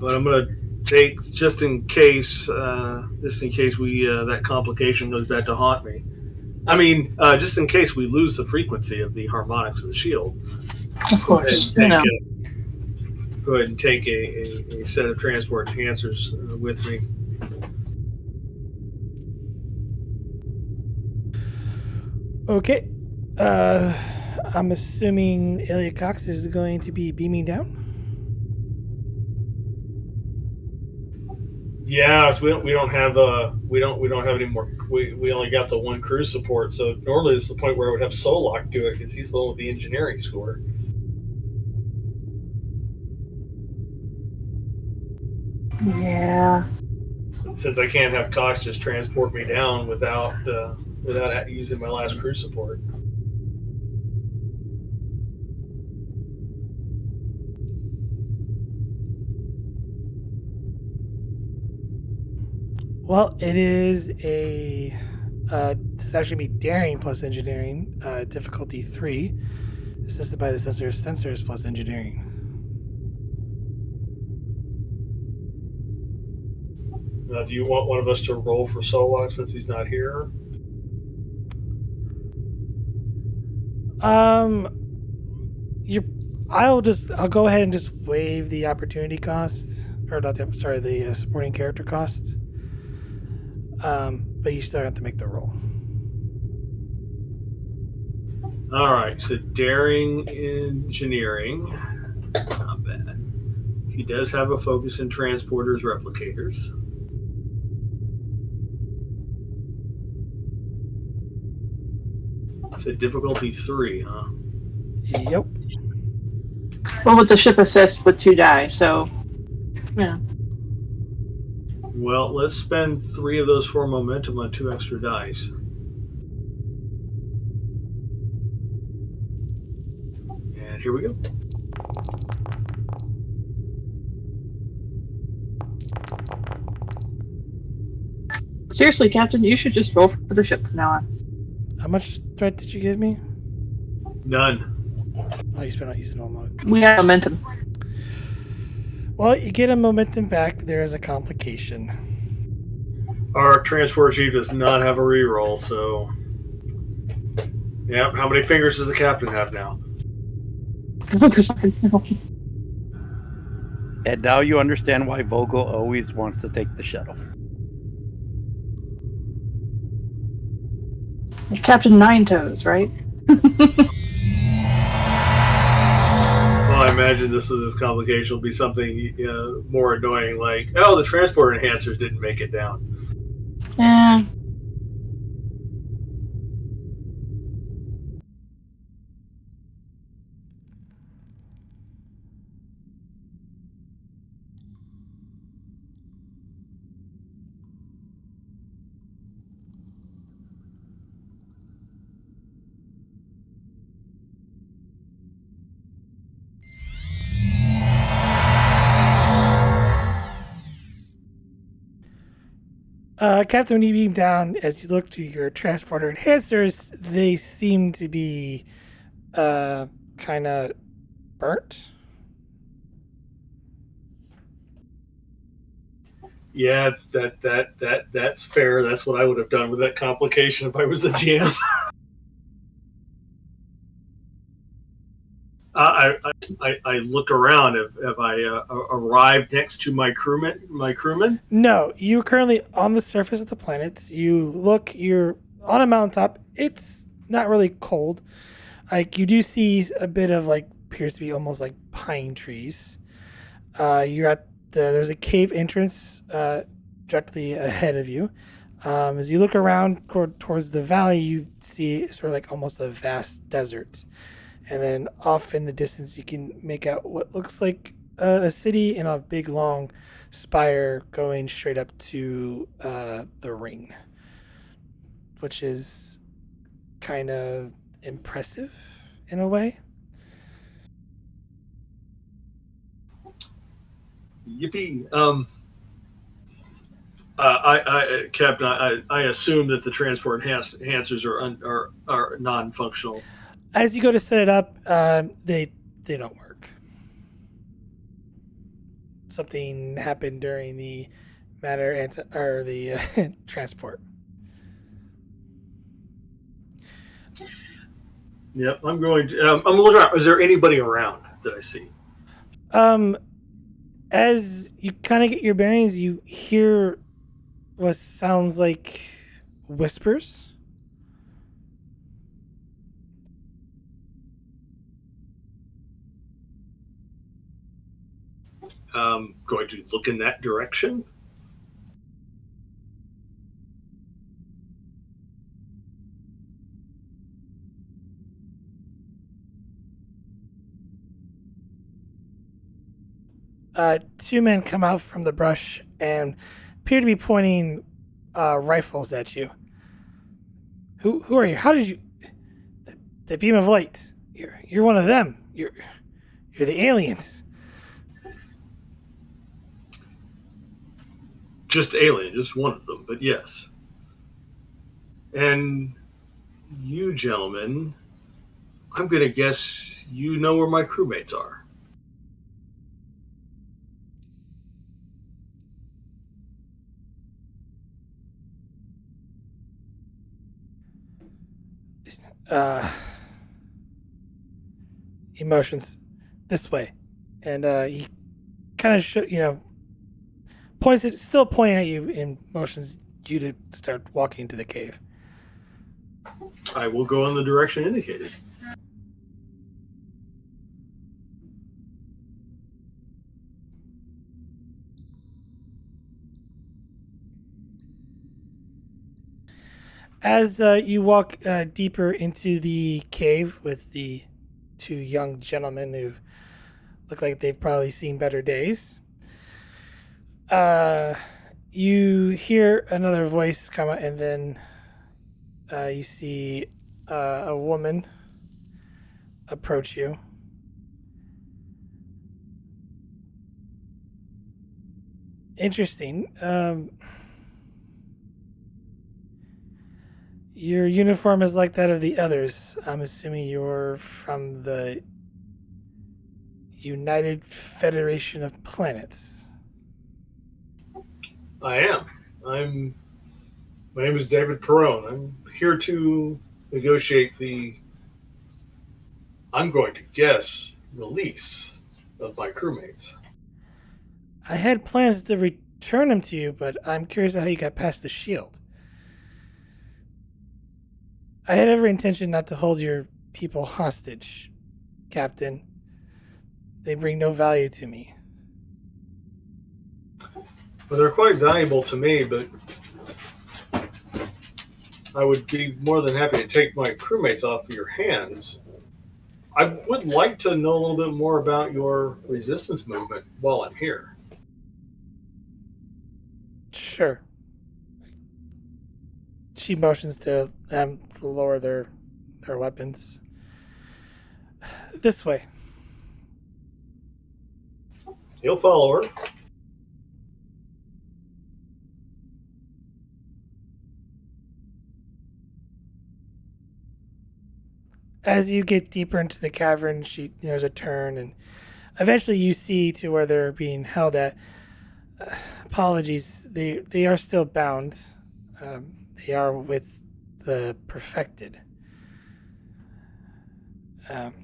But I'm gonna take just in case we that complication goes back to haunt me. I mean, just in case we lose the frequency of the harmonics of the shield. Of course, Go ahead and take a set of transport enhancers with me. okay, I'm assuming Elliot Cox is going to be beaming down. Yeah, so we don't have any more. We only got the one crew support. So normally this is the point where I would have Solok do it because he's the one with the engineering score. Yeah. Since I can't have Cox just transport me down without using my last crew support. Well, it is a this actually be daring plus engineering, difficulty 3, assisted by the sensors plus engineering. Do you want one of us to roll for Solok since he's not here? You, I'll go ahead and just waive the opportunity cost, or not. The supporting character cost. But you still have to make the roll. All right, so daring engineering, not bad. He does have a focus in transporters, replicators. So difficulty 3, huh? Yep. Well, with the ship assist with 2 die, so yeah. Well, let's spend 3 of those for momentum on 2 extra dice. And here we go. Seriously, Captain, you should just roll for the ship from now on. How much threat did you give me? None. Oh, you spent out using all mode. We have momentum. Well, you get a momentum back. There is a complication. Our transport chief does not have a reroll, so. Yeah, how many fingers does the captain have now? And now you understand why Vogel always wants to take the shuttle. Captain Nine Toes, right? Well, I imagine this complication will be something more annoying, like, oh, the transport enhancers didn't make it down. Yeah. Captain, when you beam down, as you look to your transporter enhancers, they seem to be kind of burnt. Yeah, that's fair. That's what I would have done with that complication if I was the GM. I look around. Have I arrived next to my crewman? My crewman? No, you're currently on the surface of the planet. You look, you're on a mountaintop. It's not really cold. Like you do see a bit of like appears to be almost like pine trees. You're at there's a cave entrance directly ahead of you. As you look around towards the valley, you see sort of like almost a vast desert. And then off in the distance, you can make out what looks like a city and a big long spire going straight up to the ring, which is kind of impressive in a way. Yippee! Captain, I assume that the transport enhancers are non-functional. As you go to set it up, they don't work. Something happened during the matter or the transport. Yep, I'm going to. I'm looking around. Is there anybody around that I see? As you kind of get your bearings, you hear what sounds like whispers. Going to look in that direction. Two men come out from the brush and appear to be pointing rifles at you. Who are you? How did you? The beam of light. You're one of them. You're the aliens. Just alien, just one of them, but yes. And you gentlemen, I'm going to guess you know where my crewmates are. Uh, Emotions this way, and he kind of points it, still pointing at you, and motions you to start walking into the cave. I will go in the direction indicated. As you walk deeper into the cave with the two young gentlemen who look like they've probably seen better days, you hear another voice come out, and then you see a woman approach you. Interesting. Your uniform is like that of the others. I'm assuming you're from the United Federation of Planets. I am. My name is David Perone. I'm here to negotiate I'm going to guess, release of my crewmates. I had plans to return them to you, but I'm curious how you got past the shield. I had every intention not to hold your people hostage, Captain. They bring no value to me. Well, they're quite valuable to me, but I would be more than happy to take my crewmates off of your hands. I would like to know a little bit more about your resistance movement while I'm here. Sure. She motions to them to lower their weapons. This way. You'll follow her. As you get deeper into the cavern, there's a turn, and eventually you see to where they're being held at a apologies. They are still bound. They are with the perfected. Um,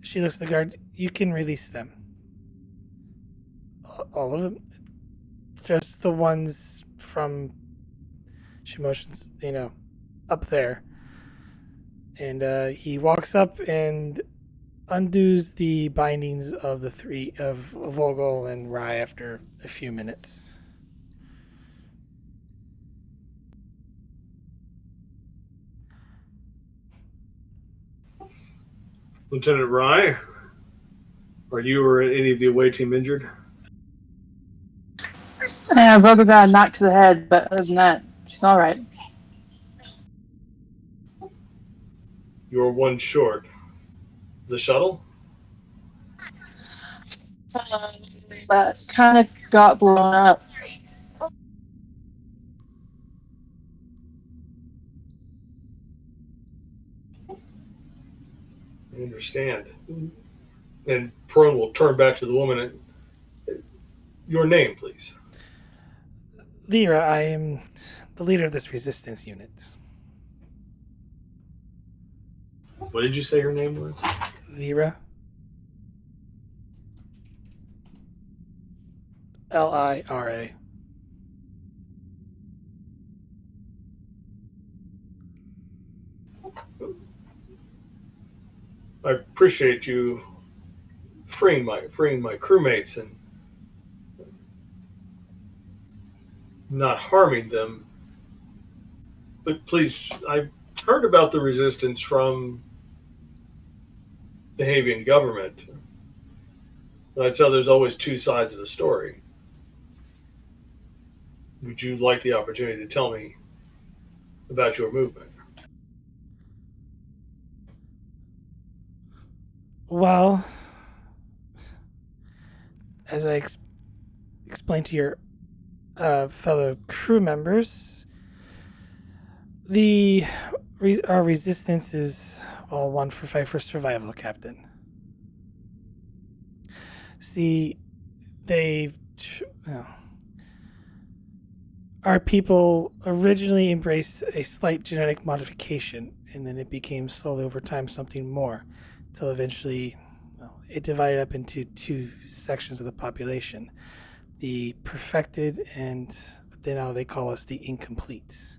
she looks at the guard. You can release them. All of them? Just the ones from. She motions, up there. And he walks up and undoes the bindings of the three of Vogel and Rye after a few minutes. Lieutenant Rye, are you or any of the away team injured? Brother got knocked to the head, but other than that, she's all right. You're one short. The shuttle? But kind of got blown up. I understand. And Perone will turn back to the woman. Your name, please. Lyra, I am the leader of this resistance unit. What did you say your name was? Lyra. Lira. I appreciate you freeing my crewmates and not harming them. But please, I've heard about the resistance from the Havian government. And I tell there's always two sides of the story. Would you like the opportunity to tell me about your movement? Well, as I explained to your fellow crew members, our resistance is all one for fight for survival, Captain. See, our people originally embraced a slight genetic modification, and then it became slowly over time something more, until eventually it divided up into two sections of the population: the perfected, and now they call us the incompletes.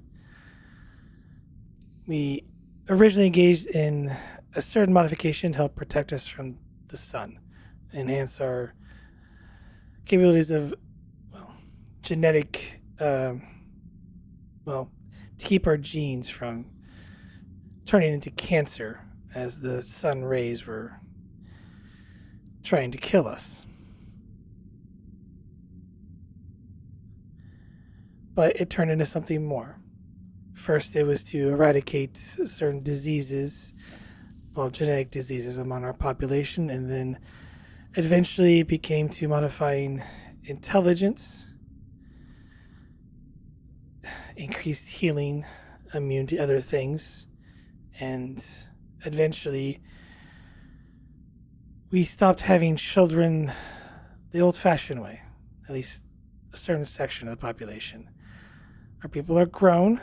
We originally engaged in a certain modification to help protect us from the sun, enhance our capabilities of genetic, to keep our genes from turning into cancer as the sun rays were trying to kill us. But it turned into something more. First, it was to eradicate certain diseases, genetic diseases among our population, and then eventually it became to modifying intelligence, increased healing, immune to other things, and eventually we stopped having children the old-fashioned way, at least a certain section of the population. Our people are grown.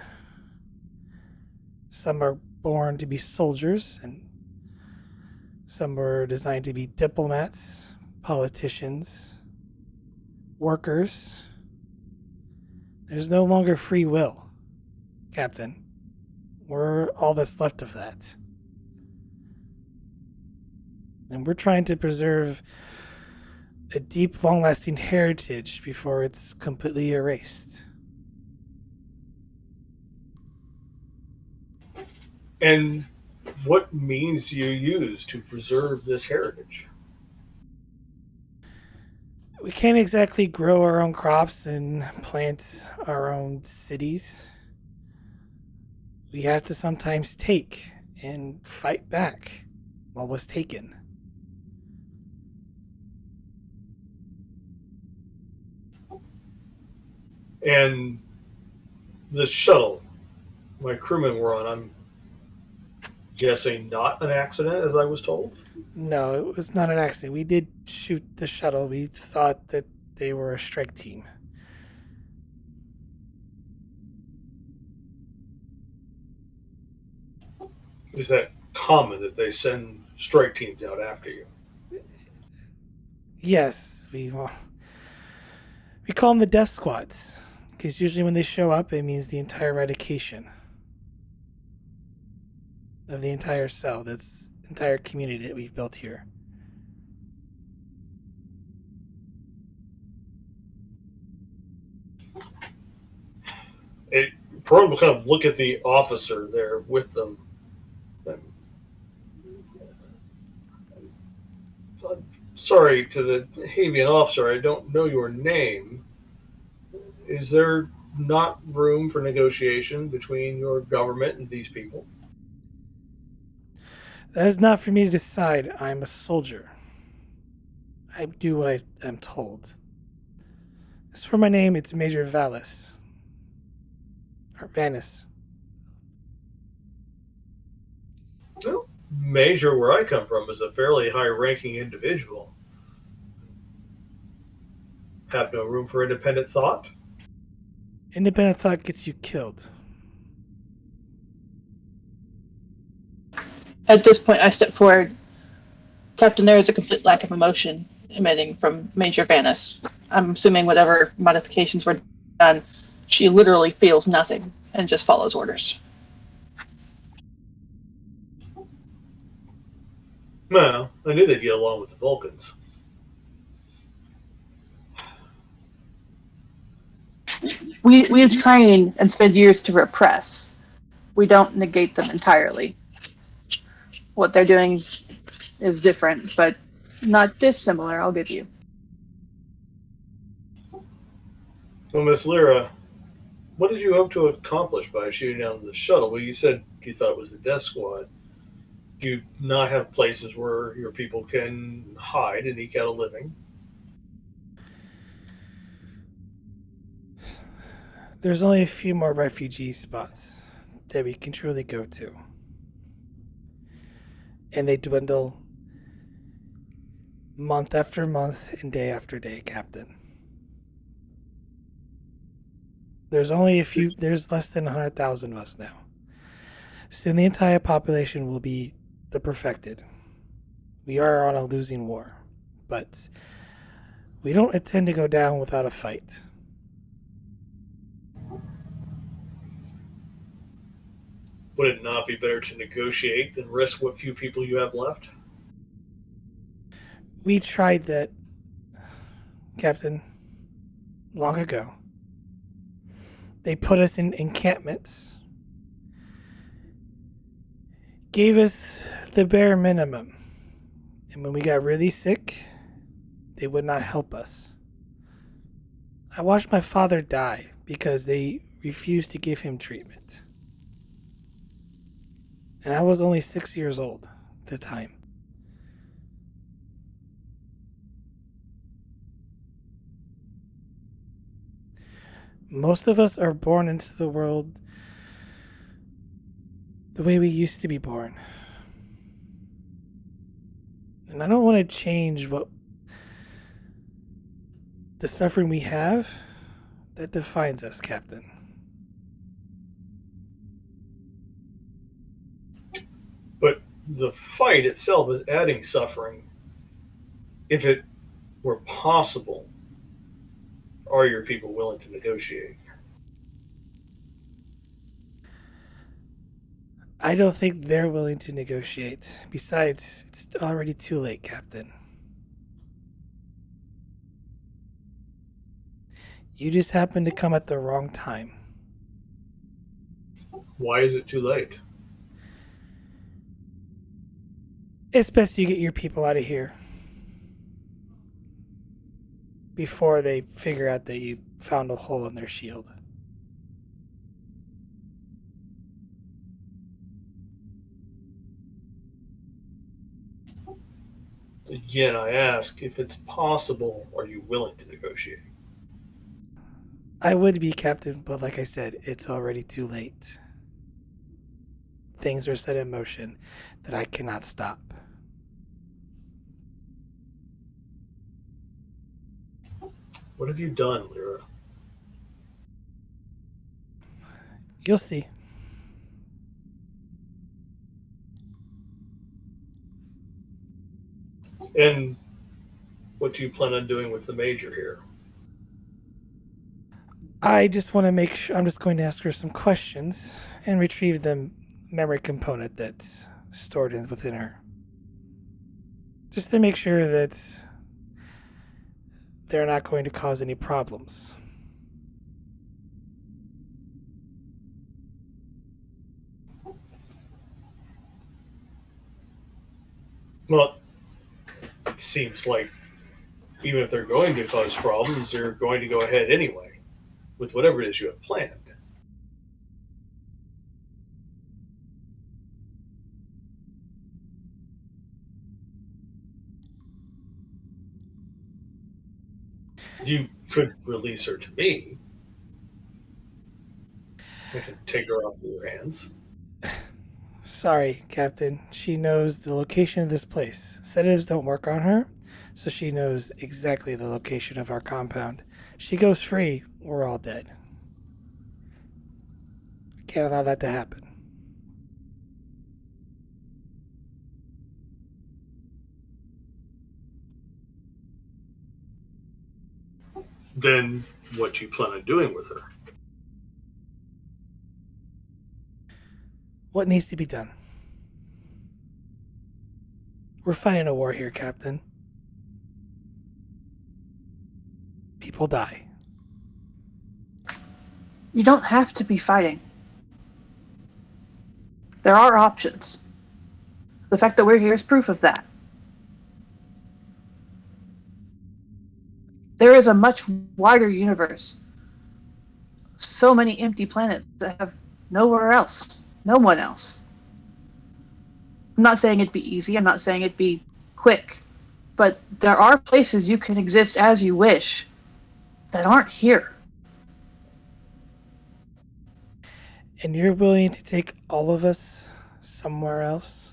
Some are born to be soldiers, and some were designed to be diplomats, politicians, workers. There's no longer free will, Captain. We're all that's left of that. And we're trying to preserve a deep, long-lasting heritage before it's completely erased. And what means do you use to preserve this heritage? We can't exactly grow our own crops and plant our own cities. We have to sometimes take and fight back what was taken. And the shuttle my crewmen were on, I'm guessing not an accident, as I was told? No, it was not an accident. We did shoot the shuttle. We thought that they were a strike team. Is that common that they send strike teams out after you? Yes, we call them the death squads because usually when they show up, it means the entire eradication of the entire cell. That's entire community that we've built here. It Perone will kind of look at the officer there with them. Sorry to the Havian officer, I don't know your name. Is there not room for negotiation between your government and these people? That is not for me to decide. I'm a soldier. I do what I am told. As for my name, it's Major Valis. Or Vanis. Well, Major, where I come from, is a fairly high ranking individual. Have no room for independent thought? Independent thought gets you killed. At this point, I step forward. Captain, there is a complete lack of emotion emanating from Major Vanis. I'm assuming whatever modifications were done, she literally feels nothing and just follows orders. Well, I knew they'd get along with the Vulcans. We train and spend years to repress. We don't negate them entirely. What they're doing is different, but not dissimilar, I'll give you. Well, Miss Lyra, what did you hope to accomplish by shooting down the shuttle? Well, you said you thought it was the death squad. Do you not have places where your people can hide and eke out a living? There's only a few more refugee spots that we can truly go to. And they dwindle month after month and day after day, Captain. There's less than 100,000 of us now. Soon the entire population will be the perfected. We are on a losing war, but we don't intend to go down without a fight. Would it not be better to negotiate than risk what few people you have left? We tried that, Captain, long ago. They put us in encampments, gave us the bare minimum, and when we got really sick, they would not help us. I watched my father die because they refused to give him treatment. And I was only 6 years old at the time. Most of us are born into the world the way we used to be born. And I don't want to change what the suffering we have that defines us, Captain. But the fight itself is adding suffering. If it were possible, are your people willing to negotiate? I don't think they're willing to negotiate. Besides, it's already too late, Captain. You just happened to come at the wrong time. Why is it too late? It's best you get your people out of here before they figure out that you found a hole in their shield. Again, I ask, if it's possible, are you willing to negotiate? I would be, Captain, but like I said, it's already too late. Things are set in motion that I cannot stop. What have you done, Lyra? You'll see. And what do you plan on doing with the Major here? I just want to make sure. I'm just going to ask her some questions and retrieve the memory component that's stored within her. Just to make sure that they're not going to cause any problems. Well, it seems like even if they're going to cause problems, they're going to go ahead anyway with whatever it is you have planned. You could release her to me. I can take her off of your hands. Sorry, Captain. She knows the location of this place. Sedatives don't work on her, so she knows exactly the location of our compound. She goes free, we're all dead. Can't allow that to happen. Then what do you plan on doing with her? What needs to be done? We're fighting a war here, Captain. People die. You don't have to be fighting. There are options. The fact that we're here is proof of that. There is a much wider universe. So many empty planets that have nowhere else. No one else. I'm not saying it'd be easy. I'm not saying it'd be quick. But there are places you can exist as you wish that aren't here. And you're willing to take all of us somewhere else?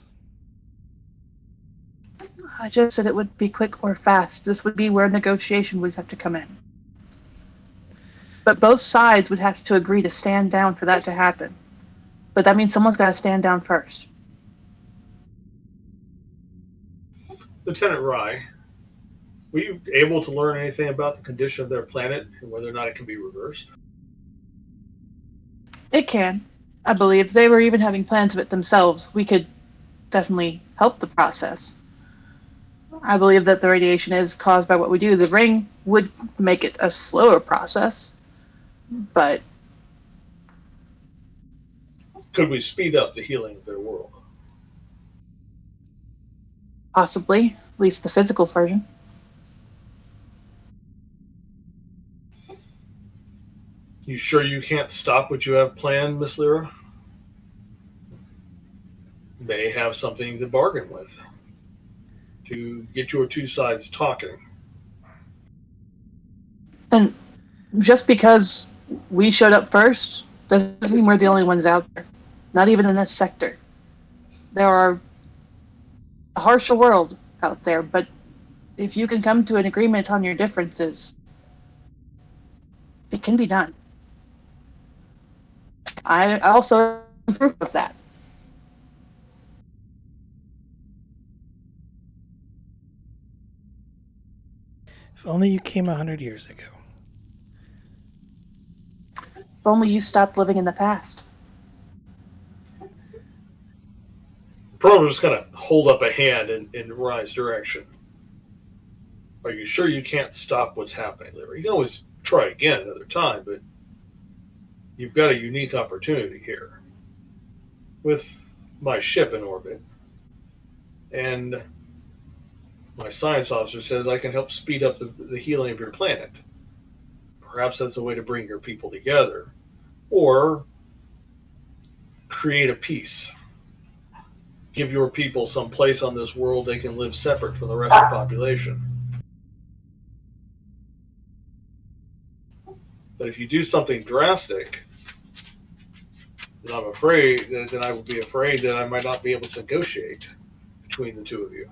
I just said it would be quick or fast. This would be where negotiation would have to come in. But both sides would have to agree to stand down for that to happen. But that means someone's got to stand down first. Lieutenant Rye, were you able to learn anything about the condition of their planet and whether or not it can be reversed? It can. I believe they were even having plans of it themselves. We could definitely help the process. I believe that the radiation is caused by what we do. The ring would make it a slower process, but Could we speed up the healing of their world? possibly, at least the physical version. You sure you can't stop what you have planned, Miss Lyra? May have something to bargain with to get your two sides talking. And just because we showed up first doesn't mean we're the only ones out there. Not even in this sector. There are a harsher world out there, but if you can come to an agreement on your differences, it can be done. I also approve of that. If only you came 100 years ago. If only you stopped living in the past. Pearl just kind of hold up a hand in Rye's direction. Are you sure you can't stop what's happening, Lyra? You can always try again another time, but you've got a unique opportunity here. With my ship in orbit, and my science officer says I can help speed up the healing of your planet. Perhaps that's a way to bring your people together, or create a peace. Give your people some place on this world they can live separate from the rest of the population. But if you do something drastic, then I'm afraid then I would be afraid that I might not be able to negotiate between the two of you.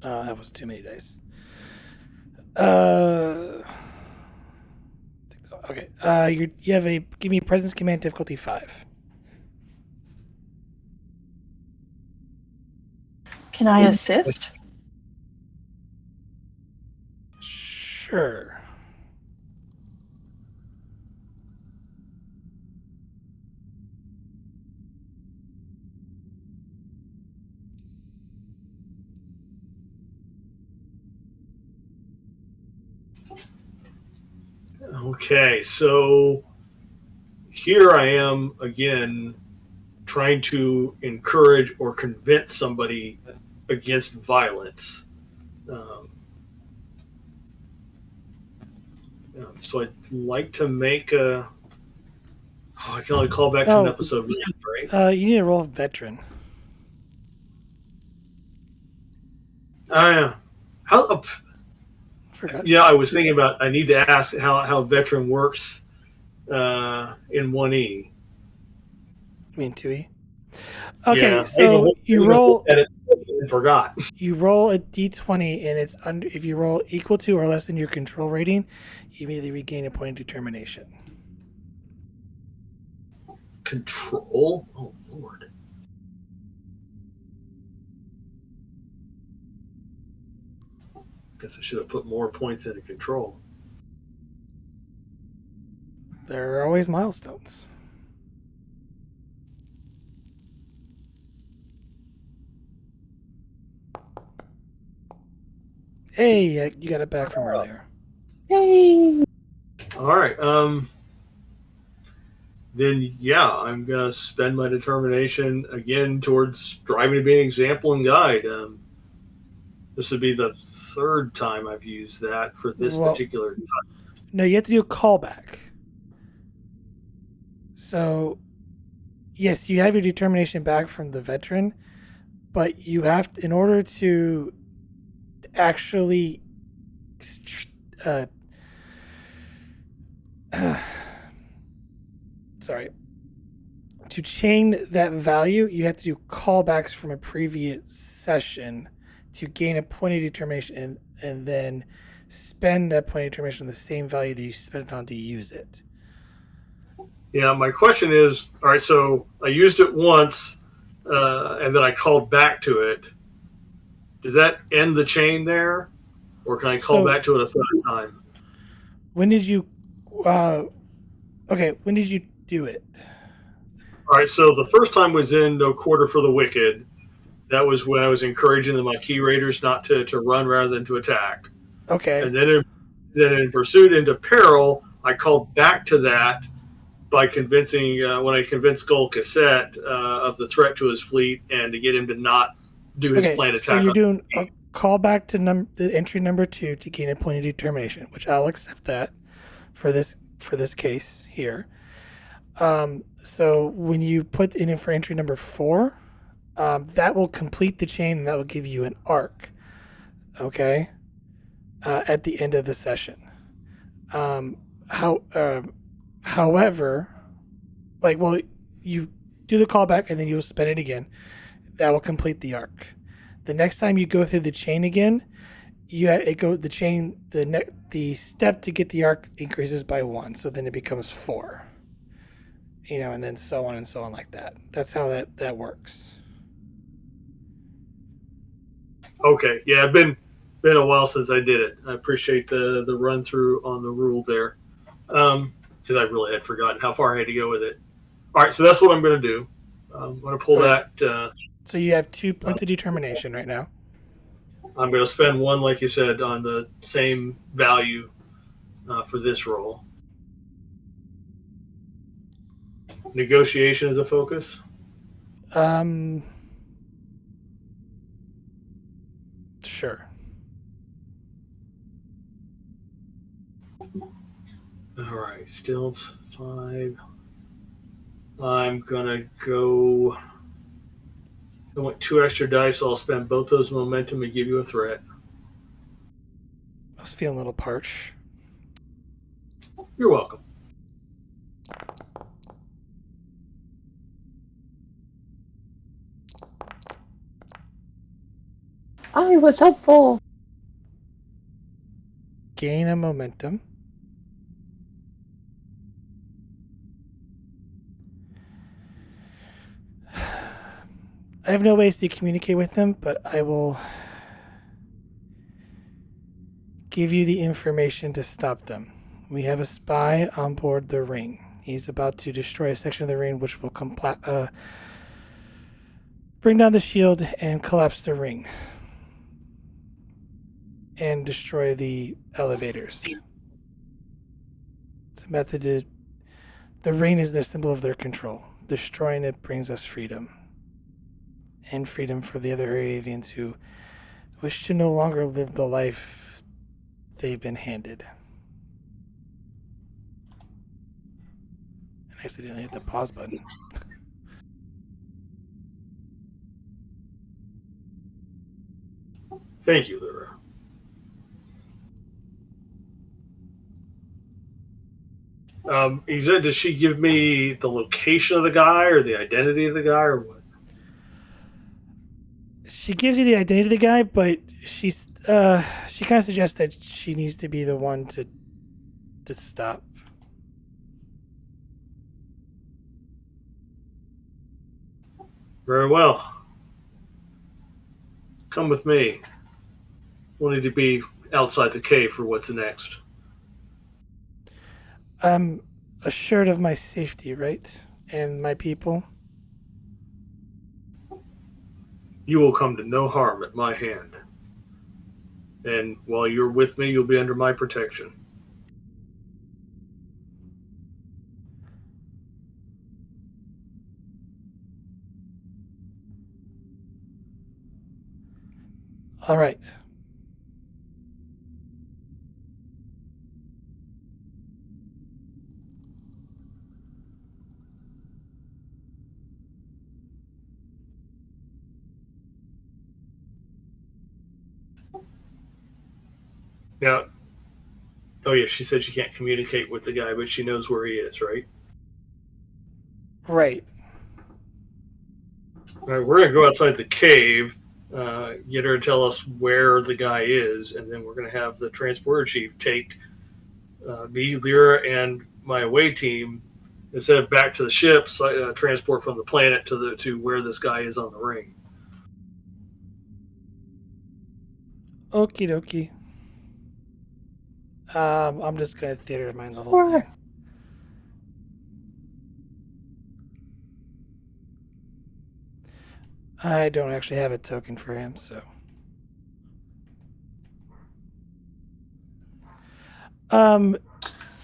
That was too many dice. Okay. You have a give me presence command difficulty 5. Can I assist? Sure. Okay, so here I am again trying to encourage or convince somebody against violence. Um, so I'd like to make a. Oh, I can only call back to an episode, right? You need to roll veteran. How? Forgot. Yeah, I was thinking about. I need to ask how veteran works in 1E. I mean 2E. Okay, Yeah, so you roll. Edit and forgot. You roll a d20, and it's under. If you roll equal to or less than your control rating, you immediately regain a point of determination. Control? Oh Lord. Guess I should have put more points into control. There are always milestones. Hey, you got it back from earlier. Hey. All right. Then yeah, I'm gonna spend my determination again towards driving to be an example and guide. This would be the third time I've used that for this particular. No, you have to do a callback. So, yes, you have your determination back from the veteran, but you have to, in order to actually sorry, to chain that value, you have to do callbacks from a previous session to gain a point of determination, and then spend that point of determination on the same value that you spent it on to use it. Yeah, my question is, all right, so I used it once, and then I called back to it. Does that end the chain there, or can I call back to it a third time? When did you? Okay, when did you do it? All right, so the first time was in No Quarter for the Wicked. That was when I was encouraging my key raiders not to run rather than to attack. Okay. And then in Pursuit into Peril, I called back to that by convincing, when I convinced Gul Cassette of the threat to his fleet and to get him to not do his planned attack. So you're doing a callback to the entry number 2 to gain a point of determination, which I'll accept that for this case here. So when you put in for entry number 4, that will complete the chain and that will give you an arc. Okay. At the end of the session. However, you do the callback and then you'll spend it again. That will complete the arc. The next time you go through the chain again, the step to get the arc increases by 1, so then it becomes 4. And then so on and so on like that. That's how that works. Okay, yeah, been a while since I did it. I appreciate the run through on the rule there, because I really had forgotten how far I had to go with it. All right, so that's what I'm going to do. I'm going to pull that. So you have 2 points of determination right now. I'm going to spend 1, like you said, on the same value for this roll. Negotiation is a focus. Sure. All right, stilts 5. I'm gonna go. I want 2 extra dice, so I'll spend both those momentum and give you a threat. I was feeling a little parched. You're welcome. I It was helpful. Gain a momentum. I have no ways to communicate with them, but I will give you the information to stop them. We have a spy on board the ring. He's about to destroy a section of the ring which will bring down the shield and collapse the ring. And destroy the elevators. It's a method to... The ring is the symbol of their control. Destroying it brings us freedom. And freedom for the other Havians who wish to no longer live the life they've been handed. And I accidentally hit the pause button. Thank you, Lyra. He said, does she give me the location of the guy or the identity of the guy or what? She gives you the identity of the guy, but she kind of suggests that she needs to be the one to stop. Very well. Come with me. We'll need to be outside the cave for what's next. I'm assured of my safety, right? And my people. You will come to no harm at my hand. And while you're with me, you'll be under my protection. All right. Now, oh yeah, she said she can't communicate with the guy, but she knows where he is, right? Right. All right, we're going to go outside the cave, get her to tell us where the guy is, and then we're going to have the transporter chief take me, Lyra, and my away team instead of back to the ship, transport from the planet to where this guy is on the ring. Okie dokie. I'm just gonna theater mine the whole thing. I don't actually have a token for him, so.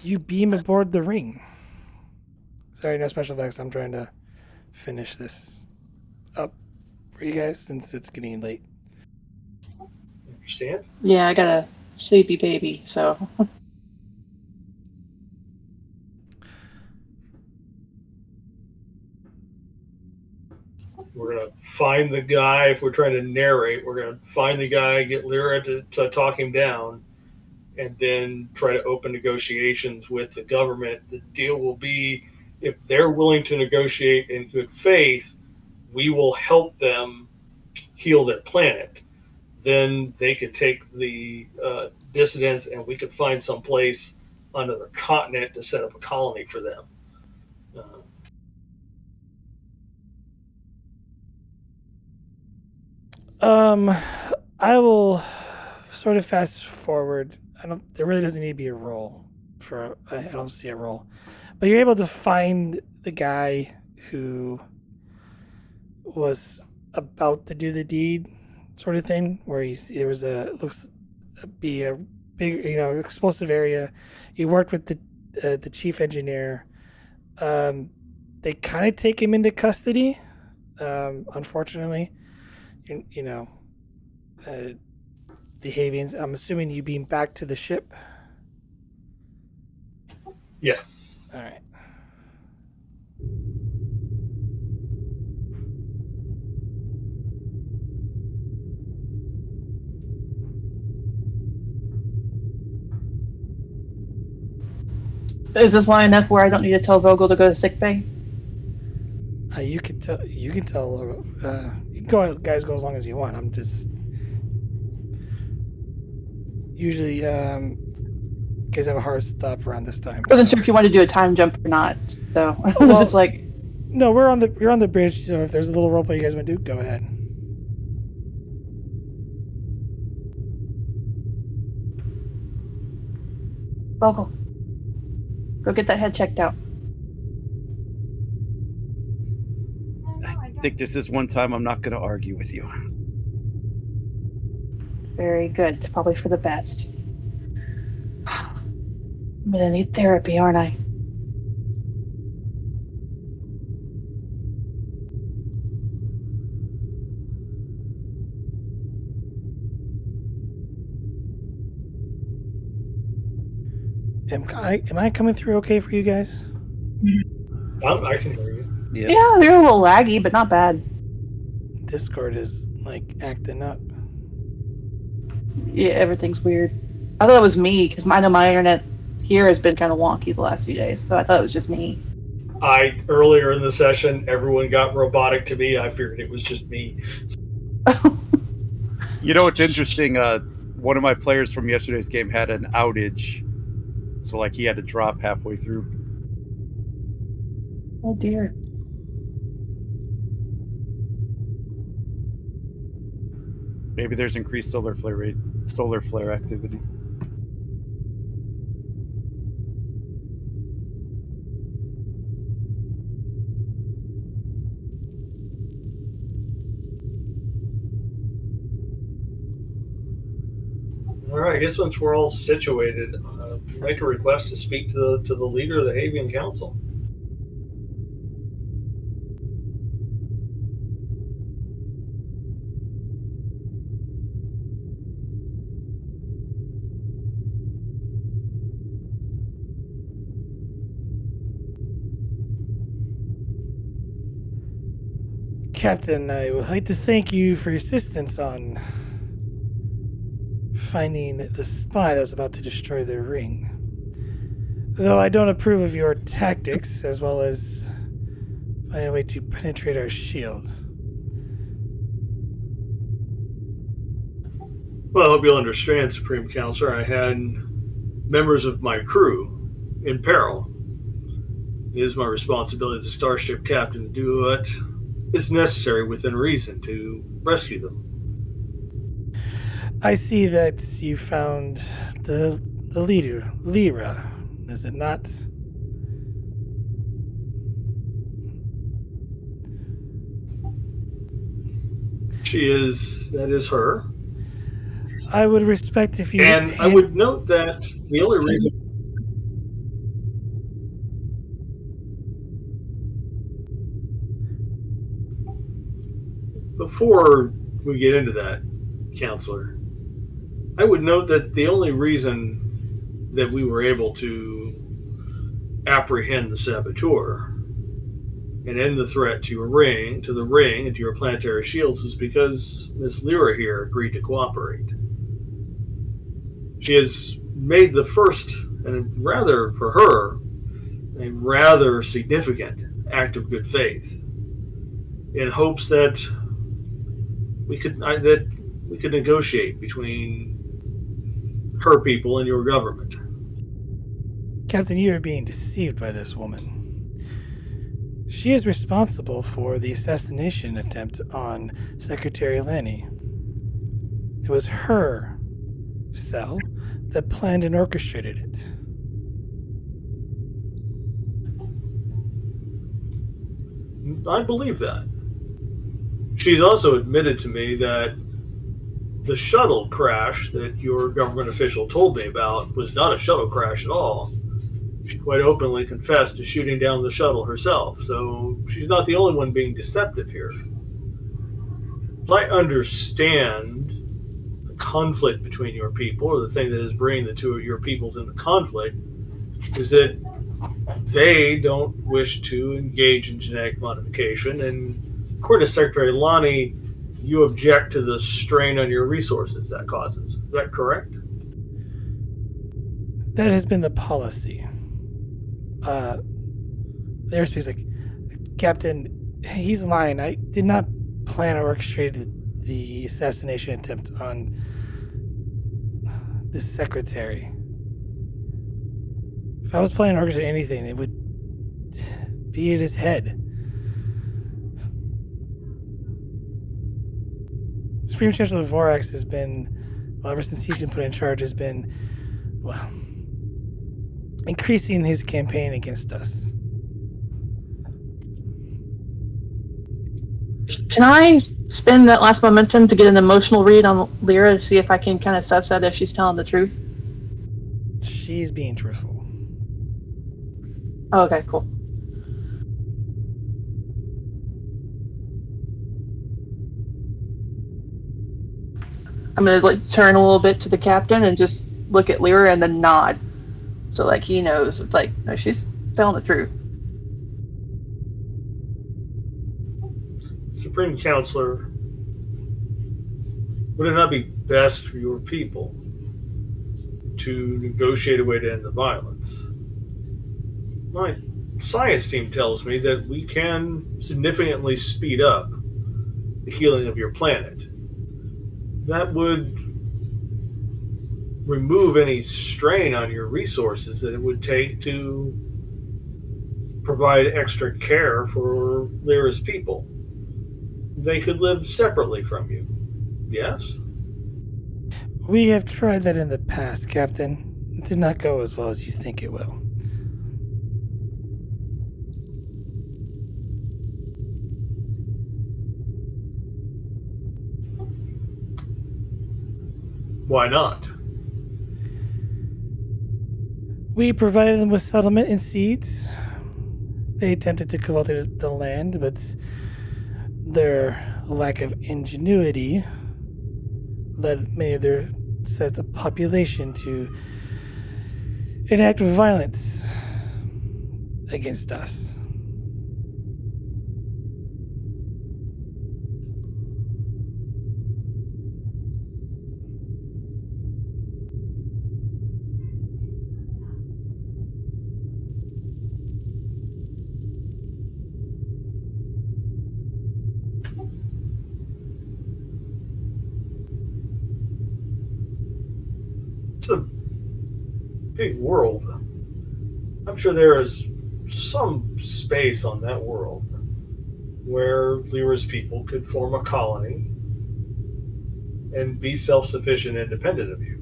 You beam aboard the ring. Sorry, no special effects. I'm trying to finish this up for you guys since it's getting late. Understand? Yeah, I got a sleepy baby, so. We're going to find the guy. If we're trying to narrate, we're going to find the guy, get Lyra to talk him down, and then try to open negotiations with the government. The deal will be, if they're willing to negotiate in good faith, we will help them heal their planet. Then they could take the dissidents and we could find some place on another continent to set up a colony for them. I will sort of fast forward. There really doesn't need to be a roll I don't see a roll, but you're able to find the guy who was about to do the deed, sort of thing, where there was looks to be a big, explosive area. You worked with the chief engineer. They kind of take him into custody, unfortunately. The Havians. I'm assuming you beam back to the ship. Yeah. All right. Is this line enough where I don't need to tell Vogel to go to sickbay? You can tell. You can tell. You can go, guys. Go as long as you want. I'm just. usually you guys have a hard stop around this time. I wasn't so- sure if you wanted to do a time jump or not. So I was Well- just like, No, we're on the bridge. So if there's a little roleplay you guys want to do, go ahead. well, go get that head checked out. I think this is one time I'm not going to argue with you. Very good. It's probably for the best. I'm gonna need therapy, aren't I? Am I coming through okay for you guys? I can hear you. Yeah, they're a little laggy, but not bad. Discord is like acting up. Yeah, everything's weird. I thought it was me because I know my internet here has been kind of wonky the last few days, so I thought it was just me. Earlier in the session, everyone got robotic to me. I figured it was just me. You know, it's interesting. One of my players from yesterday's game had an outage. So, like, he had to drop halfway through. Oh dear. Maybe there's increased solar flare activity. All right, I guess once we're all situated, make a request to speak to the leader of the Havian Council. Captain, I would like to thank you for your assistance on finding the spy that was about to destroy the ring. Though I don't approve of your tactics, as well as finding a way to penetrate our shield. Well, I hope you'll understand, Supreme Counselor. I had members of my crew in peril. It is my responsibility as a starship captain to do what is necessary within reason to rescue them. I see that you found the leader, Lyra. Is it not? That is her. I would respect if you... And I would note that the only reason... Before we get into that, Counselor, I would note that the only reason that we were able to apprehend the saboteur and end the threat to the ring, and to your planetary shields was because Miss Lyra here agreed to cooperate. She has made the first, and for her, a rather significant act of good faith, in hopes that we could negotiate between her people and your government. Captain, you are being deceived by this woman. She is responsible for the assassination attempt on Secretary Lanny. It was her cell that planned and orchestrated it. I believe that. She's also admitted to me that the shuttle crash that your government official told me about was not a shuttle crash at all. She quite openly confessed to shooting down the shuttle herself, so she's not the only one being deceptive here. I understand the conflict between your people, or the thing that is bringing the two of your peoples into conflict, is that they don't wish to engage in genetic modification, and according to Secretary Lonnie, you object to the strain on your resources that causes. Is that correct? That has been the policy. The airspace, like, Captain, he's lying. I did not plan or orchestrate the assassination attempt on this secretary. If I was planning to orchestrate anything, it would be at his head. Supreme Chancellor Vorax has been, well, ever since he's been put in charge, has been, well, increasing his campaign against us. Can I spend that last momentum to get an emotional read on Lyra to see if I can kind of suss out if she's telling the truth? She's being truthful. Oh, okay, cool. I'm gonna like turn a little bit to the captain and just look at Lyra and then nod, so like he knows it's like no, she's telling the truth. Supreme Counselor, would it not be best for your people to negotiate a way to end the violence? My science team tells me that we can significantly speed up the healing of your planet. That would remove any strain on your resources that it would take to provide extra care for Lyra's people. They could live separately from you. Yes? We have tried that in the past, Captain. It did not go as well as you think it will. Why not? We provided them with settlement and seeds. They attempted to cultivate the land, but their lack of ingenuity led many of their sets of population to enact violence against us. It's a big world. I'm sure there is some space on that world where Lyra's people could form a colony and be self sufficient and independent of you.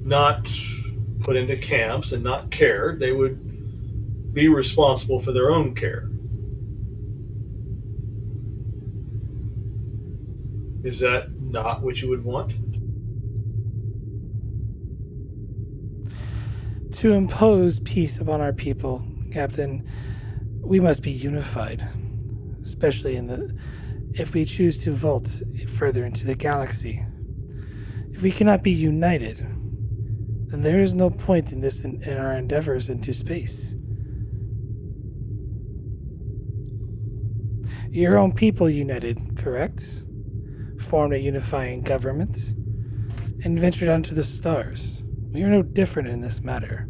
Not put into camps and not cared. They would be responsible for their own care. Is that not what you would want? To impose peace upon our people, Captain, we must be unified, especially if we choose to vault further into the galaxy. If we cannot be united, then there is no point in this in our endeavors into space. Your own people united, correct? Formed a unifying government and ventured onto the stars. We are no different in this matter.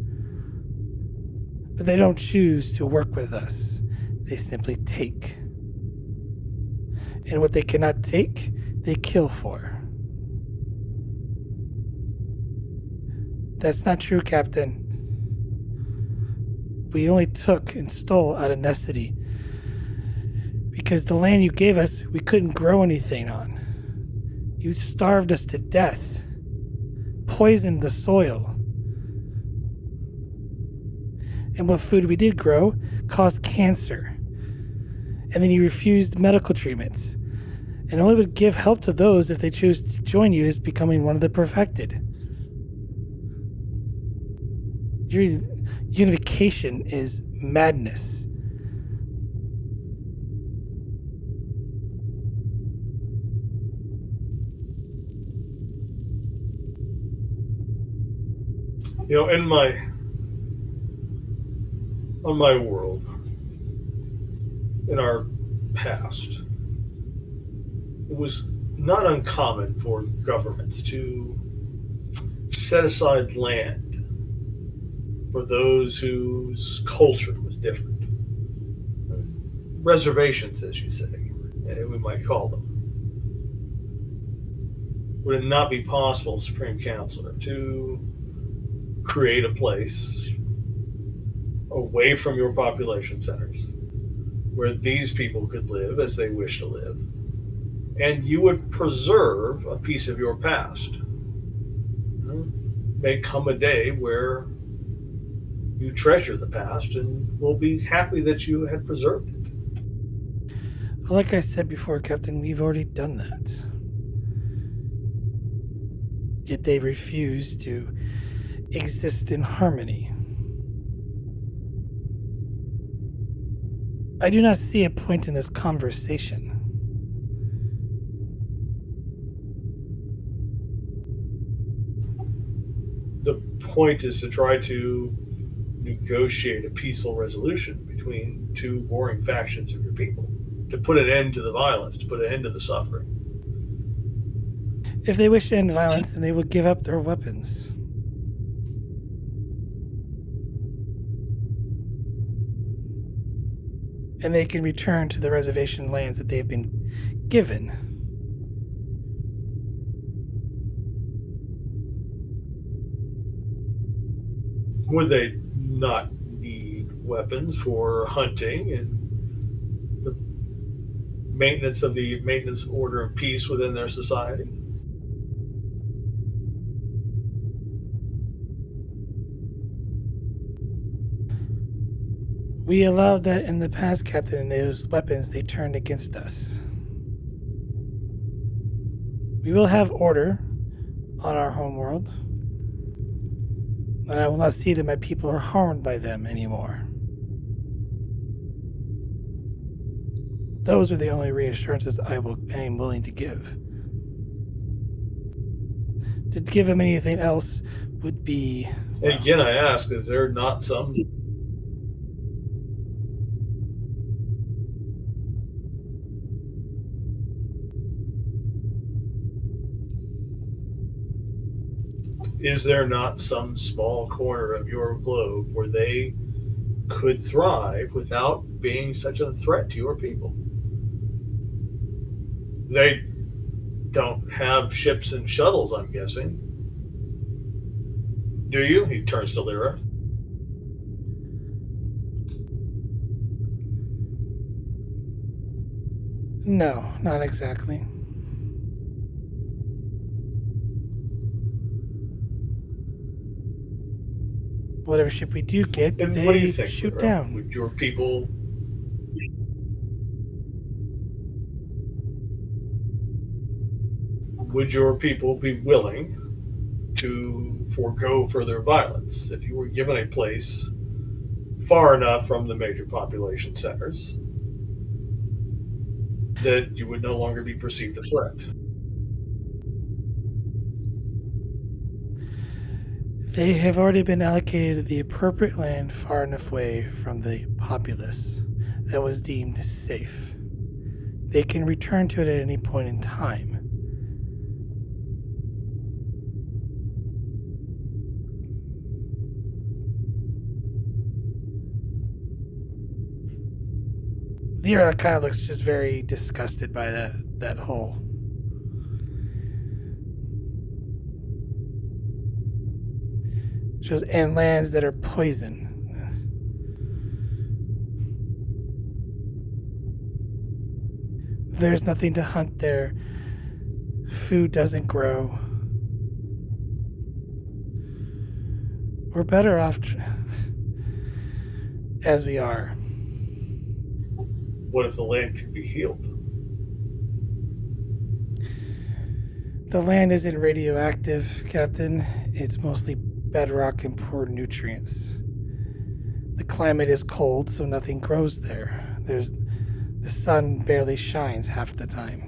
But they don't choose to work with us. They simply take. And what they cannot take, they kill for. That's not true, Captain. We only took and stole out of necessity because the land you gave us, we couldn't grow anything on. You starved us to death, poisoned the soil. And what food we did grow caused cancer. And then you refused medical treatments and only would give help to those if they chose to join you as becoming one of the perfected. Your unification is madness. You know, on my world, in our past, it was not uncommon for governments to set aside land for those whose culture was different. Reservations, as you say, we might call them. would it not be possible, Supreme Counselor, to create a place away from your population centers where these people could live as they wish to live, and you would preserve a piece of your past? May come a day where you treasure the past and will be happy that you had preserved it. Like I said before, Captain, we've already done that. Yet they refuse to exist in harmony. I do not see a point in this conversation. The point is to try to negotiate a peaceful resolution between two warring factions of your people, to put an end to the violence, to put an end to the suffering. If they wish to end violence, then they will give up their weapons. And they can return to the reservation lands that they've been given. Would they not need weapons for hunting and the maintenance of order and peace within their society? We allowed that in the past, Captain, and those weapons they turned against us. We will have order on our homeworld, and I will not see that my people are harmed by them anymore. Those are the only reassurances I am willing to give. To give them anything else would be... And again, I ask, is there not some is there not some small corner of your globe where they could thrive without being such a threat to your people? They don't have ships and shuttles, I'm guessing. Do you? He turns to Lyra. No, not exactly. Whatever ship we do get, And they what do you think, shoot Lyra? down. Would your people be willing to forego further violence if you were given a place far enough from the major population centers that you would no longer be perceived a threat? They have already been allocated the appropriate land far enough away from the populace that was deemed safe. They can return to it at any point in time. Lyra kind of looks just very disgusted by that whole. Shows and lands that are poison. There's nothing to hunt there. Food doesn't grow. We're better off as we are. What if the land could be healed? The land isn't radioactive, Captain. It's mostly bedrock and poor nutrients. The climate is cold, so nothing grows there. The sun barely shines half the time.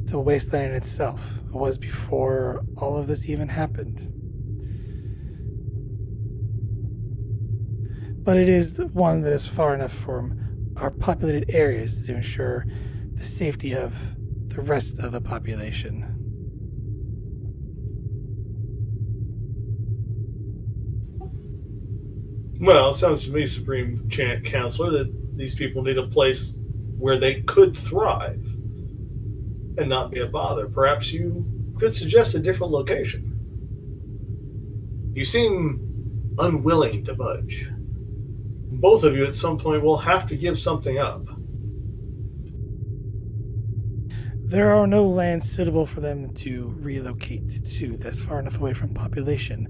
It's a wasteland in itself. It was before all of this even happened. But it is one that is far enough from our populated areas to ensure the safety of the rest of the population. Well, it sounds to me, Supreme Counselor, that these people need a place where they could thrive. and not be a bother. Perhaps you could suggest a different location. You seem unwilling to budge. Both of you at some point will have to give something up. There are no lands suitable for them to relocate to that's far enough away from population.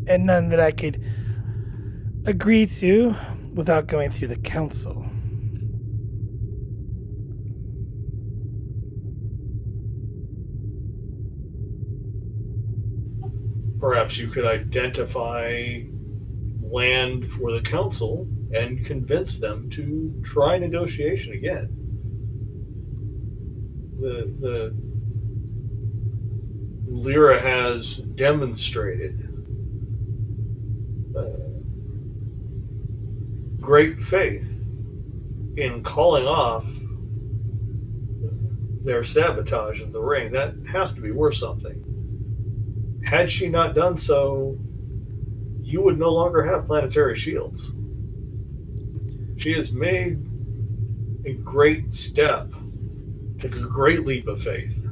And none that I could agree to without going through the council. Perhaps you could identify land for the council and convince them to try negotiation again. The Lyra has demonstrated great faith in calling off their sabotage of the ring. That has to be worth something. Had she not done so, you would no longer have planetary shields. She has made a great step, took a great leap of faith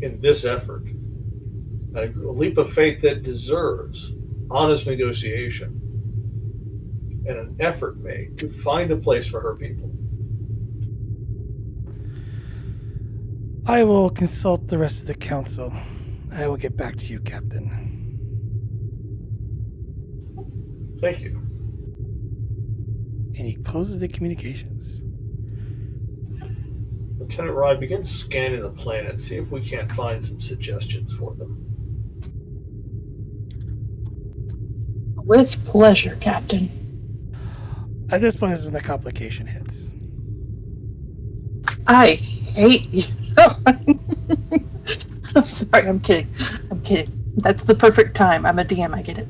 in this effort. A leap of faith that deserves honest negotiation and an effort made to find a place for her people. I will consult the rest of the council. I will get back to you, Captain. Thank you. And he closes the communications. Lieutenant Rye, begin scanning the planet, see if we can't find some suggestions for them. With pleasure, Captain. At this point is when the complication hits. I hate you. I'm sorry, I'm kidding. I'm kidding. That's the perfect time. I'm a DM, I get it.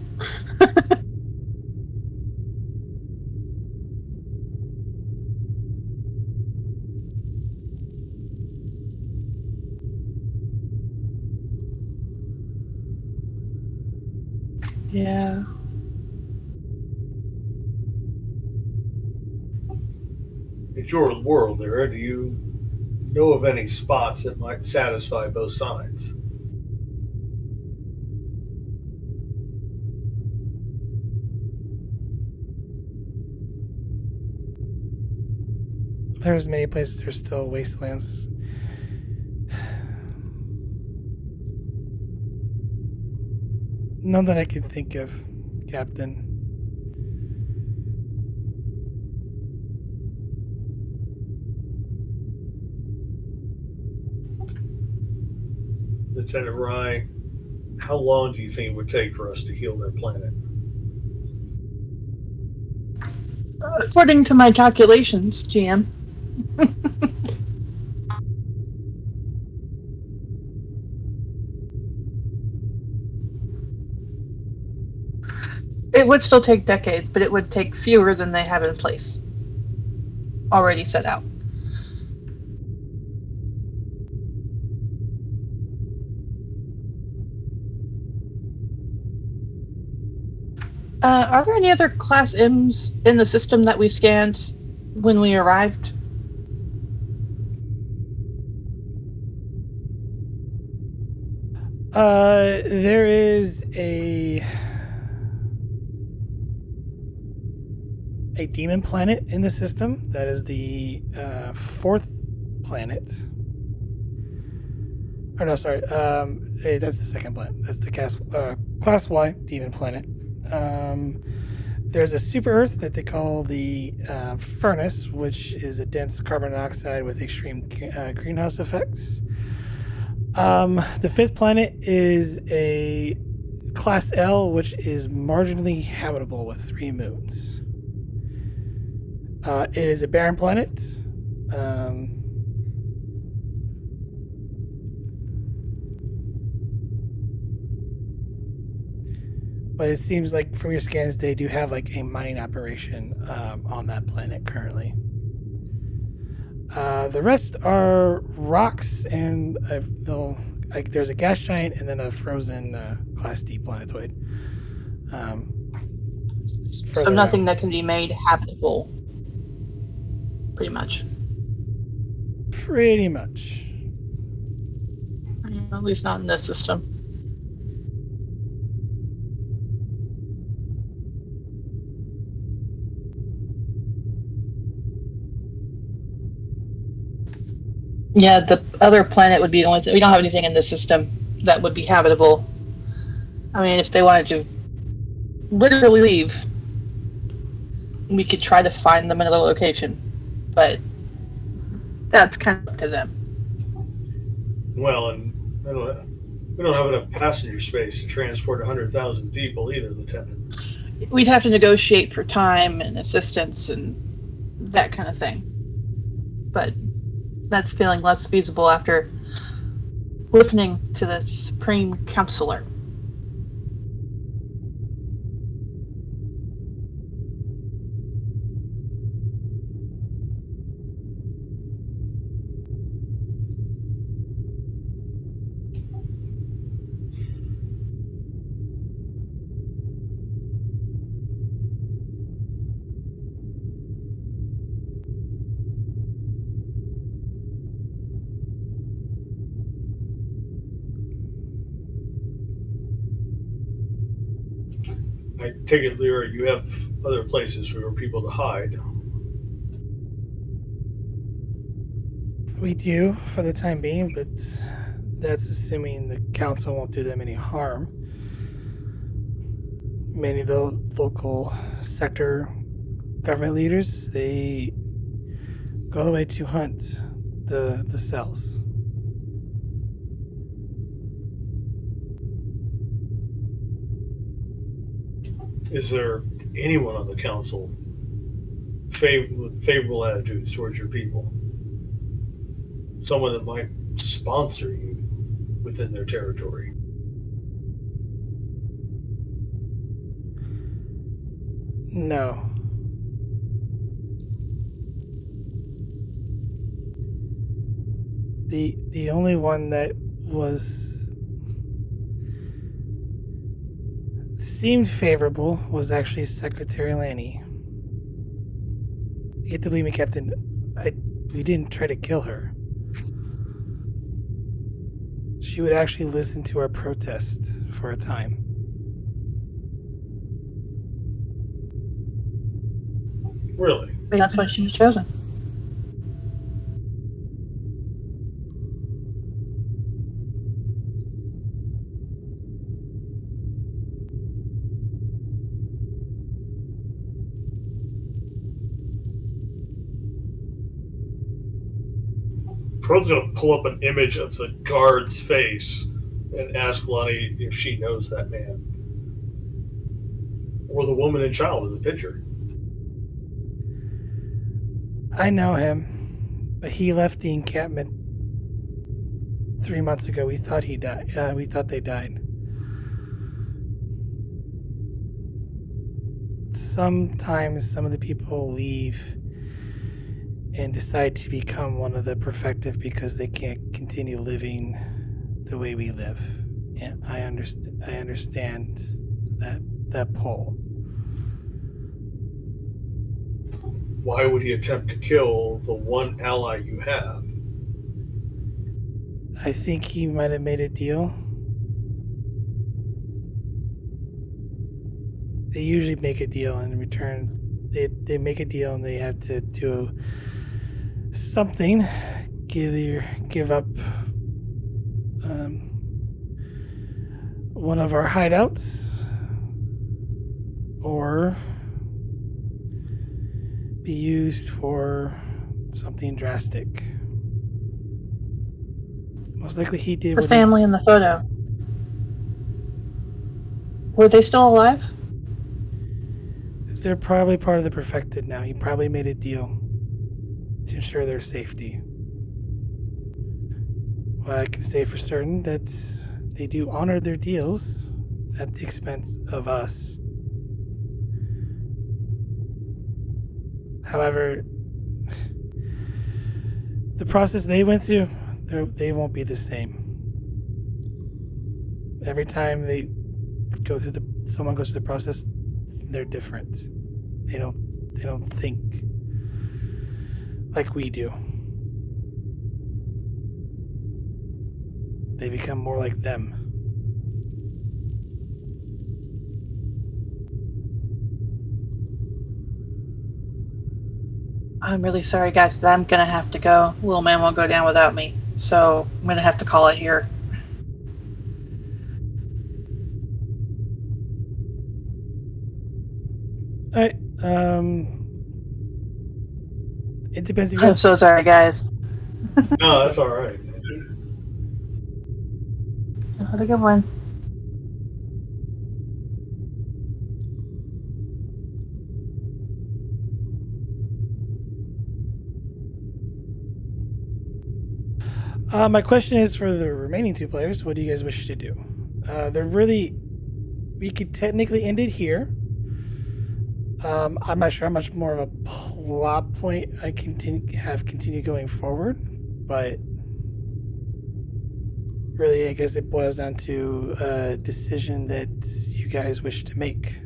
Yeah. It's your world there. Do you know of any spots that might satisfy both sides? There's many places there's still wastelands. None that I can think of, Captain. Lieutenant Rye, how long do you think it would take for us to heal that planet? According to my calculations, GM. It would still take decades, but it would take fewer than they have in place. Already set out. Are there any other Class M's in the system that we scanned when we arrived? There is a demon planet in the system. That is the fourth planet. Oh no, sorry. That's the second planet. That's the Class Y demon planet. There's a super Earth that they call the Furnace, which is a dense carbon dioxide with extreme greenhouse effects. The fifth planet is a Class L, which is marginally habitable with 3 moons. It is a barren planet. But it seems like from your scans, they do have like a mining operation on that planet currently. The rest are rocks, and there's a gas giant and then a frozen Class D planetoid. So further nothing out. that can be made habitable, pretty much. Pretty much. At least not in this system. Yeah, the other planet would be the only thing. We don't have anything in this system that would be habitable. I mean, if they wanted to literally leave, we could try to find them another location. But that's kind of up to them. Well, and we don't have enough passenger space to transport 100,000 people either, Lieutenant. We'd have to negotiate for time and assistance and that kind of thing. But that's feeling less feasible after listening to the Supreme Counselor. I take it, Lyra, you have other places for people to hide. We do for the time being, but that's assuming the council won't do them any harm. Many of the local sector government leaders, they go all the way to hunt the cells. Is there anyone on the council with favorable attitudes towards your people? Someone that might sponsor you within their territory? No. The only one that was seemed favorable was actually Secretary Lanny. You have to believe me, Captain. We didn't try to kill her. She would actually listen to our protest for a time. Really? But that's why she was chosen. Pro's going to pull up an image of the guard's face and ask Lonnie if she knows that man. Or the woman and child in the picture. I know him, but he left the encampment 3 months ago. We thought he died. We thought they died. Sometimes some of the people leave and decide to become one of the perfective because they can't continue living the way we live. And I understand that pull. Why would he attempt to kill the one ally you have? I think he might have made a deal. They usually make a deal, and in return, they make a deal and they have to do something, give up one of our hideouts, or be used for something drastic. Most likely he did. The family in the photo. Were they still alive? They're probably part of the perfected now. He probably made a deal to ensure their safety. Well, I can say for certain that they do honor their deals at the expense of us. However, the process they went through, they won't be the same. Every time they go through someone goes through the process, they're different. They don't think like we do. They become more like them. I'm really sorry, guys, but I'm gonna have to go. Little man won't go down without me, so I'm gonna have to call it here. All right. It depends if you I'm guys. so sorry, guys. No, that's all right. Have a good one. My question is for the remaining two players. What do you guys wish to do? They're really. We could technically end it here. I'm not sure how much more of a plot point I continue going forward, but really, I guess it boils down to a decision that you guys wish to make.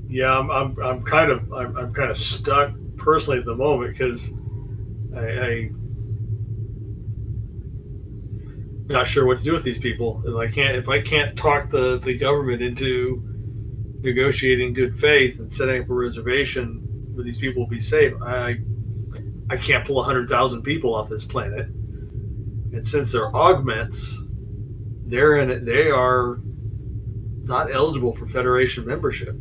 Yeah, I'm kind of stuck personally at the moment because I not sure what to do with these people. If I can't talk the government into negotiating good faith and setting up a reservation where these people will be safe, I can't pull 100,000 people off this planet. And since they're augments, they are not eligible for Federation membership.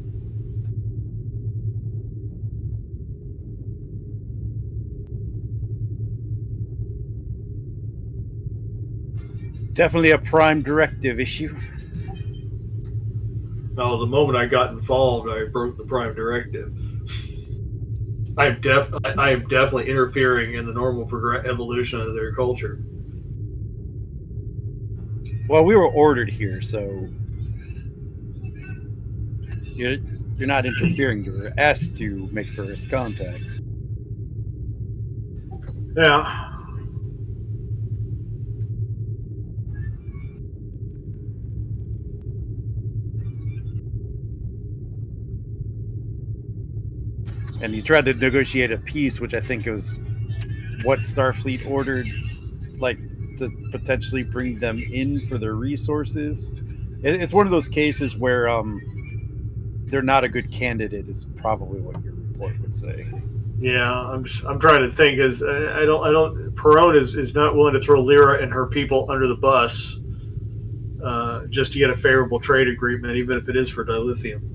Definitely a prime directive issue. Now, the moment I got involved, I broke the prime directive. I am definitely interfering in the normal evolution of their culture. Well, we were ordered here, so you're not interfering. You were asked to make first contact. Yeah. And you tried to negotiate a peace, which I think was what Starfleet ordered, like to potentially bring them in for their resources. It's one of those cases where they're not a good candidate. Is probably what your report would say. Yeah, I'm trying to think. Is I don't. Perone is not willing to throw Lyra and her people under the bus just to get a favorable trade agreement, even if it is for dilithium.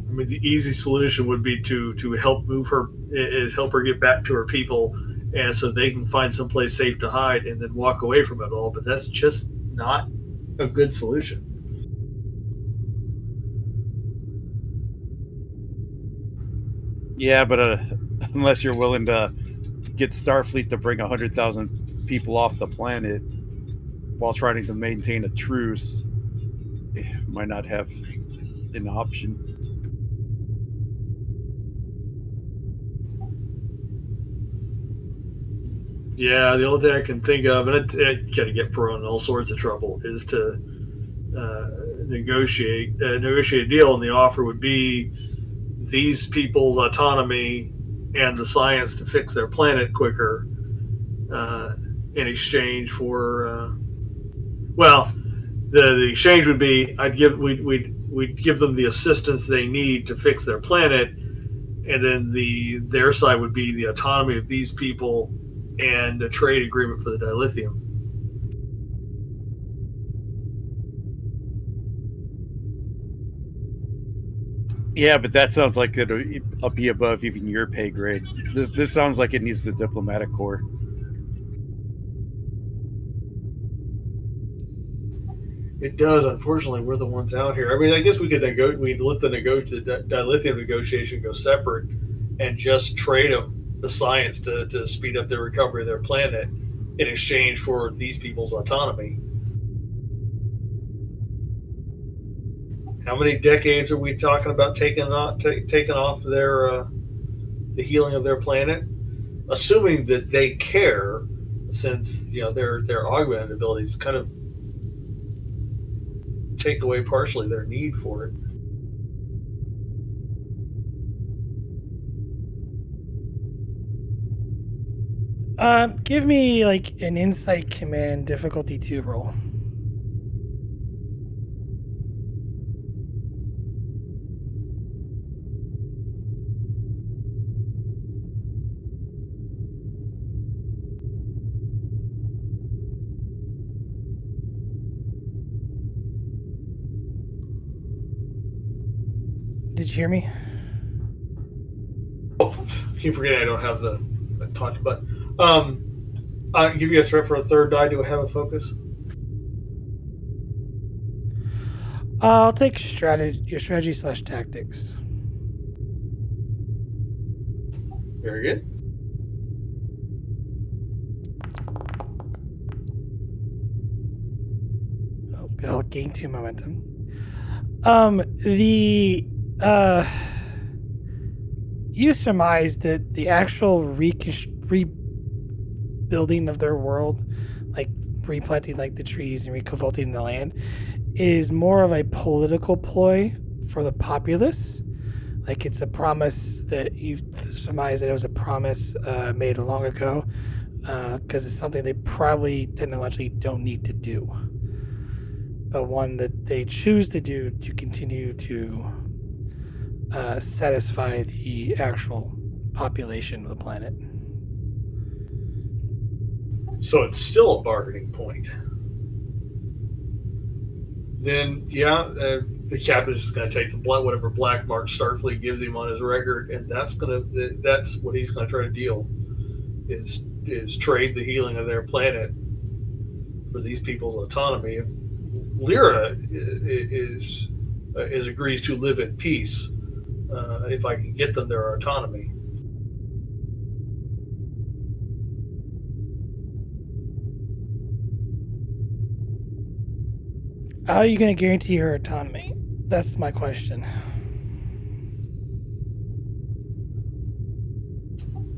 I mean, the easy solution would be to help move her, is help her get back to her people, and so they can find someplace safe to hide and then walk away from it all. But that's just not a good solution. Yeah, but unless you're willing to get Starfleet to bring 100,000 people off the planet while trying to maintain a truce, might not have an option. Yeah, the only thing I can think of, and it got to get Perone in all sorts of trouble, is to negotiate a deal, and the offer would be these people's autonomy and the science to fix their planet quicker in exchange for well, the exchange would be we'd give them the assistance they need to fix their planet, and then their side would be the autonomy of these people and a trade agreement for the dilithium. Yeah, but that sounds like it'll be above even your pay grade. This sounds like it needs the diplomatic corps. It does. Unfortunately, we're the ones out here. I mean, I guess we could we'd let the dilithium negotiation go separate, and just trade them the science to speed up the recovery of their planet in exchange for these people's autonomy. How many decades are we talking about taking off their the healing of their planet? Assuming that they care, since their augmented abilities kind of take away partially their need for it. Give me like an insight command difficulty 2 roll. Did you hear me? Keep forgetting I don't have the talk button. Give you a threat for a third die. Do I have a focus? I'll take your strategy slash tactics. Very good. I'll gain 2 momentum. The you surmise that the actual rebuilding of their world, like replanting like the trees and recultivating the land, is more of a political ploy for the populace. Like it's a promise that you surmise that it was a promise made long ago, because it's something they probably technologically don't need to do, but one that they choose to do to continue to satisfy the actual population of the planet. So it's still a bargaining point. Then, the captain is just going to take whatever black mark Starfleet gives him on his record, and that's what he's going to try to deal is trade the healing of their planet for these people's autonomy. If Lyra is agrees to live in peace, if I can get them their autonomy. How are you going to guarantee her autonomy? That's my question.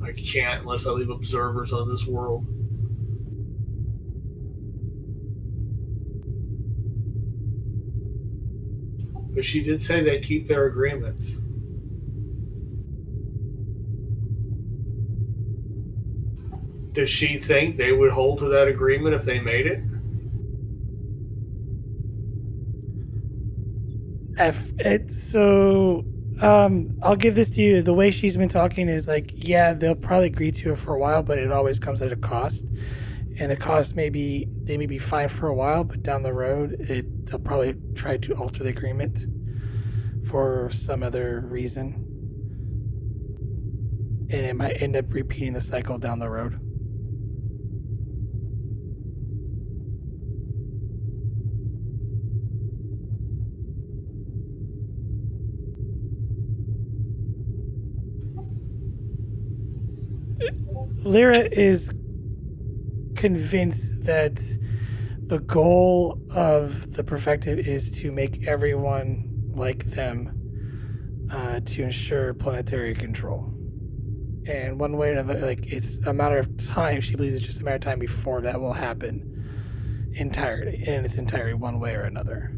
I can't unless I leave observers on this world. But she did say they keep their agreements. Does she think they would hold to that agreement if they made it? I'll give this to you. The way she's been talking is like, yeah, they'll probably agree to it for a while, but it always comes at a cost. And the cost they may be fine for a while, but down the road, they'll probably try to alter the agreement for some other reason, and it might end up repeating the cycle down the road. Lyra is convinced that the goal of the Perfective is to make everyone like them, to ensure planetary control. And one way or another, like it's a matter of time. She believes it's just a matter of time before that will happen in its entirety, one way or another.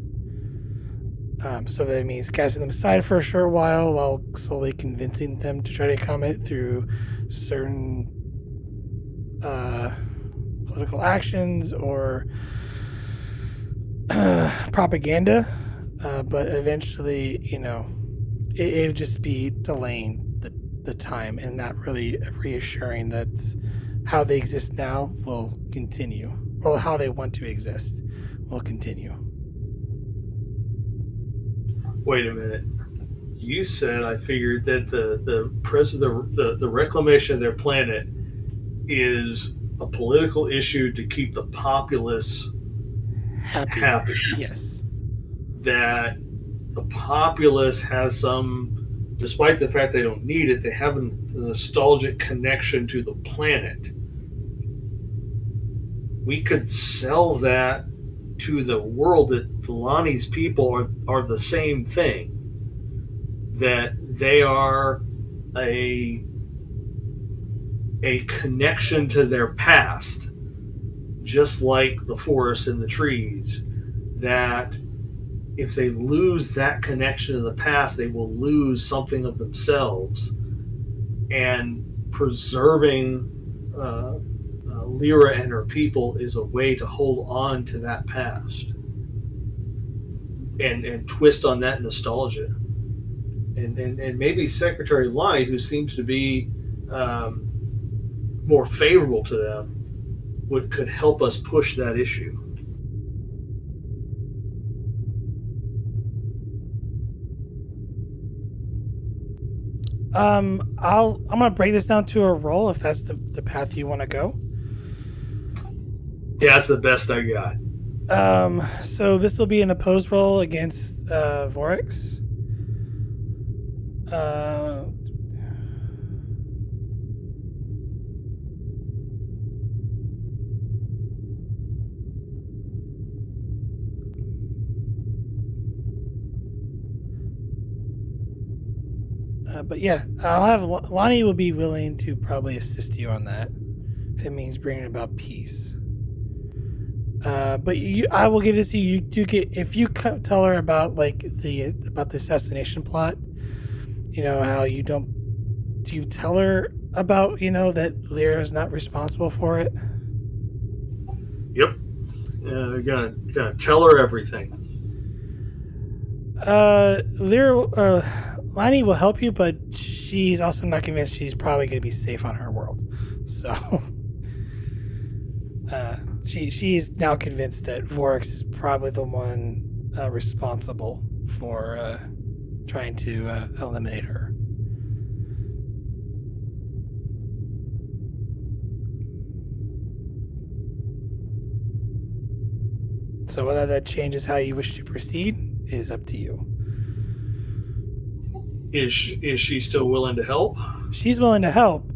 So that means casting them aside for a short while slowly convincing them to try to come it through certain political actions or propaganda, but eventually, it would just be delaying the time and not really reassuring that how they exist now will continue, or how they want to exist will continue. Wait a minute. You said I figured that the reclamation of their planet is a political issue to keep the populace happy. Yes. That the populace has some, despite the fact they don't need it, they have a nostalgic connection to the planet. We could sell that to the world that Lonnie's people are the same thing. That they are a connection to their past, just like the forests and the trees. That if they lose that connection to the past, they will lose something of themselves. And preserving Lyra and her people is a way to hold on to that past and twist on that nostalgia. And maybe Secretary Lai, who seems to be more favorable to them, could help us push that issue. I'm gonna break this down to a roll if that's the path you want to go. Yeah, that's the best I got. So this will be an opposed roll against Vorix. But yeah, I'll have Lonnie will be willing to probably assist you on that if it means bringing about peace. But I will give this to you. You do get if you tell her about about the assassination plot. You know how you don't. Do you tell her about that Lyra is not responsible for it? Yep. Gonna tell her everything. Lonnie will help you, but she's also not convinced she's probably going to be safe on her world. So, she's now convinced that Vorix is probably the one responsible for trying to eliminate her. So whether that changes how you wish to proceed is up to you. Is she still willing to help? She's willing to help,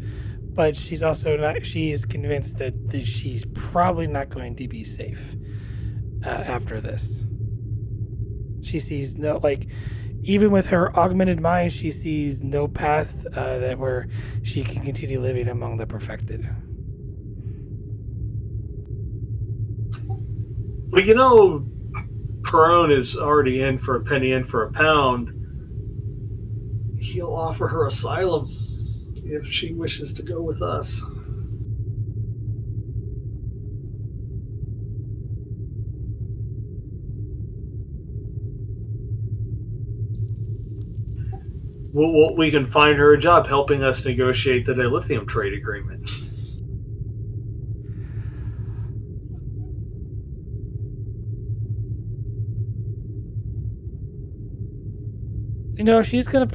but she's also not. She is convinced that she's probably not going to be safe after this. She sees no even with her augmented mind, she sees no path that where she can continue living among the perfected. Well, Perone is already in for a penny in for a pound. He'll offer her asylum if she wishes to go with us. We can find her a job helping us negotiate the dilithium trade agreement. She's gonna.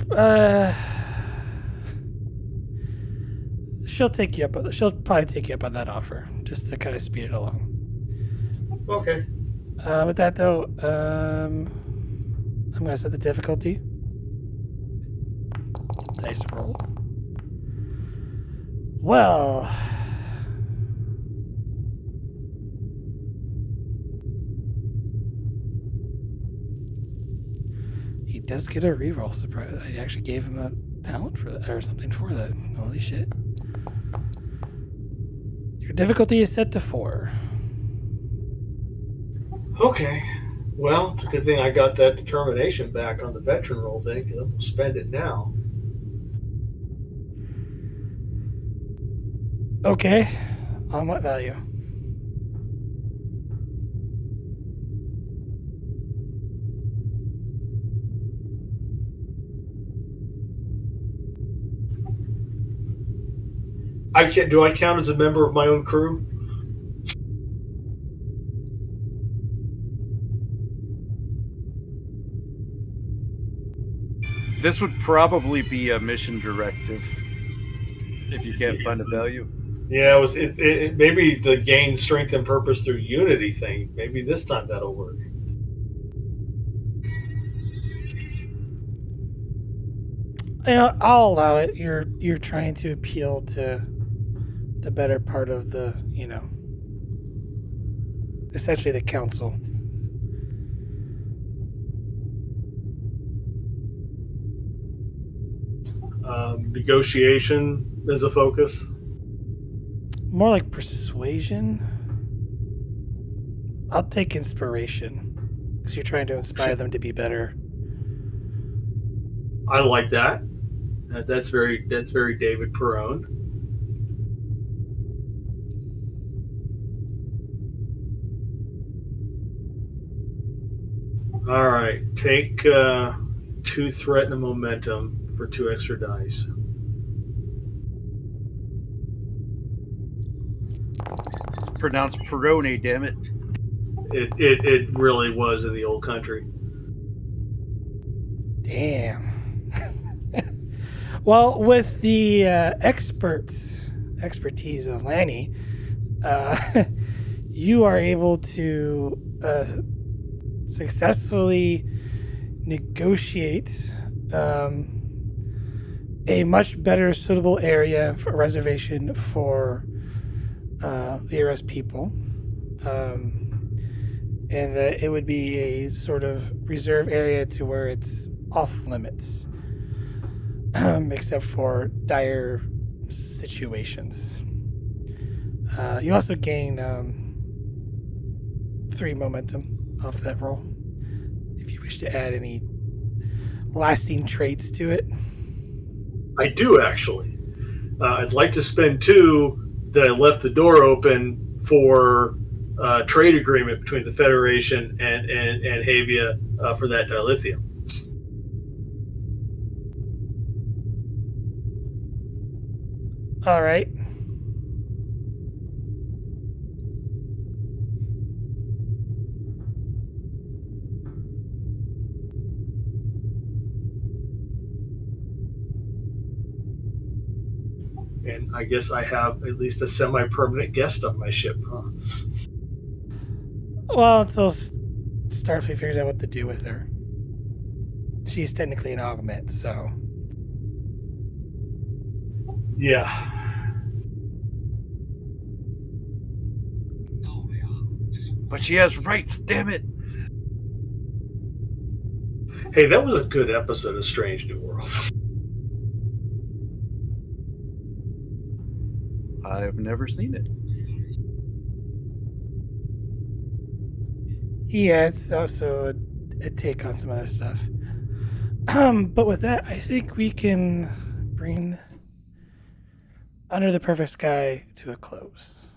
She'll take you up. She'll probably take you up on that offer just to kind of speed it along. Okay. With that though, I'm gonna set the difficulty. Dice roll. Well, he does get a reroll. Surprise! I actually gave him a talent for that or something for that. Holy shit! Your difficulty is set to 4. Okay. Well, it's a good thing I got that determination back on the veteran roll thing, because I'm going to spend it now. Okay. On what value? Do I count as a member of my own crew? This would probably be a mission directive if you can't find a value. Yeah, it maybe the gain strength and purpose through unity thing. Maybe this time that'll work. I'll allow it. You're trying to appeal to the better part of the, essentially the council. Negotiation is a focus. More like persuasion. I'll take inspiration because you're trying to inspire them to be better. I like that. That's very David Perone. All right, take 2 threat and a momentum for 2 extra dice. It's pronounced Perone, damn it. It really was in the old country. Damn. Well, with the expertise of Lanny, you are able to successfully negotiate a much better suitable area for a reservation for the Ares people. And that it would be a sort of reserve area to where it's off limits, except for dire situations. You also gain 3 momentum off that roll if you wish to add any lasting traits to it. I do actually. I'd like to spend 2 that I left the door open for trade agreement between the Federation and Havia for that dilithium. All right. And I guess I have at least a semi-permanent guest on my ship, huh? Well, until Starfleet figures out what to do with her. She's technically an augment, so. Yeah. But she has rights, damn it. Hey, that was a good episode of Strange New Worlds. I've never seen it. Yeah, it's also a take on some other stuff. But with that, I think we can bring Under the Perfect Sky to a close.